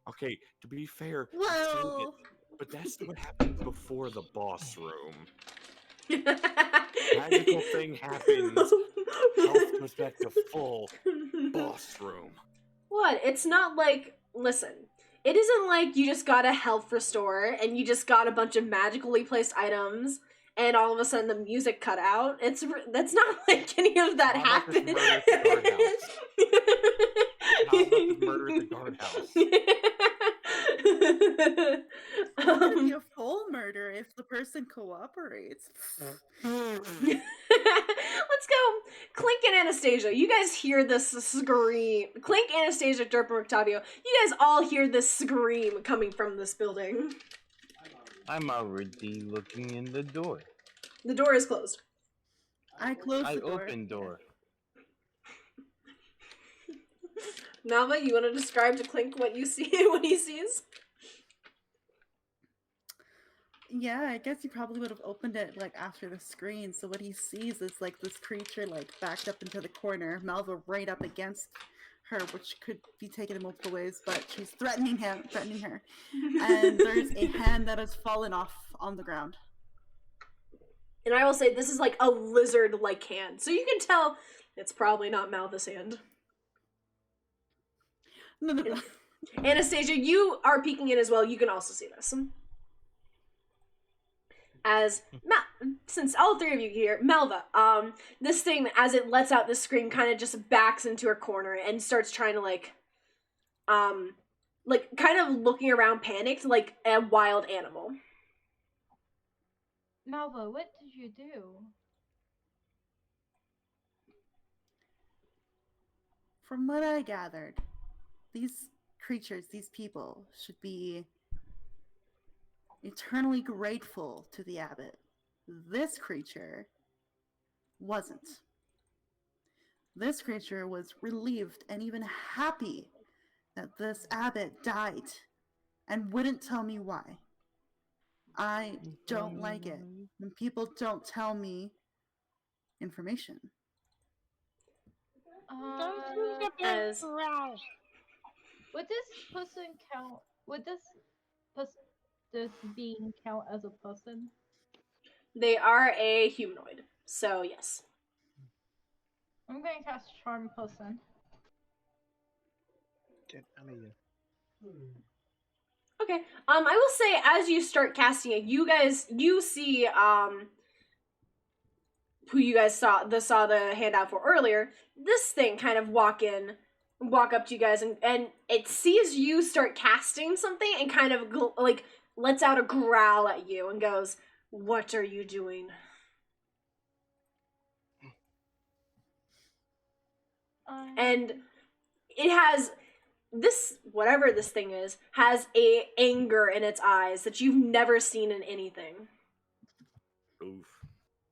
Okay, to be fair, I'm saying it,
Well,
but that's what happens before the boss room. Magical thing happens. Health goes back to full. Boss room.
What? It's not like, listen, it isn't like you just got a health restore and you just got a bunch of magically placed items and all of a sudden the music cut out. That's not like any of that
Not about this
happened.
murder at the guardhouse.
it's gonna be a full murder if the person cooperates.
Let's go. Clink and Anastasia. You guys hear this scream. Clink, Anastasia, Derp, and Octavio. You guys all hear this scream coming from this building.
I'm already looking in the door.
The door is closed.
I close
I
the door.
open door.
Nava, you want to describe to Clink what you see, what he sees?
Yeah, I guess he probably would have opened it like after the screen. So what he sees is like this creature like backed up into the corner, Malva right up against her, which could be taken in multiple ways, but she's threatening her. And there's a hand that has fallen off on the ground.
And I will say this is like a lizard-like hand, so you can tell it's probably not Malva's hand.
No.
Anastasia, you are peeking in as well. You can also see this. Since all three of you here, Malva, this thing, as it lets out this scream, kind of just backs into her corner and starts trying to like kind of looking around panicked like a wild animal.
Malva, what did you do?
From what I gathered, these creatures, these people, should be eternally grateful to the abbot. This creature wasn't. This creature was relieved and even happy that this abbot died and wouldn't tell me why. I don't like it when people don't tell me information.
As
Would this person count? Would this being count as a person?
they are a humanoid, so yes.
I'm gonna cast Charm Person.
Get out of here.
Okay. I will say as you start casting it, you see who you guys saw the handout for earlier. This thing kind of walk up to you guys and it sees you start casting something and kind of like lets out a growl at you and goes, "What are you doing?" And it has this, whatever this thing is, has a anger in its eyes that you've never seen in anything.
Oof.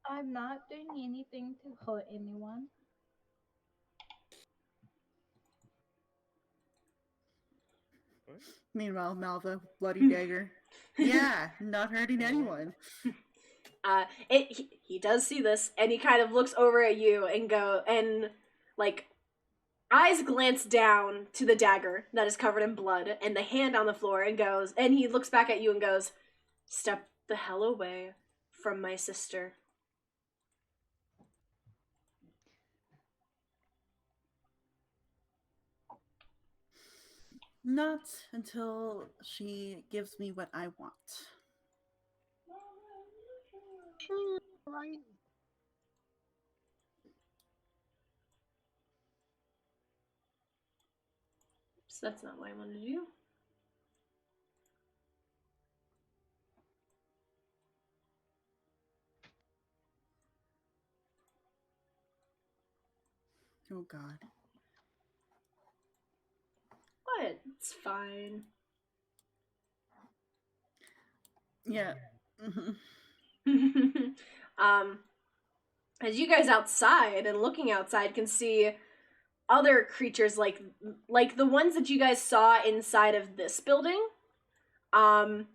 I'm not doing anything to hurt anyone.
Meanwhile, Malva, bloody dagger. Yeah, not hurting anyone.
He does see this, and he kind of looks over at you and like eyes glance down to the dagger that is covered in blood and the hand on the floor and he looks back at you and goes, "Step the hell away from my sister."
Not until she gives me what I want.
Right.
So that's not what I wanted to do.
Oh God.
What? It's fine.
Yeah.
As you guys outside and looking outside can see other creatures like the ones that you guys saw inside of this building, kind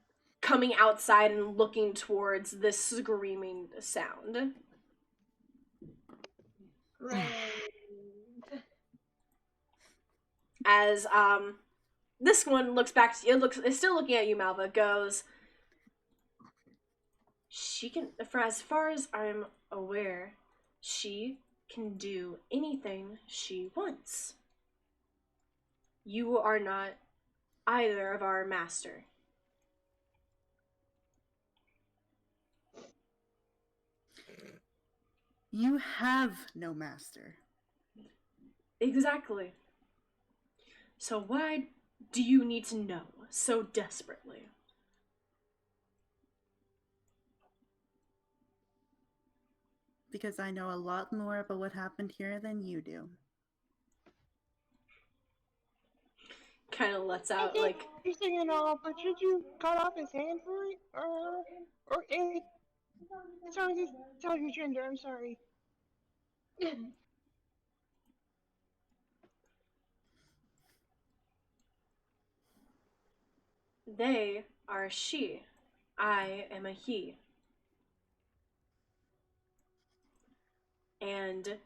coming outside and looking towards this screaming sound.
Great.
As this one looks back to you, is still looking at you, Malva, goes, she can, for as far as I'm aware, she can do anything she wants. You are not either of our master.
You have no master.
Exactly. So why do you need to know so desperately?
Because I know a lot more about what happened here than you do.
Kind of lets out, like...
Interesting and all, but should you cut off his hand for it? Or it... Sorry, tell your gender, I'm sorry.
They are she. I am a he. And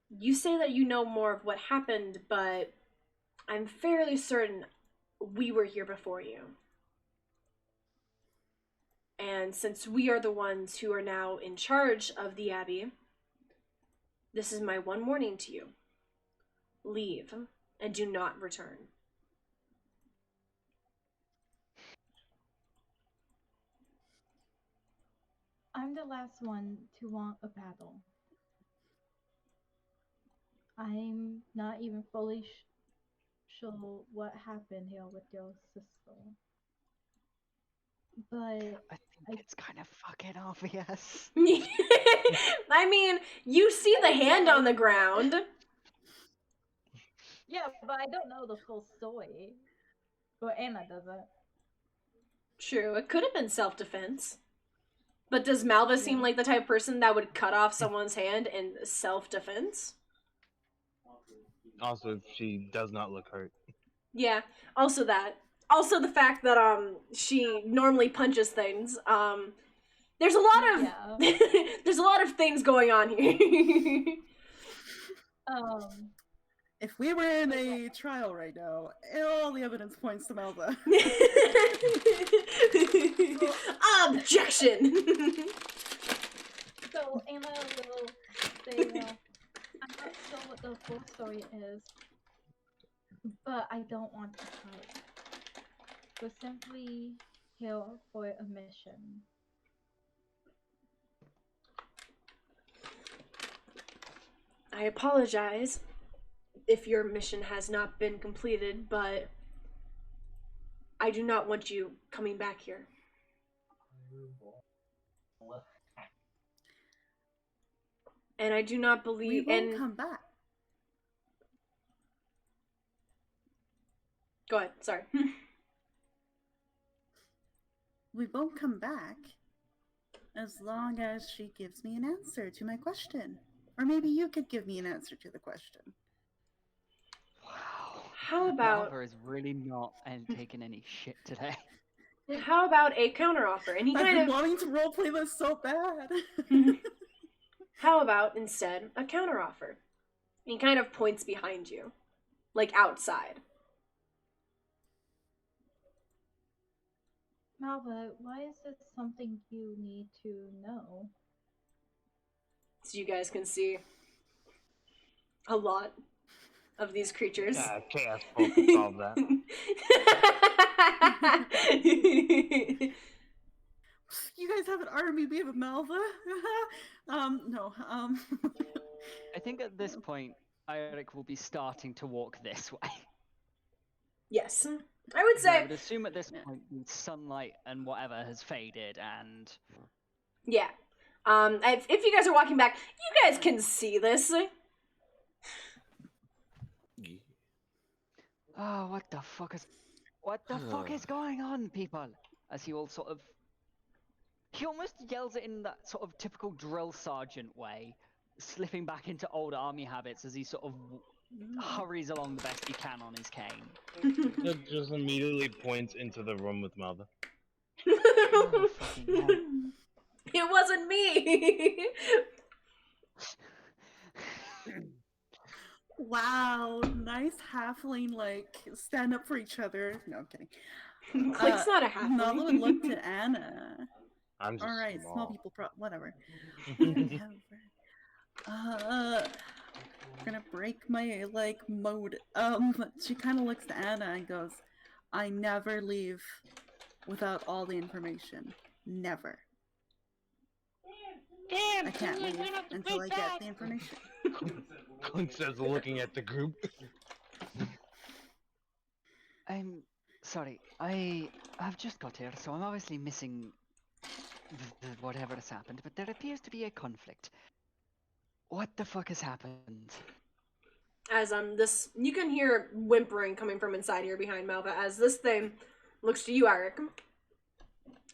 you say that you know more of what happened, but I'm fairly certain we were here before you. And since we are the ones who are now in charge of the Abbey, this is my one warning to you. Leave and do not return.
I'm the last one to want a battle. I'm not even fully sure what happened here with your sister. But
I think it's kind of fucking obvious.
I mean, you see the hand on the ground.
yeah, but I don't know the full story. Well, Anna doesn't.
True, it could have been self-defense. But does Malva seem like the type of person that would cut off someone's hand in self-defense?
Also, she does not look hurt.
Yeah, also that. Also the fact that she normally punches things. There's a lot of there's a lot of things going on here.
If we were in a trial right now, all the evidence points to Melba.
Objection!
So Anna will say, well, I'm not sure what the full story is, but I don't want to fight. We're simply here for a mission.
I apologize if your mission has not been completed, but I do not want you coming back here. And I do not believe...
We won't come back.
Go ahead, sorry.
We won't come back as long as she gives me an answer to my question. Or maybe you could give me an answer to the question.
Wow.
How about...
Malva is really not taking any shit today.
How about a counteroffer? And he
I've
kind
been
of...
wanting to roleplay this so bad.
How about, instead, a counteroffer? He kind of points behind you. Like, outside.
Malva, why is this something you need to know?
So you guys can see a lot of these creatures.
Yeah, chaos focus solve that.
You guys have an army, we have a Malva. No.
I think at this point, Eric will be starting to walk this way.
Yes. I would say...
I would assume at this point the sunlight and whatever has faded and...
Yeah. If you guys are walking back, you guys can see this.
Oh, what the fuck is going on, people? As he all sort of... He almost yells it in that sort of typical drill sergeant way, slipping back into old army habits as he sort of hurries along the best he can on his cane.
It just immediately points into the room with Mother.
Oh, fucking hell.
It wasn't me.
Wow, nice halfling, like, stand up for each other. No, I'm kidding.
Clink's not a halfling.
Nala would look to Anna.
I'm just
Alright,
small.
small people, whatever. Whatever. Gonna break my, like, mode. She kind of looks to Anna and goes, I never leave without all the information. Never.
Damn,
I can't
Clink,
leave
you're not the
until I
best
get
at.
the information.
Clint says, looking at the group.
I'm sorry. I've just got here, so I'm obviously missing whatever has happened, but there appears to be a conflict. What the fuck has happened?
As this, you can hear whimpering coming from inside here behind Malva as this thing looks to you, Eric,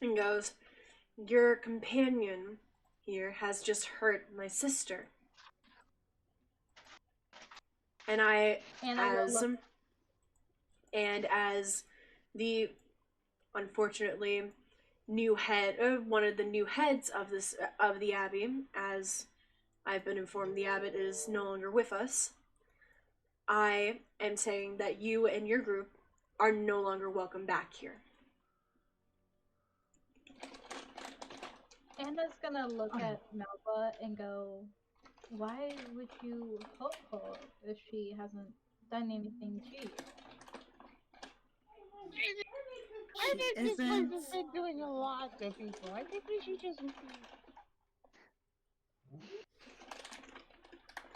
and goes, your companion here has just hurt my sister. And as the unfortunately new head, one of the new heads of the abbey, as I've been informed the abbot is no longer with us, I am saying that you and your group are no longer welcome back here.
Anna's gonna look at Melba and go, why would you help her if she hasn't done anything to you?
I think this place
isn't-
has been doing a lot to people. I think we should just.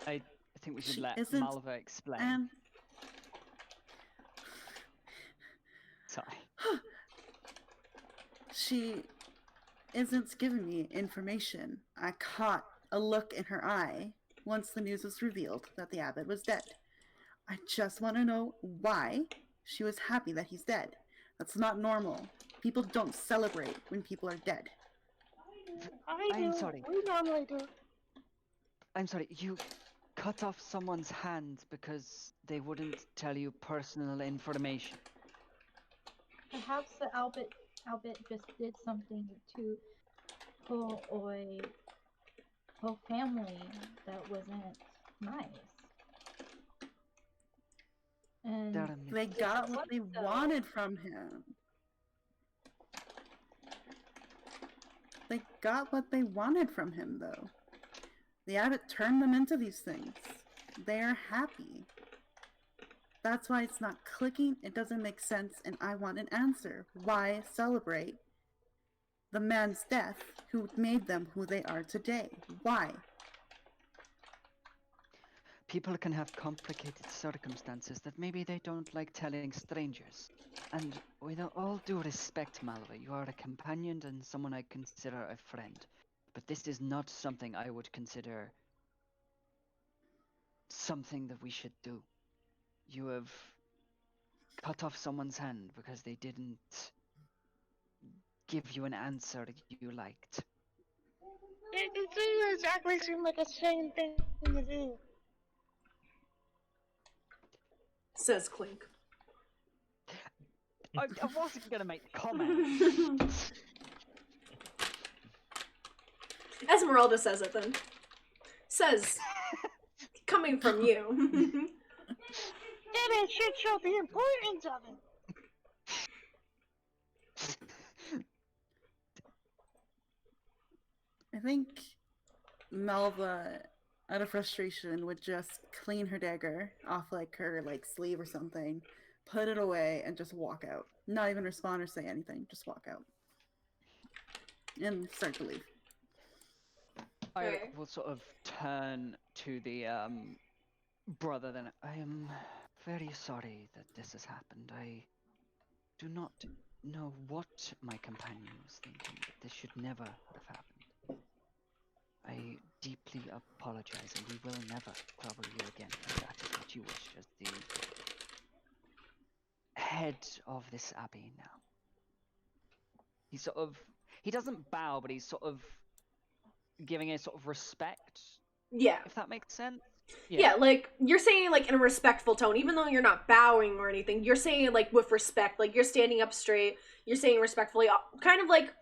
I think we should
She
let
isn't-
Malva explain. Sorry.
She isn't giving me information. I caught a look in her eye once the news was revealed that the abbot was dead. I just want to know why she was happy that he's dead. That's not normal. People don't celebrate when people are dead.
I'm sorry.
We normally do.
I'm sorry. You cut off someone's hand because they wouldn't tell you personal information.
Perhaps the Albert just did something to her family that wasn't nice. And
They got what they wanted from him. They got what they wanted from him, though. The abbot turned them into these things. They are happy. That's why it's not clicking, it doesn't make sense, and I want an answer. Why celebrate the man's death who made them who they are today? Why?
People can have complicated circumstances that maybe they don't like telling strangers. And with all due respect, Malva, you are a companion and someone I consider a friend. But this is not something I would consider something that we should do. You have cut off someone's hand because they didn't give you an answer you liked.
It doesn't exactly seem like a sane thing to do.
Says Clink.
I wasn't going to make the comment.
Esmeralda says it then. Says, coming from you.
Then it should show the importance of it.
I think Malva, out of frustration, would just clean her dagger off like her sleeve or something, put it away, and just walk out. Not even respond or say anything. Just walk out. And start to leave.
I will sort of turn to the brother then. I am very sorry that this has happened. I do not know what my companion was thinking, but this should never have happened. I deeply apologize, and we will never trouble you again if that is what you wish as the head of this abbey now. He doesn't bow, but he's sort of giving a sort of respect.
Yeah.
If that makes sense.
Yeah, like you're saying like in a respectful tone, even though you're not bowing or anything. You're saying like with respect, like you're standing up straight. You're saying respectfully, kind of like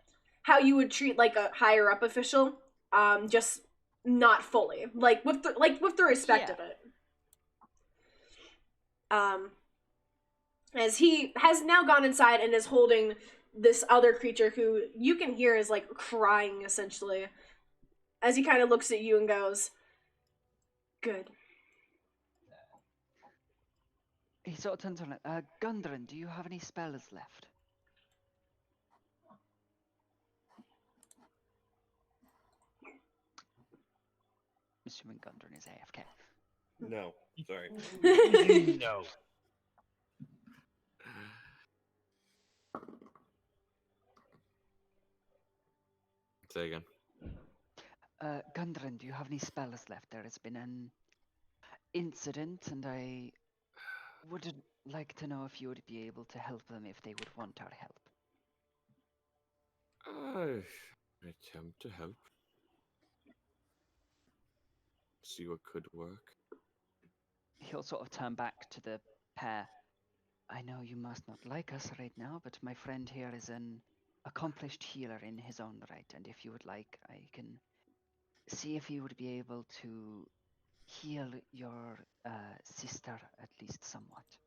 how you would treat like a higher up official, just not fully, like with the respect of it. As he has now gone inside and is holding this other creature who you can hear is like crying essentially, as he kind of looks at you and goes, "Good."
He sort of turns on it. Gundren, do you have any spells left? Assuming Gundren is AFK.
No, sorry.
No.
Say again.
Gundren, do you have any spells left? There has been an incident, and I would like to know if you would be able to help them if they would want our help.
Attempt to help. See what could work.
He'll sort of turn back to the pair. I know you must not like us right now, but my friend here is an accomplished healer in his own right, and if you would like, I can see if he would be able to heal your sister at least somewhat.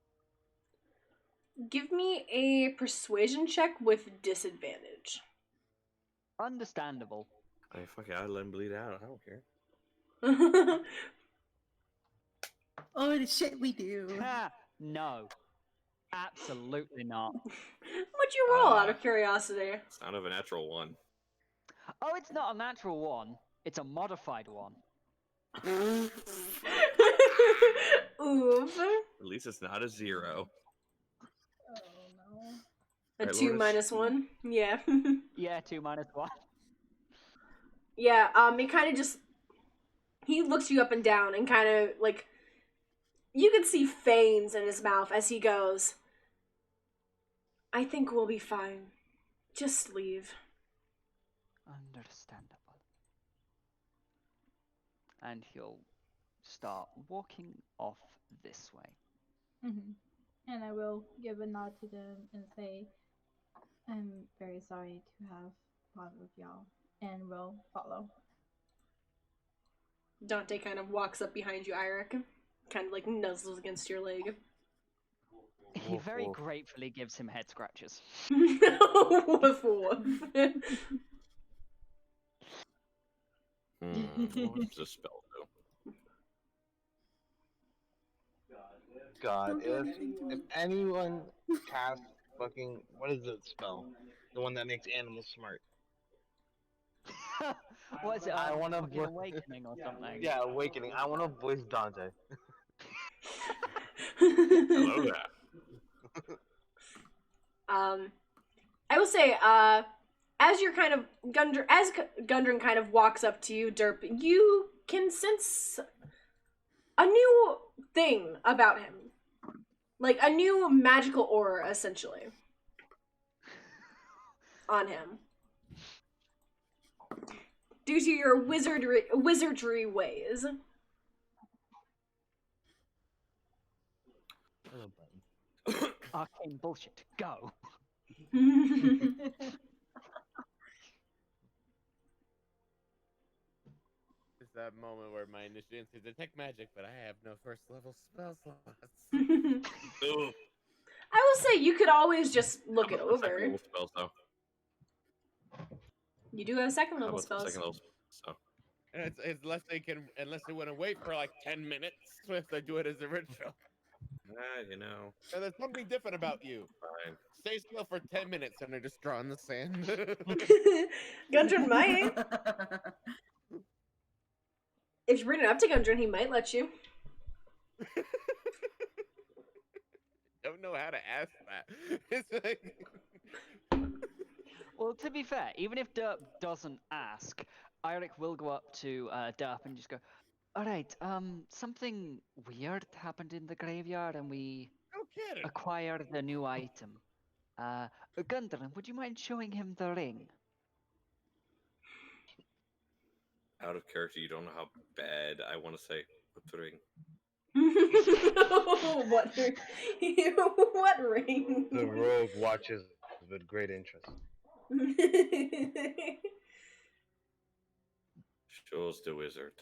Give me a persuasion check with disadvantage.
Understandable.
Hey, fuck it, I let him bleed out. I don't care.
Oh, the shit we do.
No. Absolutely not.
What'd you roll out of curiosity?
Sound of a natural 1.
Oh, it's not a natural 1. It's a modified 1.
Oof.
At least it's not a 0.
Oh no.
A
Right,
2
Lourdes?
minus 1? Yeah.
Yeah, 2 minus 1.
Yeah, it kind of just... He looks you up and down and kind of, like... You can see fangs in his mouth as he goes, "I think we'll be fine. Just leave."
Understandable. And he'll start walking off this way.
And I will give a nod to them and say, "I'm very sorry to have bothered y'all," and will follow.
Dante kind of walks up behind you, Eirik. Kind of like nuzzles against your leg.
He very gratefully gives him head scratches.
Woof woof.
What does a spell do?
God, if anyone casts fucking what is it spell? The one that makes animals smart.
What is it?
I want to
fucking awakening or something?
Yeah, awakening. I want to voice Dante.
Hello there.
I will say, as you're kind of Gundren kind of walks up to you, Derp, you can sense a new thing about him, like a new magical aura, essentially, on him, due to your wizardry ways.
Arcane bullshit. Go.
It's that moment where my initiative says detect magic, but I have no first level spell slots.
Ooh.
I will say you could always just look it
How about the
over.
second level spells, though?
You do have second
How
level
about the
spells.
second level spells?
And it's unless they want to wait for like 10 minutes if they do it as original.
You know.
And there's something different about you.
Fine.
Stay still for 10 minutes and I just draw in the sand.
Gundren might. If you bring it up to Gundren, he might let you.
Don't know how to ask that. It's like...
Well, to be fair, even if Derp doesn't ask, Eirik will go up to Derp and just go, "Alright, something weird happened in the graveyard and we acquired a new item. Gundren, would you mind showing him the ring?"
Out of character, you don't know how bad I want to say What ring?
What ring? What ring?
The rogue watches with great interest.
Shows the wizard.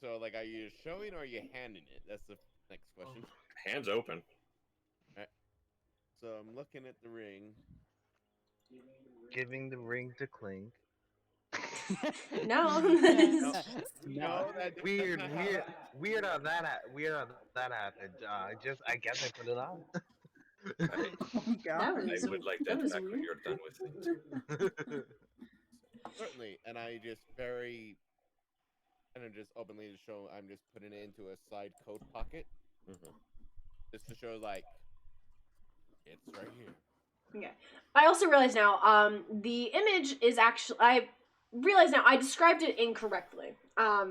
So, like, are you showing or are you handing it? That's the next question.
Hands open.
Alright. So I'm looking at the ring.
Giving the ring to Clink.
No.
No, that
Weird
that's not
how that happened. I guess I put it on.
Oh
That
god.
was,
I would like
that
that
was
back when
weird.
you're done with it.
certainly, and I just very, and I'm just openly to show. I'm just putting it into a side coat pocket, just to show like it's right here.
Okay. I also realize now, the image is actually, I realize now I described it incorrectly. Are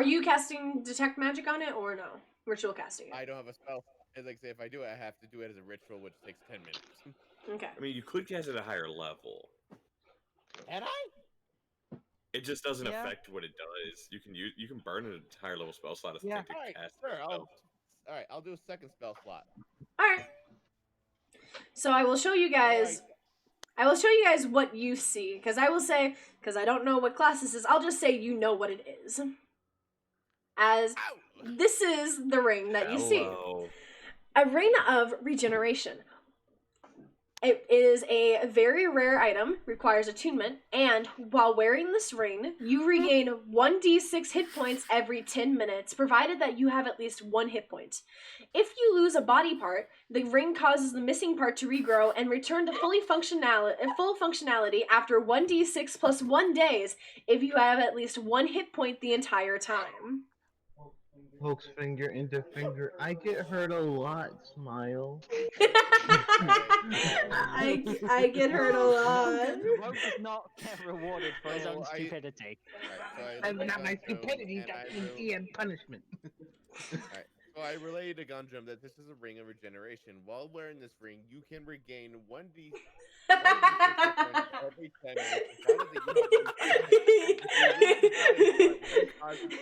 you casting detect magic on it or no? Ritual casting it.
I don't have a spell. Like say, if I do it, I have to do it as a ritual, which takes 10 minutes.
Okay.
I mean, you could cast it at a higher level.
Can I?
It just doesn't
Yeah.
affect what it does. You can burn an entire level spell slot.
Yeah.
All right, sure. I'll do a second spell slot.
All right. So I will show you guys. I will show you guys what you see, because I will say, because I don't know what class this is, I'll just say you know what it is. As this is the ring that you see.
Hello.
A ring of regeneration. It is a very rare item, requires attunement, and while wearing this ring, you regain 1d6 hit points every 10 minutes, provided that you have at least 1 hit point. If you lose a body part, the ring causes the missing part to regrow and return to full functionality after 1d6 plus 1 days if you have at least 1 hit point the entire time.
Pokes finger into finger. I get hurt a lot. Smile.
I get hurt a lot.
Rogue does not get rewarded for his own stupidity.
And not my stupidity, that's in punishment.
Alright, so I relayed to Gundrum that this is a ring of regeneration. While wearing this ring, you can regain 1d6 every 10 minutes. After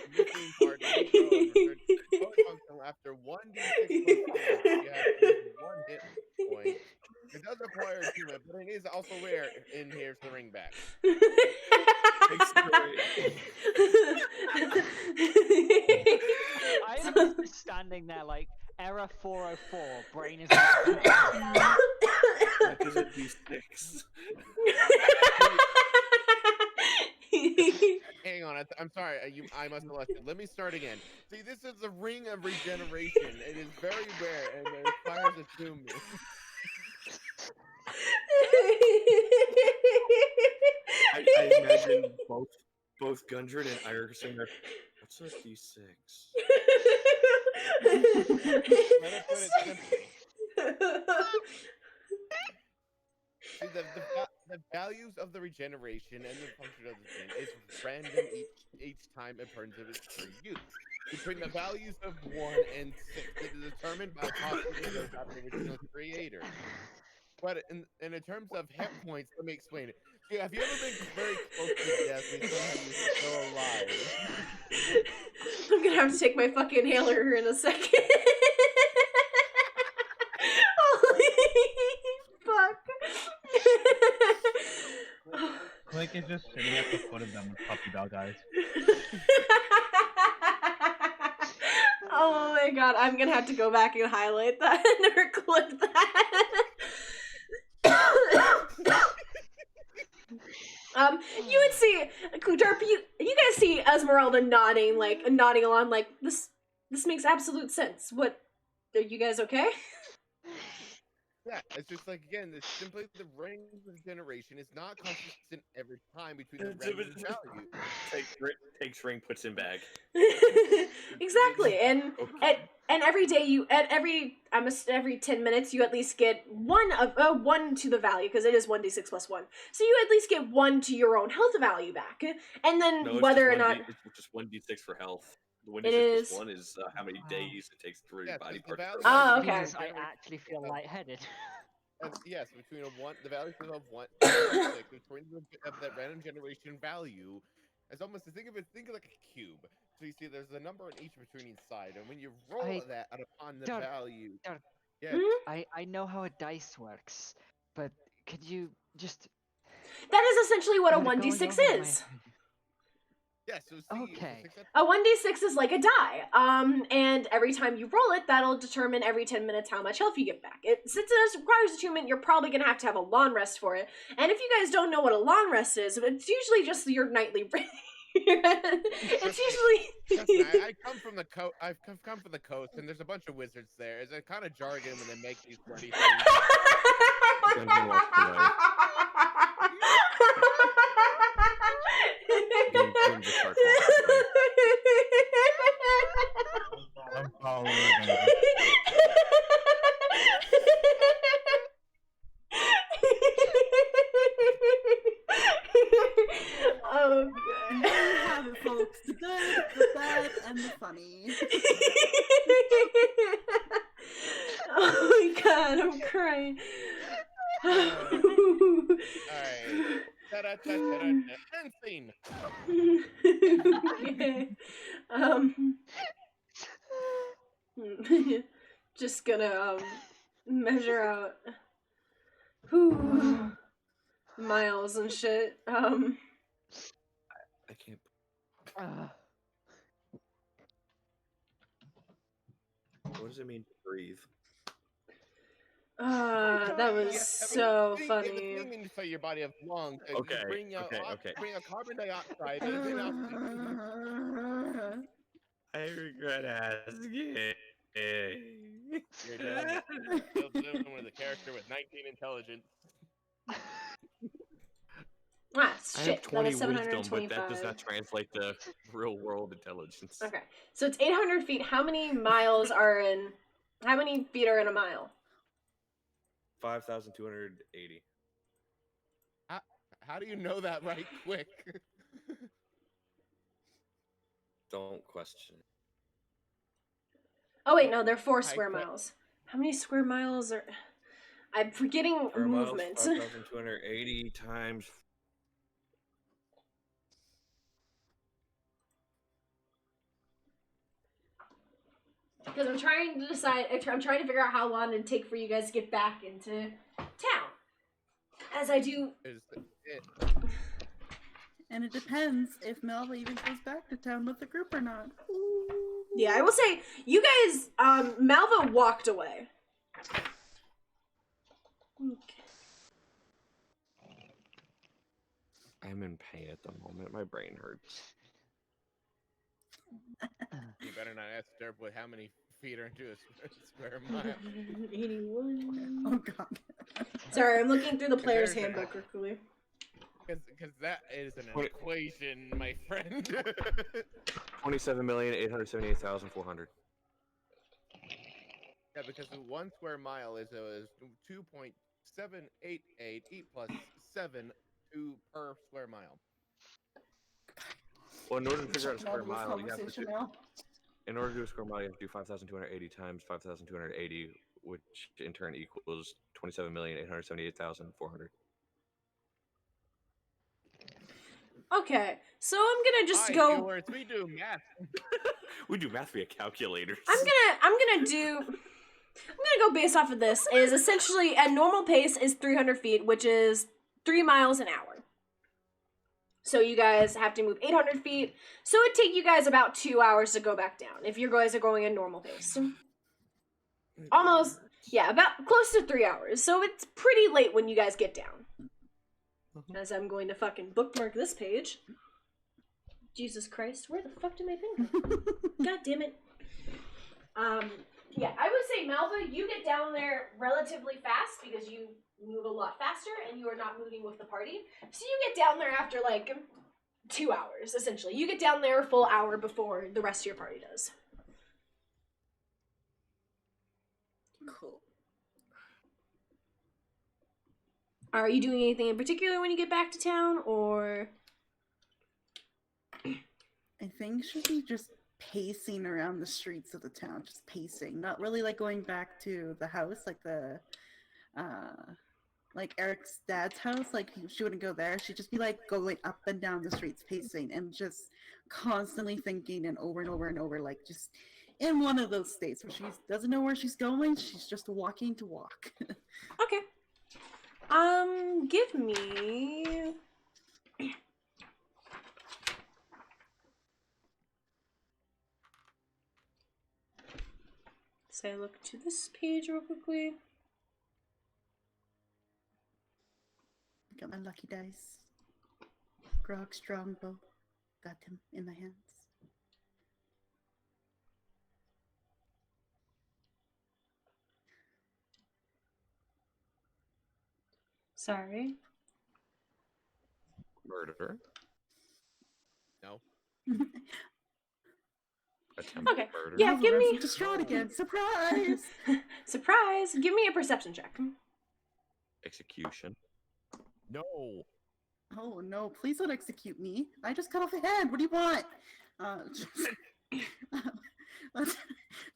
1d6 plus 10, you have 1 hit point. It does require attunement, but it is also rare. And here's the ring back.
I am just standing there like error 404. Brain is. That
is a d6.
Hang on, I'm sorry. I must have lost it. Let me start again. See, this is a ring of regeneration. It is very rare, and it requires attunement.
I imagine both Gundred and Iris are there. What's a d6?
Let us put it simply. See, the values of the regeneration and the function of the thing is random each time a person is for use. Between the values of 1 and 6, it is determined by possibilities of the original creator. But in terms of hit points, let me explain it. Yeah, have you ever been very close to death and somehow you're still alive?
I'm gonna have to take my fucking inhaler here in a second. Holy fuck.
Like it's just sitting at the foot of them with puppy dog eyes.
Oh my god, I'm gonna have to go back and highlight that or clip that. You would see Derp, you guys see Esmeralda nodding along like this makes absolute sense. What, are you guys okay?
Yeah, it's just like, again, it's simply the ring of generation is not consistent every time between the random value.
Takes ring, puts in bag.
Exactly, and
Okay.
and every day every 10 minutes you at least get one to the value, because it is 1d6 plus 1. So you at least get 1 to your own health value back, and then
No,
whether or not
it's just 1d6 for health. The 1d6
is
plus 1 is how many days it takes through your body parts.
Oh, okay.
Jesus, I actually feel lightheaded.
Yes, between the values of 1 and 6, between of that random generation value, as almost think of like a cube. So you see, there's a number on each between each side, and when you roll that upon the value, yeah.
I know how a dice works, but could you just?
That is essentially what a
You're going
1d6
over my
is.
head.
Yeah, so see,
Okay.
A 1d6 is like a die. And every time you roll it, that'll determine every 10 minutes how much health you get back. Since it requires attunement, you're probably gonna have to have a long rest for it. And if you guys don't know what a long rest is, it's usually just your nightly it's usually
Trust me, I come from the coast. I've come from the coast, and there's a bunch of wizards there. It's a kind of jargon when they make these bloody things.
I'm following.
Oh,
And there you have it, folks. The good, the bad, and the funny.
Oh my god, I'm crying.
Alright. End scene.
Okay. Just gonna measure out miles and shit.
I can't. What does it mean to breathe?
That was so funny.
The thing inside your body of lungs.
Okay,
You bring out bring out carbon dioxide. And then
I regret asking.
You're dealing with a character with 19 intelligence.
Ah,
I
shit.
have 20
that was
wisdom, but that does
725.
not translate to real world intelligence.
Okay, so it's 800 feet. How many miles are in? How many feet are in a mile?
5,280.
How do you know that right quick?
Don't question it.
Oh wait, no, they're 4 square miles. How many square miles are? I'm forgetting
Square miles,
movement.
5,280 times.
Because I'm trying to decide. I'm trying to figure out how long it'd take for you guys to get back into town. As I do.
And it depends if Melva even goes back to town with the group or not.
Yeah, I will say, you guys, Malva walked away. Okay.
I'm in pain at the moment. My brain hurts.
You better not ask Derp with how many feet are into a square mile.
81.
Oh god.
Sorry, I'm looking through the player's handbook quickly.
Because that is an equation, my friend.
27,878,400.
Yeah, because 1 square mile is 2.788 plus 7 per square mile.
Well, in order to figure out a square mile, you have to do.
Now.
In order to do a square mile, you have to do 5,280 times 5,280, which in turn equals 27,878,400.
Okay, so I'm gonna just go.
Viewers, we do math.
We do math via calculators.
I'm gonna go based off of this. Is essentially at normal pace is 300 feet, which is 3 miles an hour. So you guys have to move 800 feet. So it'd take you guys about 2 hours to go back down if you guys are going at normal pace. Almost, yeah, about close to 3 hours. So it's pretty late when you guys get down. As I'm going to fucking bookmark this page. Jesus Christ, where the fuck did my pen go? God damn it. Yeah, I would say, Malva, you get down there relatively fast because you move a lot faster and you are not moving with the party. So you get down there after like 2 hours, essentially. You get down there a full hour before the rest of your party does. Cool. Are you doing anything in particular when you get back to town, or?
I think should be just pacing around the streets of the town, just pacing. Not really like going back to the house, like the like Eric's dad's house, like she wouldn't go there. She'd just be like going up and down the streets pacing and just constantly thinking and over, like just in one of those states where she doesn't know where she's going. She's just walking to walk.
Okay. Give me. So I look to this page real quickly.
Got my lucky dice. Grog Strongbow. Got him in my hands.
Sorry.
Murder.
No.
Attempted
Okay.
murder.
Yeah, give me.
To Strahd again. Surprise!
Surprise! Give me a perception check.
Execution.
No.
Oh no, please don't execute me. I just cut off a head. What do you want?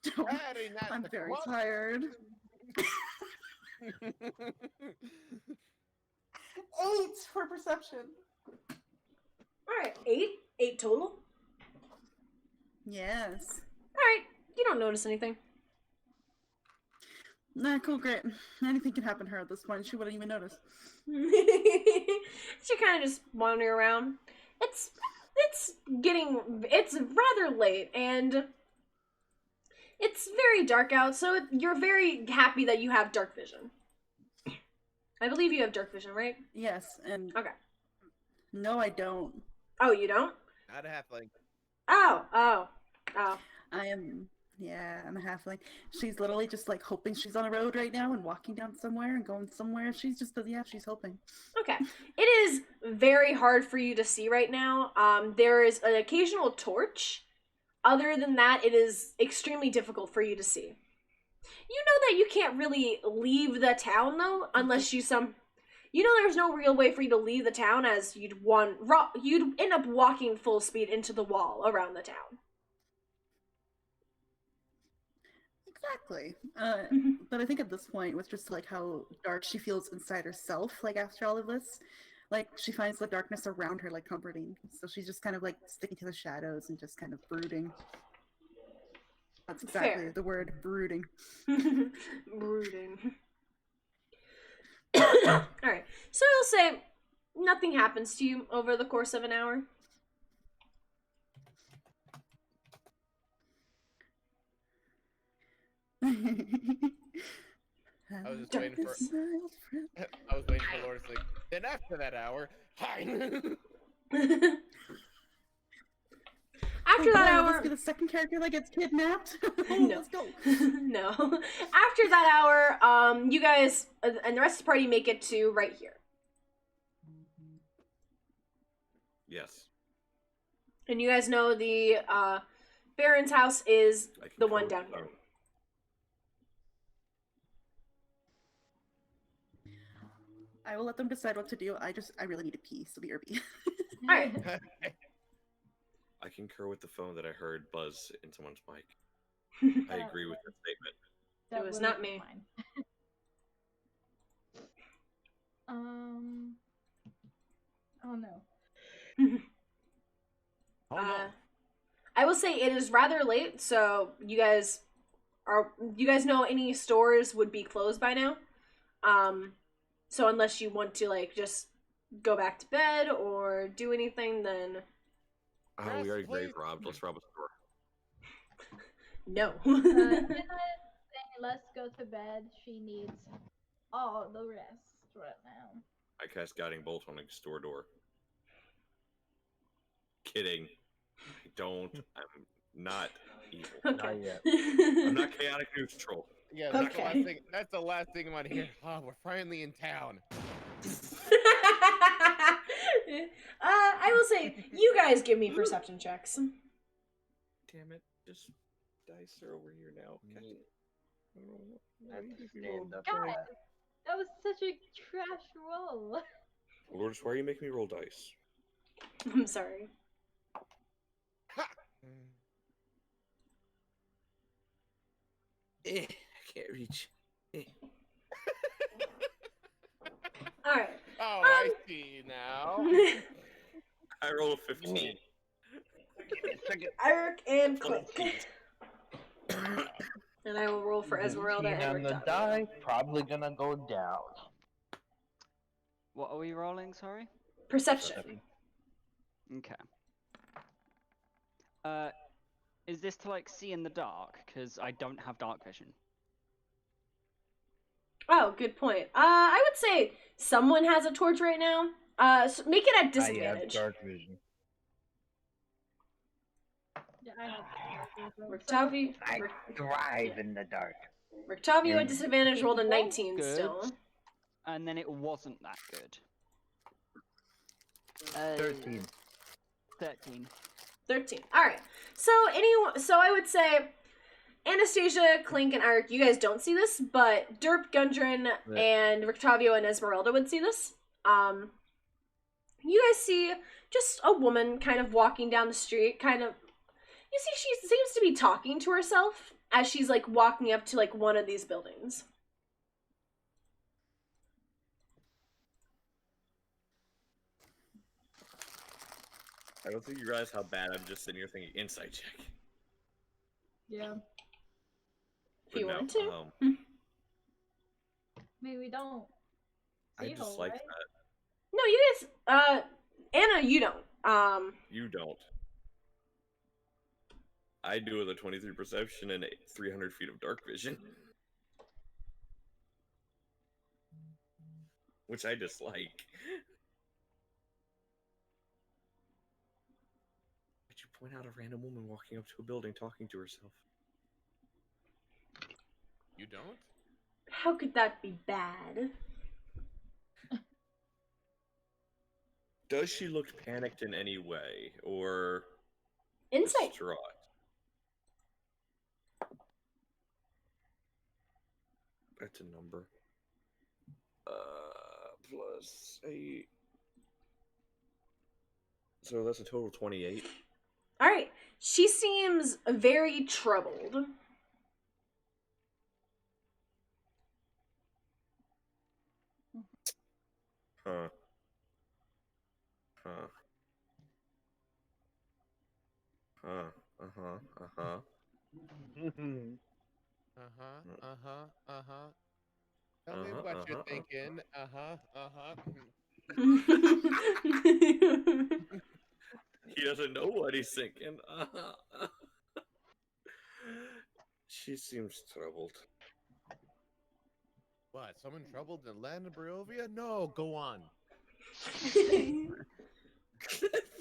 Don't,
Adding that
I'm
to
very
club.
tired. 8 for perception.
Alright, 8 total.
Yes.
Alright, you don't notice anything.
Nah, cool, great. Anything can happen to her at this point. She wouldn't even notice.
She kind of just wandering around. It's rather late and it's very dark out, so you're very happy that you have dark vision. I believe you have dark vision, right?
Yes, and
okay.
No, I don't.
Oh, you don't?
Not a halfling.
Oh.
I'm a halfling. She's literally just like hoping she's on a road right now and walking down somewhere and going somewhere. She's hoping.
Okay. It is very hard for you to see right now. There is an occasional torch. Other than that, it is extremely difficult for you to see. You know that you can't really leave the town though, unless you know there's no real way for you to leave the town, as you'd end up walking full speed into the wall around the town.
Exactly. But I think at this point, with just like how dark she feels inside herself, like after all of this, like she finds the darkness around her like comforting. So she's just kind of like sticking to the shadows and just kind of brooding. That's exactly
Fair.
the word, brooding.
Brooding. Alright, so I'll say nothing happens to you over the course of an hour.
I was just waiting for. I was waiting for Laura to say. Then after that hour, hi.
After that hour,
let's be the second character that gets kidnapped.
No.
Let's go.
No. After that hour, you guys and the rest of the party make it to right here.
Yes.
And you guys know the Baron's house is the one down here.
I will let them decide what to do. I really need to pee, so BRB.
Alright.
I concur with the phone that I heard buzz in someone's mic. I agree with the statement.
It was not me.
Oh no.
I will say it is rather late, so you guys know any stores would be closed by now. So unless you want to like just go back to bed or do anything, then
Oh, we already grave robbed. Let's rob a store.
no.
Let's go to bed. She needs all the rest right now.
I cast Guiding Bolt on a store door. Kidding. I don't. I'm not evil.
Okay.
Not yet.
I'm not chaotic neutral.
Yeah,
Okay.
that's the last thing I want to hear. Oh, we're finally in town.
I will say, you guys give me perception checks.
Damn it. Just dice are over here now.
I have to stand up.
God, that was such a trash roll.
Lourdes, why are you making me roll dice?
I'm sorry.
I can't reach.
All right.
Oh, I see now.
I roll a 15.
Give me a second.
Eric and
Let's
Click.
see.
And I will roll for Esmeralda
19
and
on the
Rictavio.
die, probably gonna go down.
What are we rolling? Sorry.
Perception.
Okay. Is this to like see in the dark? Because I don't have dark vision.
Oh, good point. I would say someone has a torch right now. So make it at
I have
disadvantage.
dark vision.
Yeah, I have.
Rictavio,
I thrive in the dark.
Rictavio at disadvantage rolled a 19
Good.
still.
And then it wasn't that good.
13.
13.
13. All right. So I would say Anastasia, Clink, and Eric, you guys don't see this, but Derp, Gundren, and Rictavio and Esmeralda would see this. You guys see just a woman kind of walking down the street, kind of. You see, she seems to be talking to herself as she's like walking up to like one of these buildings.
I don't think you realize how bad I'm just sitting here thinking insight check.
Yeah.
If you
But
want
no,
to.
Maybe we don't.
I
See
just
her,
like
right?
that.
No, you guys. Anna, you don't.
You don't. I do with a 23 perception and 300 feet of dark vision. Which I dislike. But you point out a random woman walking up to a building talking to herself.
You don't?
How could that be bad?
Does she look panicked in any way, or
Insight.
distraught? That's a number. Plus 8. So that's a total of 28.
All right. She seems very troubled.
Huh. Huh. Huh. Uh-huh. Uh-huh.
Tell me what you're thinking.
He doesn't know what he's thinking. She seems troubled.
What? Someone troubled in the land of Barovia? No, go on.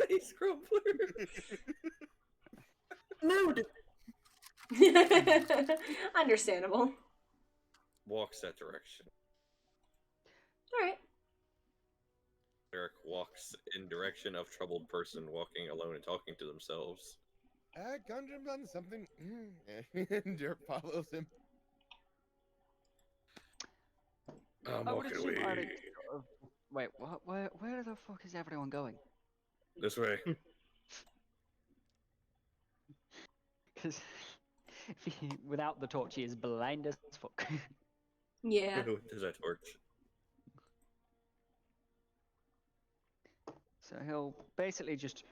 Face crumpler.
Mood.
Understandable.
Walks that direction.
All right.
Eric walks in direction of troubled person walking alone and talking to themselves.
Gundren done something. Derp follows him.
I'm
I would
walking
assume
away.
Eric. Wait, what? Where the fuck is everyone going?
This way.
Because without the torch, he is blind as fuck.
Yeah.
There's a torch.
So he'll basically just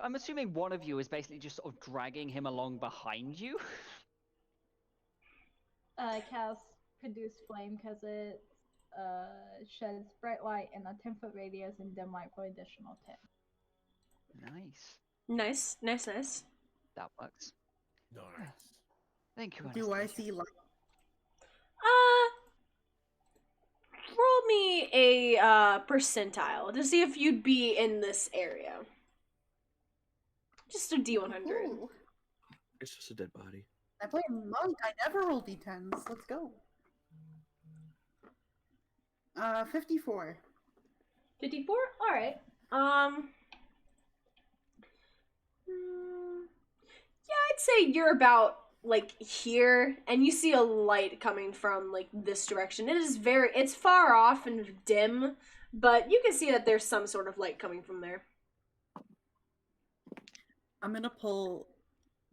I'm assuming one of you is basically just sort of dragging him along behind you.
Cast produce flame because it sheds bright light in a 10-foot radius and dim light for additional 10.
Nice.
Nice.
That works.
Nice.
Thank you,
Do I
Anastasia.
see light?
Roll me a percentile to see if you'd be in this area. Just a D100.
Ooh.
It's just a dead body.
I play monk. I never roll d10s. Let's go. 54.
54? All right. Yeah, I'd say you're about like here, and you see a light coming from like this direction. It's far off and dim, but you can see that there's some sort of light coming from there.
I'm gonna pull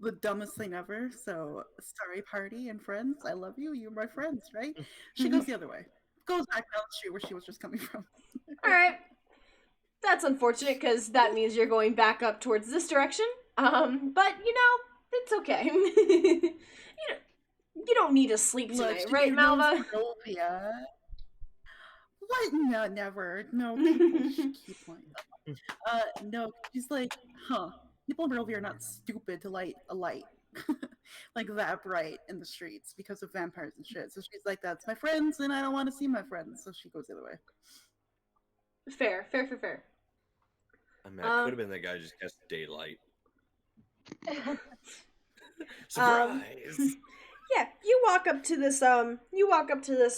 the dumbest thing ever. So, sorry, party and friends. I love you. You're my friends, right? She goes the other way. goes back down the street where she was just coming from.
All right. That's unfortunate because that means you're going back up towards this direction. But it's okay. you don't need to sleep tonight,
Look,
right, Malva?
Barovia. What? No, never. No, people keep playing. No, she's like, huh. People in Barovia are not stupid to light a light like that bright in the streets because of vampires and shit. So she's like, that's my friends, and I don't want to see my friends. So she goes the other way.
Fair.
I mean, I could have been that guy who just cast daylight. Surprise!
Yeah, you walk up to this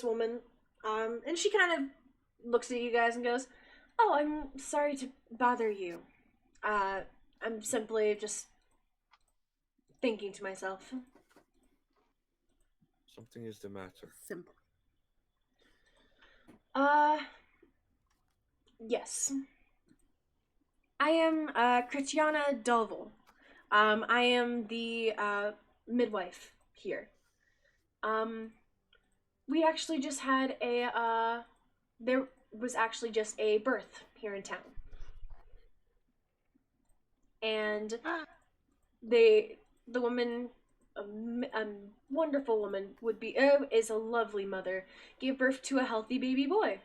woman, and she kind of looks at you guys and goes, "Oh, I'm sorry to bother you. I'm simply just thinking to myself."
Something is the matter.
Simple.
Yes. I am Kritiana Dolval. I am the midwife here. We actually just had there was actually just a birth here in town. And the woman, a wonderful woman, is a lovely mother, gave birth to a healthy baby boy.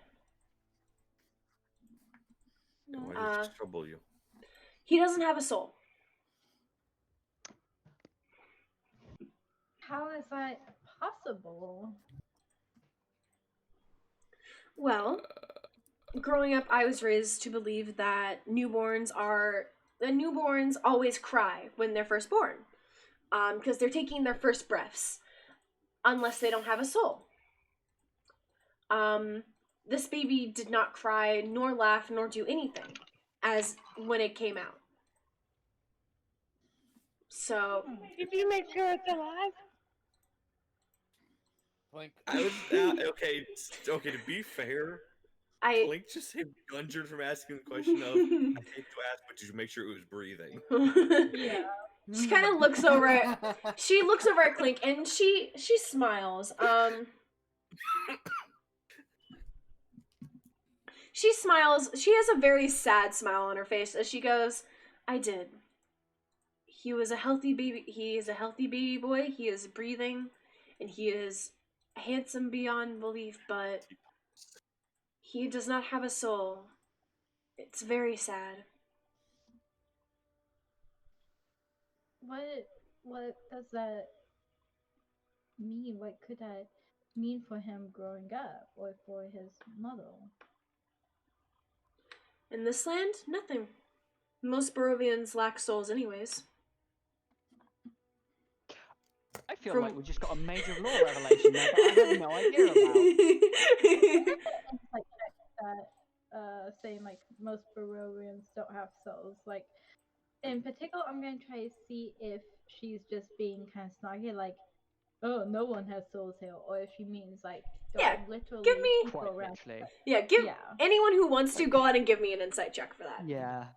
Why does this trouble you?
He doesn't have a soul.
How is that possible?
Well, growing up, I was raised to believe that newborns always cry when they're first born, because they're taking their first breaths, unless they don't have a soul. This baby did not cry, nor laugh, nor do anything, as when it came out. So,
Did you make sure it's alive?
Clink.
I was okay. To be fair, Clink just saved Gungeon from asking the question of, I hate to ask, but did you make sure it was breathing?
Yeah.
She kind of looks over at Clink and she smiles. She smiles. She has a very sad smile on her face as she goes, "I did. He was a healthy baby. He is a healthy baby boy. He is breathing, and he is handsome beyond belief, but he does not have a soul. It's very sad."
What does that mean? What could that mean for him growing up, or for his mother?
In this land, nothing. Most Barovians lack souls anyways.
I feel like we just got a major lore revelation there that I have no idea about.
Like that, saying like most Barovians don't have souls. Like in particular, I'm gonna try to see if she's just being kind of snarky, like, "Oh, no one has souls here," or if she means like, literally
give me
go around.
Anyone who wants to go ahead and give me an insight check for that.
Yeah,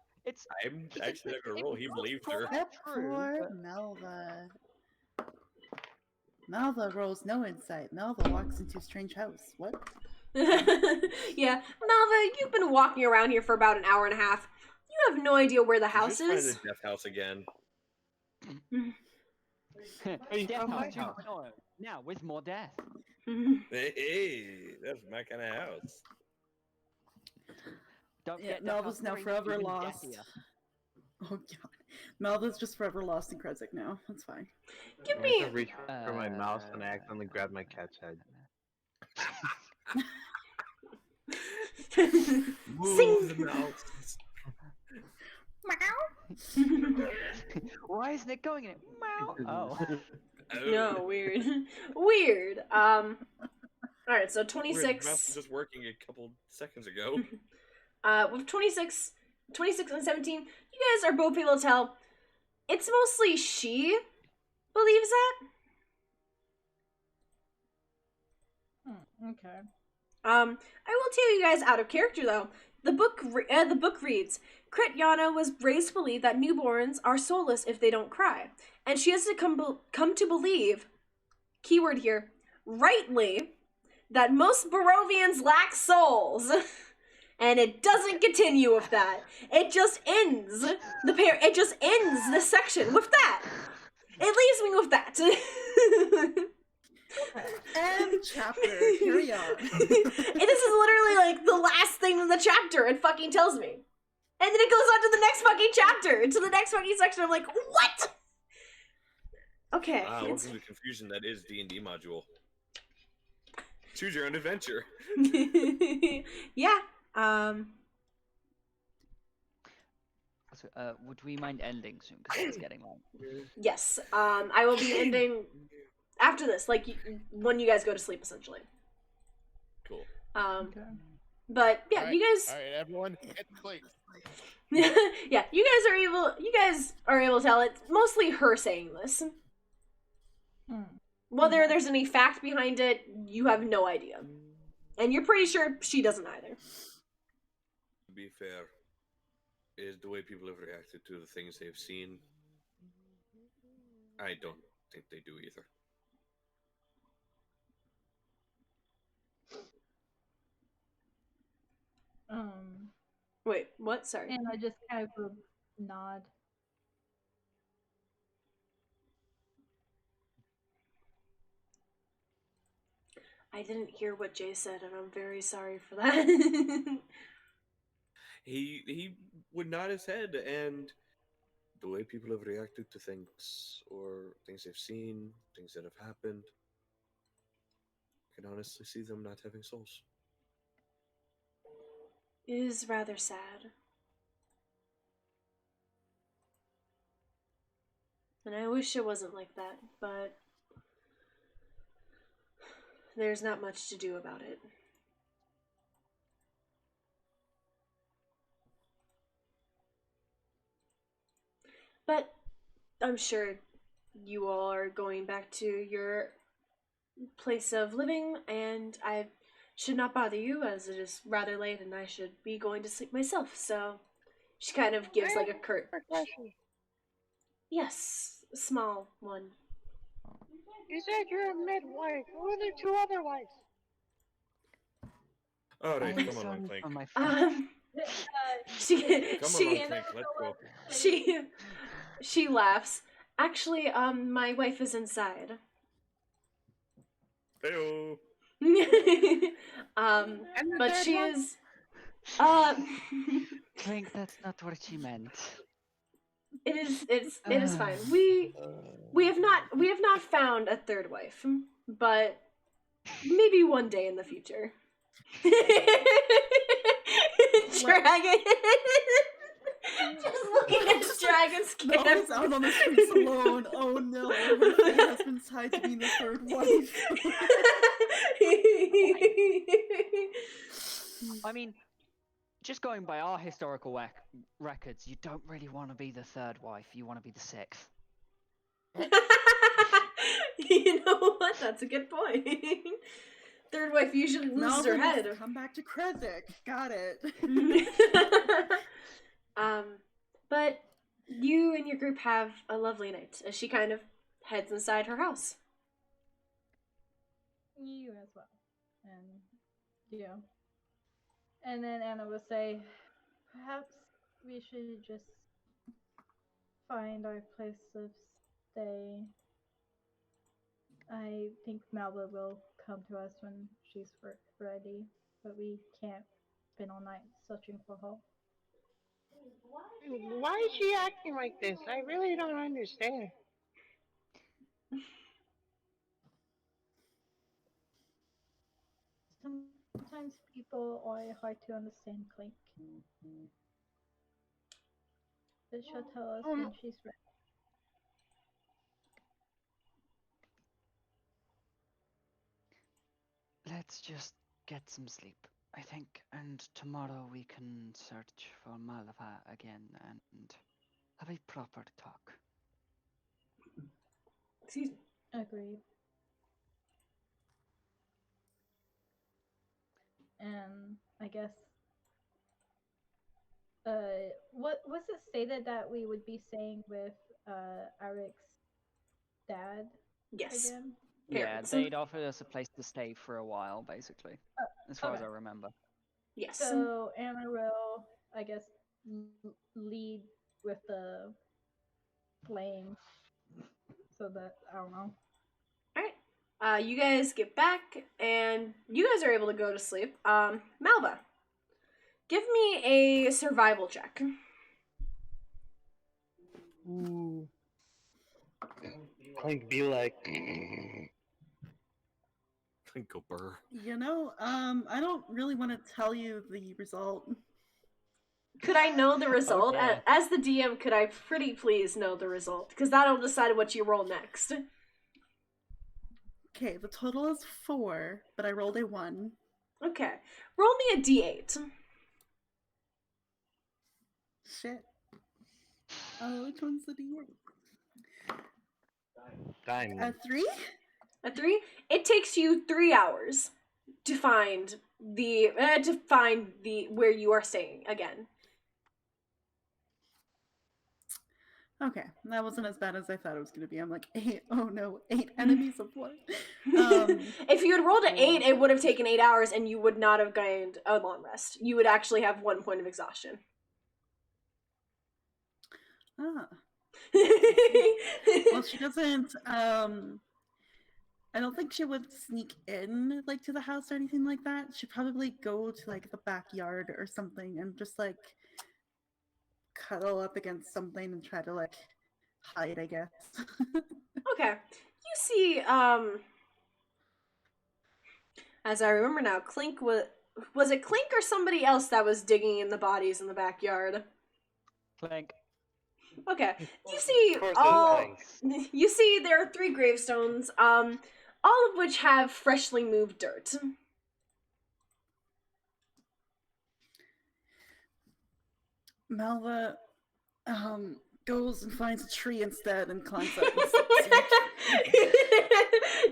I'm actually not gonna roll. He believed her.
Except for Malva. Malva rolls no insight. Malva walks into a strange house. What?
Yeah, Malva, you've been walking around here for about an hour and a half. You have no idea where the house
Just find
is.
the death house again.
Death House 2.0. Now with more death.
Hey, that's my kind of house.
Don't
Yeah,
get
Malva's now forever lost. Oh god. Malva's just forever lost in Krezk now. That's fine.
Give
I
me
have to reach for my mouse and I accidentally grabbed my cat's head.
Move the mouse.
Why isn't it going in it? Meow. Oh.
No, weird. Weird. Alright, so
Weird, the mouse was
26.
just working a couple seconds ago.
With 26 and 17, you guys are both able to tell it's mostly she believes that.
Okay.
I will tell you guys out of character though. The book reads, Krityana was raised to believe that newborns are soulless if they don't cry, and she has to come to believe, keyword here, rightly, that most Barovians lack souls. And it doesn't continue with that. It just ends it just ends this section with that. It leaves me with that.
And chapter. Carry on.
And this is literally like the last thing in the chapter it fucking tells me. And then it goes on to the next fucking chapter, to the next fucking section. I'm like, what? Okay.
Welcome to the confusion that is D&D module. Choose your own adventure.
Yeah.
So, would we mind ending soon? Because it's getting long.
Yes. I will be ending after this, like when you guys go to sleep, essentially.
Cool.
Okay.
But yeah,
Alright,
you guys.
All right, everyone, get to sleep.
Yeah, you guys are able. You guys are able to tell it's mostly her saying this. Whether there's any fact behind it, you have no idea, and you're pretty sure she doesn't either.
To be fair, is the way people have reacted to the things they've seen. I don't think they do either.
Wait, what? Sorry.
And I just kind of nod.
I didn't hear what Jay said, and I'm very sorry for that.
He would nod his head, and the way people have reacted to things, or things they've seen, things that have happened, I can honestly see them not having souls.
It is rather sad. And I wish it wasn't like that, but there's not much to do about it. But I'm sure you all are going back to your place of living, and I should not bother you as it is rather late and I should be going to sleep myself. So she kind of gives like a curt yes, a small one.
You said you're a midwife. Who are the two other wives?
Alright,
I
come on,
learned
Clink.
from my friend.
She
Come
she
on, Clink, let's go.
she laughs. Actually, my wife is inside.
Heyo.
But she is
Clink, that's not what she meant.
it is fine. We have not found a third wife, but maybe one day in the future. Dragon. Just looking at the dragon's
Noah's out on the streets alone. Oh no, her fate has been tied to being the third wife.
I mean, just going by our historical records, you don't really want to be the third wife. You want to be the sixth.
You know what? That's a good point. Third wife usually loses her head.
Come back to Kresik. Got it.
But you and your group have a lovely night as she kind of heads inside her house.
You as well. And yeah. And then Anna will say, perhaps we should just find our place of stay. I think Malva will come to us when she's ready, but we can't spend all night searching for her.
Why is she acting like this? I really don't understand.
Sometimes people are hard to understand, Clink. But she'll tell us when she's ready.
Let's just get some sleep, I think, and tomorrow we can search for Malva again and have a proper talk.
Excuse me.
Agreed. And I guess, what was it stated that we would be staying with Eric's dad
Yes.
again?
Yeah,
parents.
they'd offered us a place to stay for a while, basically, as far as
okay.
I remember.
Yes.
So Anna will, I guess, lead with the flame, so that I don't know.
Alright. You guys get back, and you guys are able to go to sleep. Malva, give me a survival check.
Ooh. Clink be like.
Clink go burr.
You know, I don't really want to tell you the result.
Could I know the result?
Okay.
As the DM, could I pretty please know the result? Because that'll decide what you roll next.
Okay, the total is 4, but I rolled a 1.
Okay. Roll me a d8.
Shit. Which one's the D8?
Diamond.
A 3?
A 3? It takes you 3 hours to find the where you are staying again.
Okay, that wasn't as bad as I thought it was going to be. I'm like, 8, oh no, 8 enemies of what?
If you had rolled an 8, it would have taken 8 hours and you would not have gained a long rest. You would actually have 1 point of exhaustion.
Ah. Well, she doesn't, I don't think she would sneak in, like, to the house or anything like that. She'd probably go to, like, the backyard or something and just, like, cuddle up against something and try to, like, hide, I guess.
Okay. You see, as I remember now, Clink was it Clink or somebody else that was digging in the bodies in the backyard?
Clink.
Okay. You see
Of course
all
it's
you see there are 3 gravestones, all of which have freshly moved dirt.
Malva, goes and finds a tree instead and climbs up and sits.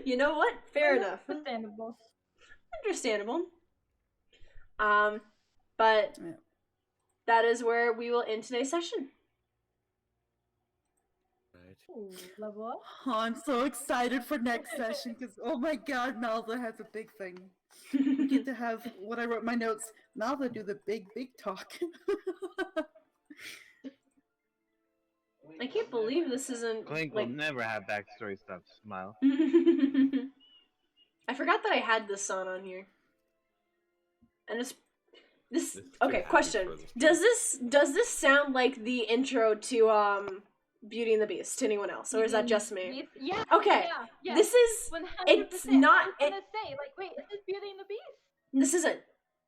You know what? Fair enough.
Understandable.
Understandable. But
Yeah.
that is where we will end today's session.
Ooh, level up.
Oh, I'm so excited for next session because, oh my god, Malva has a big thing. We get to have what I wrote in my notes. Malva do the big talk.
I can't believe this isn't
Clink
like
will never have backstory stuff. Smile.
I forgot that I had this song on here. And this
This is
okay,
too
question.
happy for this
Does this sound like the intro to Beauty and the Beast to anyone else, or is that just me?
Yeah.
Okay.
Yeah.
This is
100%.
it's not
I was gonna say, like, wait, is this Beauty and the Beast?
this isn't.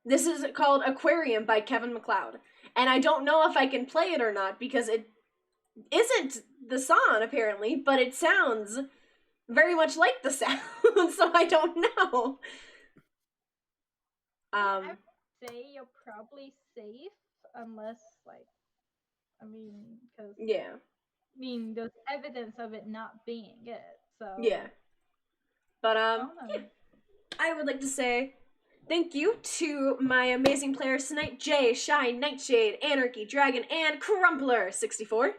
This is called Aquarium by Kevin MacLeod. And I don't know if I can play it or not because it isn't the song apparently, but it sounds very much like the sound, so I don't know.
I would say you're probably safe unless, like, I mean, because
Yeah.
I mean, there's evidence of it not being it. So
Yeah. But
I don't know.
yeah. I would like to say thank you to my amazing players tonight: Jay, Shine, Nightshade, Anarchy, Dragon, and Crumpler64.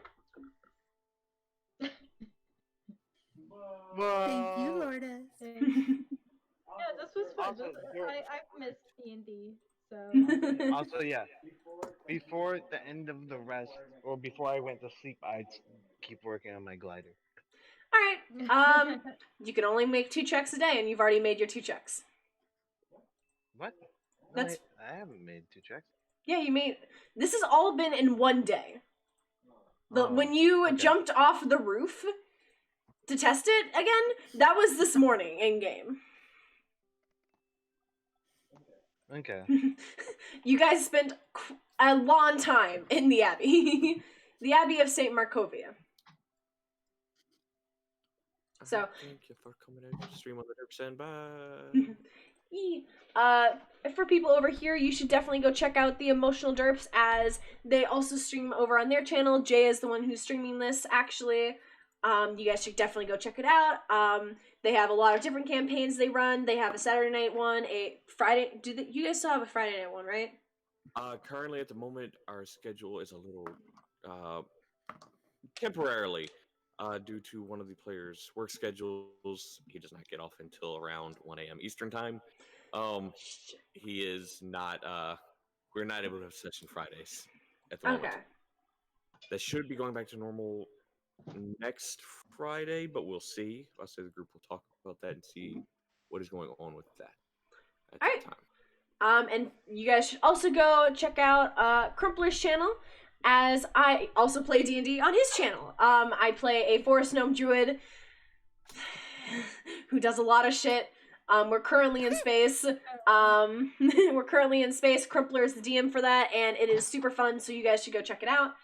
Thank you, Lourdes.
Yeah, this was fun.
Also,
I've missed D&D, so
Also, yeah. Before the end of the rest, or before I went to sleep, I'd keep working on my glider.
Alright, you can only make 2 checks a day, and you've already made your 2 checks.
What? No,
That's-
I haven't made 2 checks.
Yeah, you made... This has all been in 1 day. When you
okay.
jumped off the roof to test it again, that was this morning in-game.
Okay.
You guys spent a long time in the Abbey. The Abbey of St. Markovia. So...
Thank you for coming out to stream on the Derpsen. Bye.
For people over here, you should definitely go check out the Emotional Derps, as they also stream over on their channel. Jay is the one who's streaming this, actually. You guys should definitely go check it out. They have a lot of different campaigns they run. They have a Saturday night one, a Friday... you guys still have a Friday night one, right?
Currently, at the moment, our schedule is a little temporarily. due to one of the players' work schedules. He does not get off until around 1 a.m. Eastern time. He is not. We're not able to have session Fridays at the moment.
Okay.
That should be going back to normal next Friday, but we'll see. I'll say the group will talk about that and see what is going on with that at that time.
And you guys should also go check out Crumpler's channel, as I also play D&D on his channel. I play a Forest Gnome Druid who does a lot of shit. We're currently in space. We're currently in space. Crumpler is the DM for that, and it is super fun, so you guys should go check it out.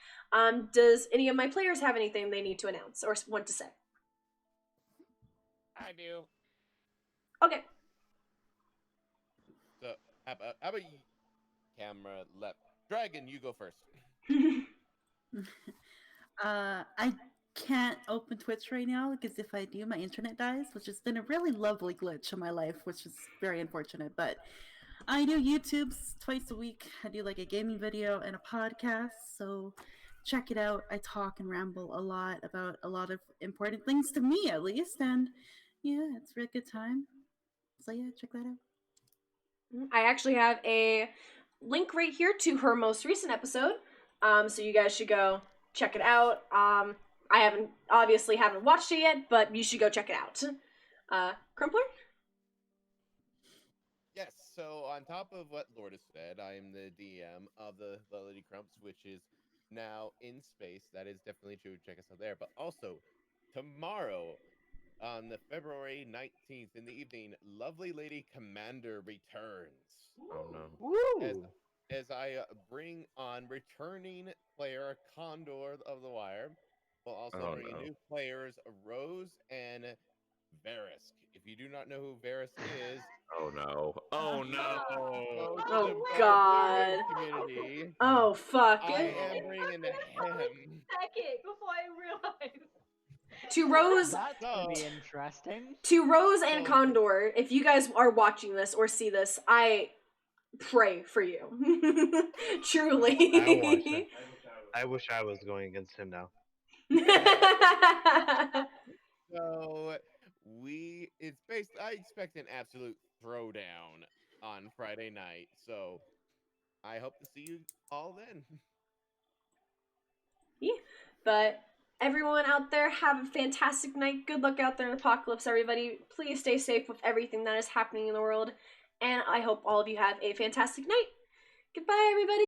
Does any of my players have anything they need to announce or want to say?
I do.
Okay.
So, how about you, camera left? Dragon, you go first.
I can't open Twitch right now because if I do, my internet dies, which has been a really lovely glitch in my life, which is very unfortunate. But I do YouTube's twice a week. I do like a gaming video and a podcast, so check it out. I talk and ramble a lot about a lot of important things to me, at least, and yeah, it's a really good time. So yeah, check that out.
I actually have a link right here to her most recent episode, so you guys should go check it out. I obviously haven't watched it yet, but you should go check it out. Crumpler?
Yes, so on top of what Lord has said, I am the DM of the Lady Crumps, which is now in space. That is definitely true. Check us out there. But also, tomorrow, on the February 19th in the evening, Lovely Lady Commander returns.
Oh no.
Woo!
As I bring on returning player Condor of the Wire. We'll also bring new players Rose and Verisk. If you do not know who Verisk is,
oh no! Oh no!
Oh God!
Community,
Oh fuck!
I am bringing him.
Second, before I realized.
To Rose.
That's gonna be interesting.
To Rose and Condor, if you guys are watching this or see this, I pray for you. Truly.
I wish I was going against him now.
So it's based. I expect an absolute throwdown on Friday night. So I hope to see you all then.
Yeah, but everyone out there, have a fantastic night. Good luck out there in the apocalypse, everybody. Please stay safe with everything that is happening in the world, and I hope all of you have a fantastic night. Goodbye, everybody.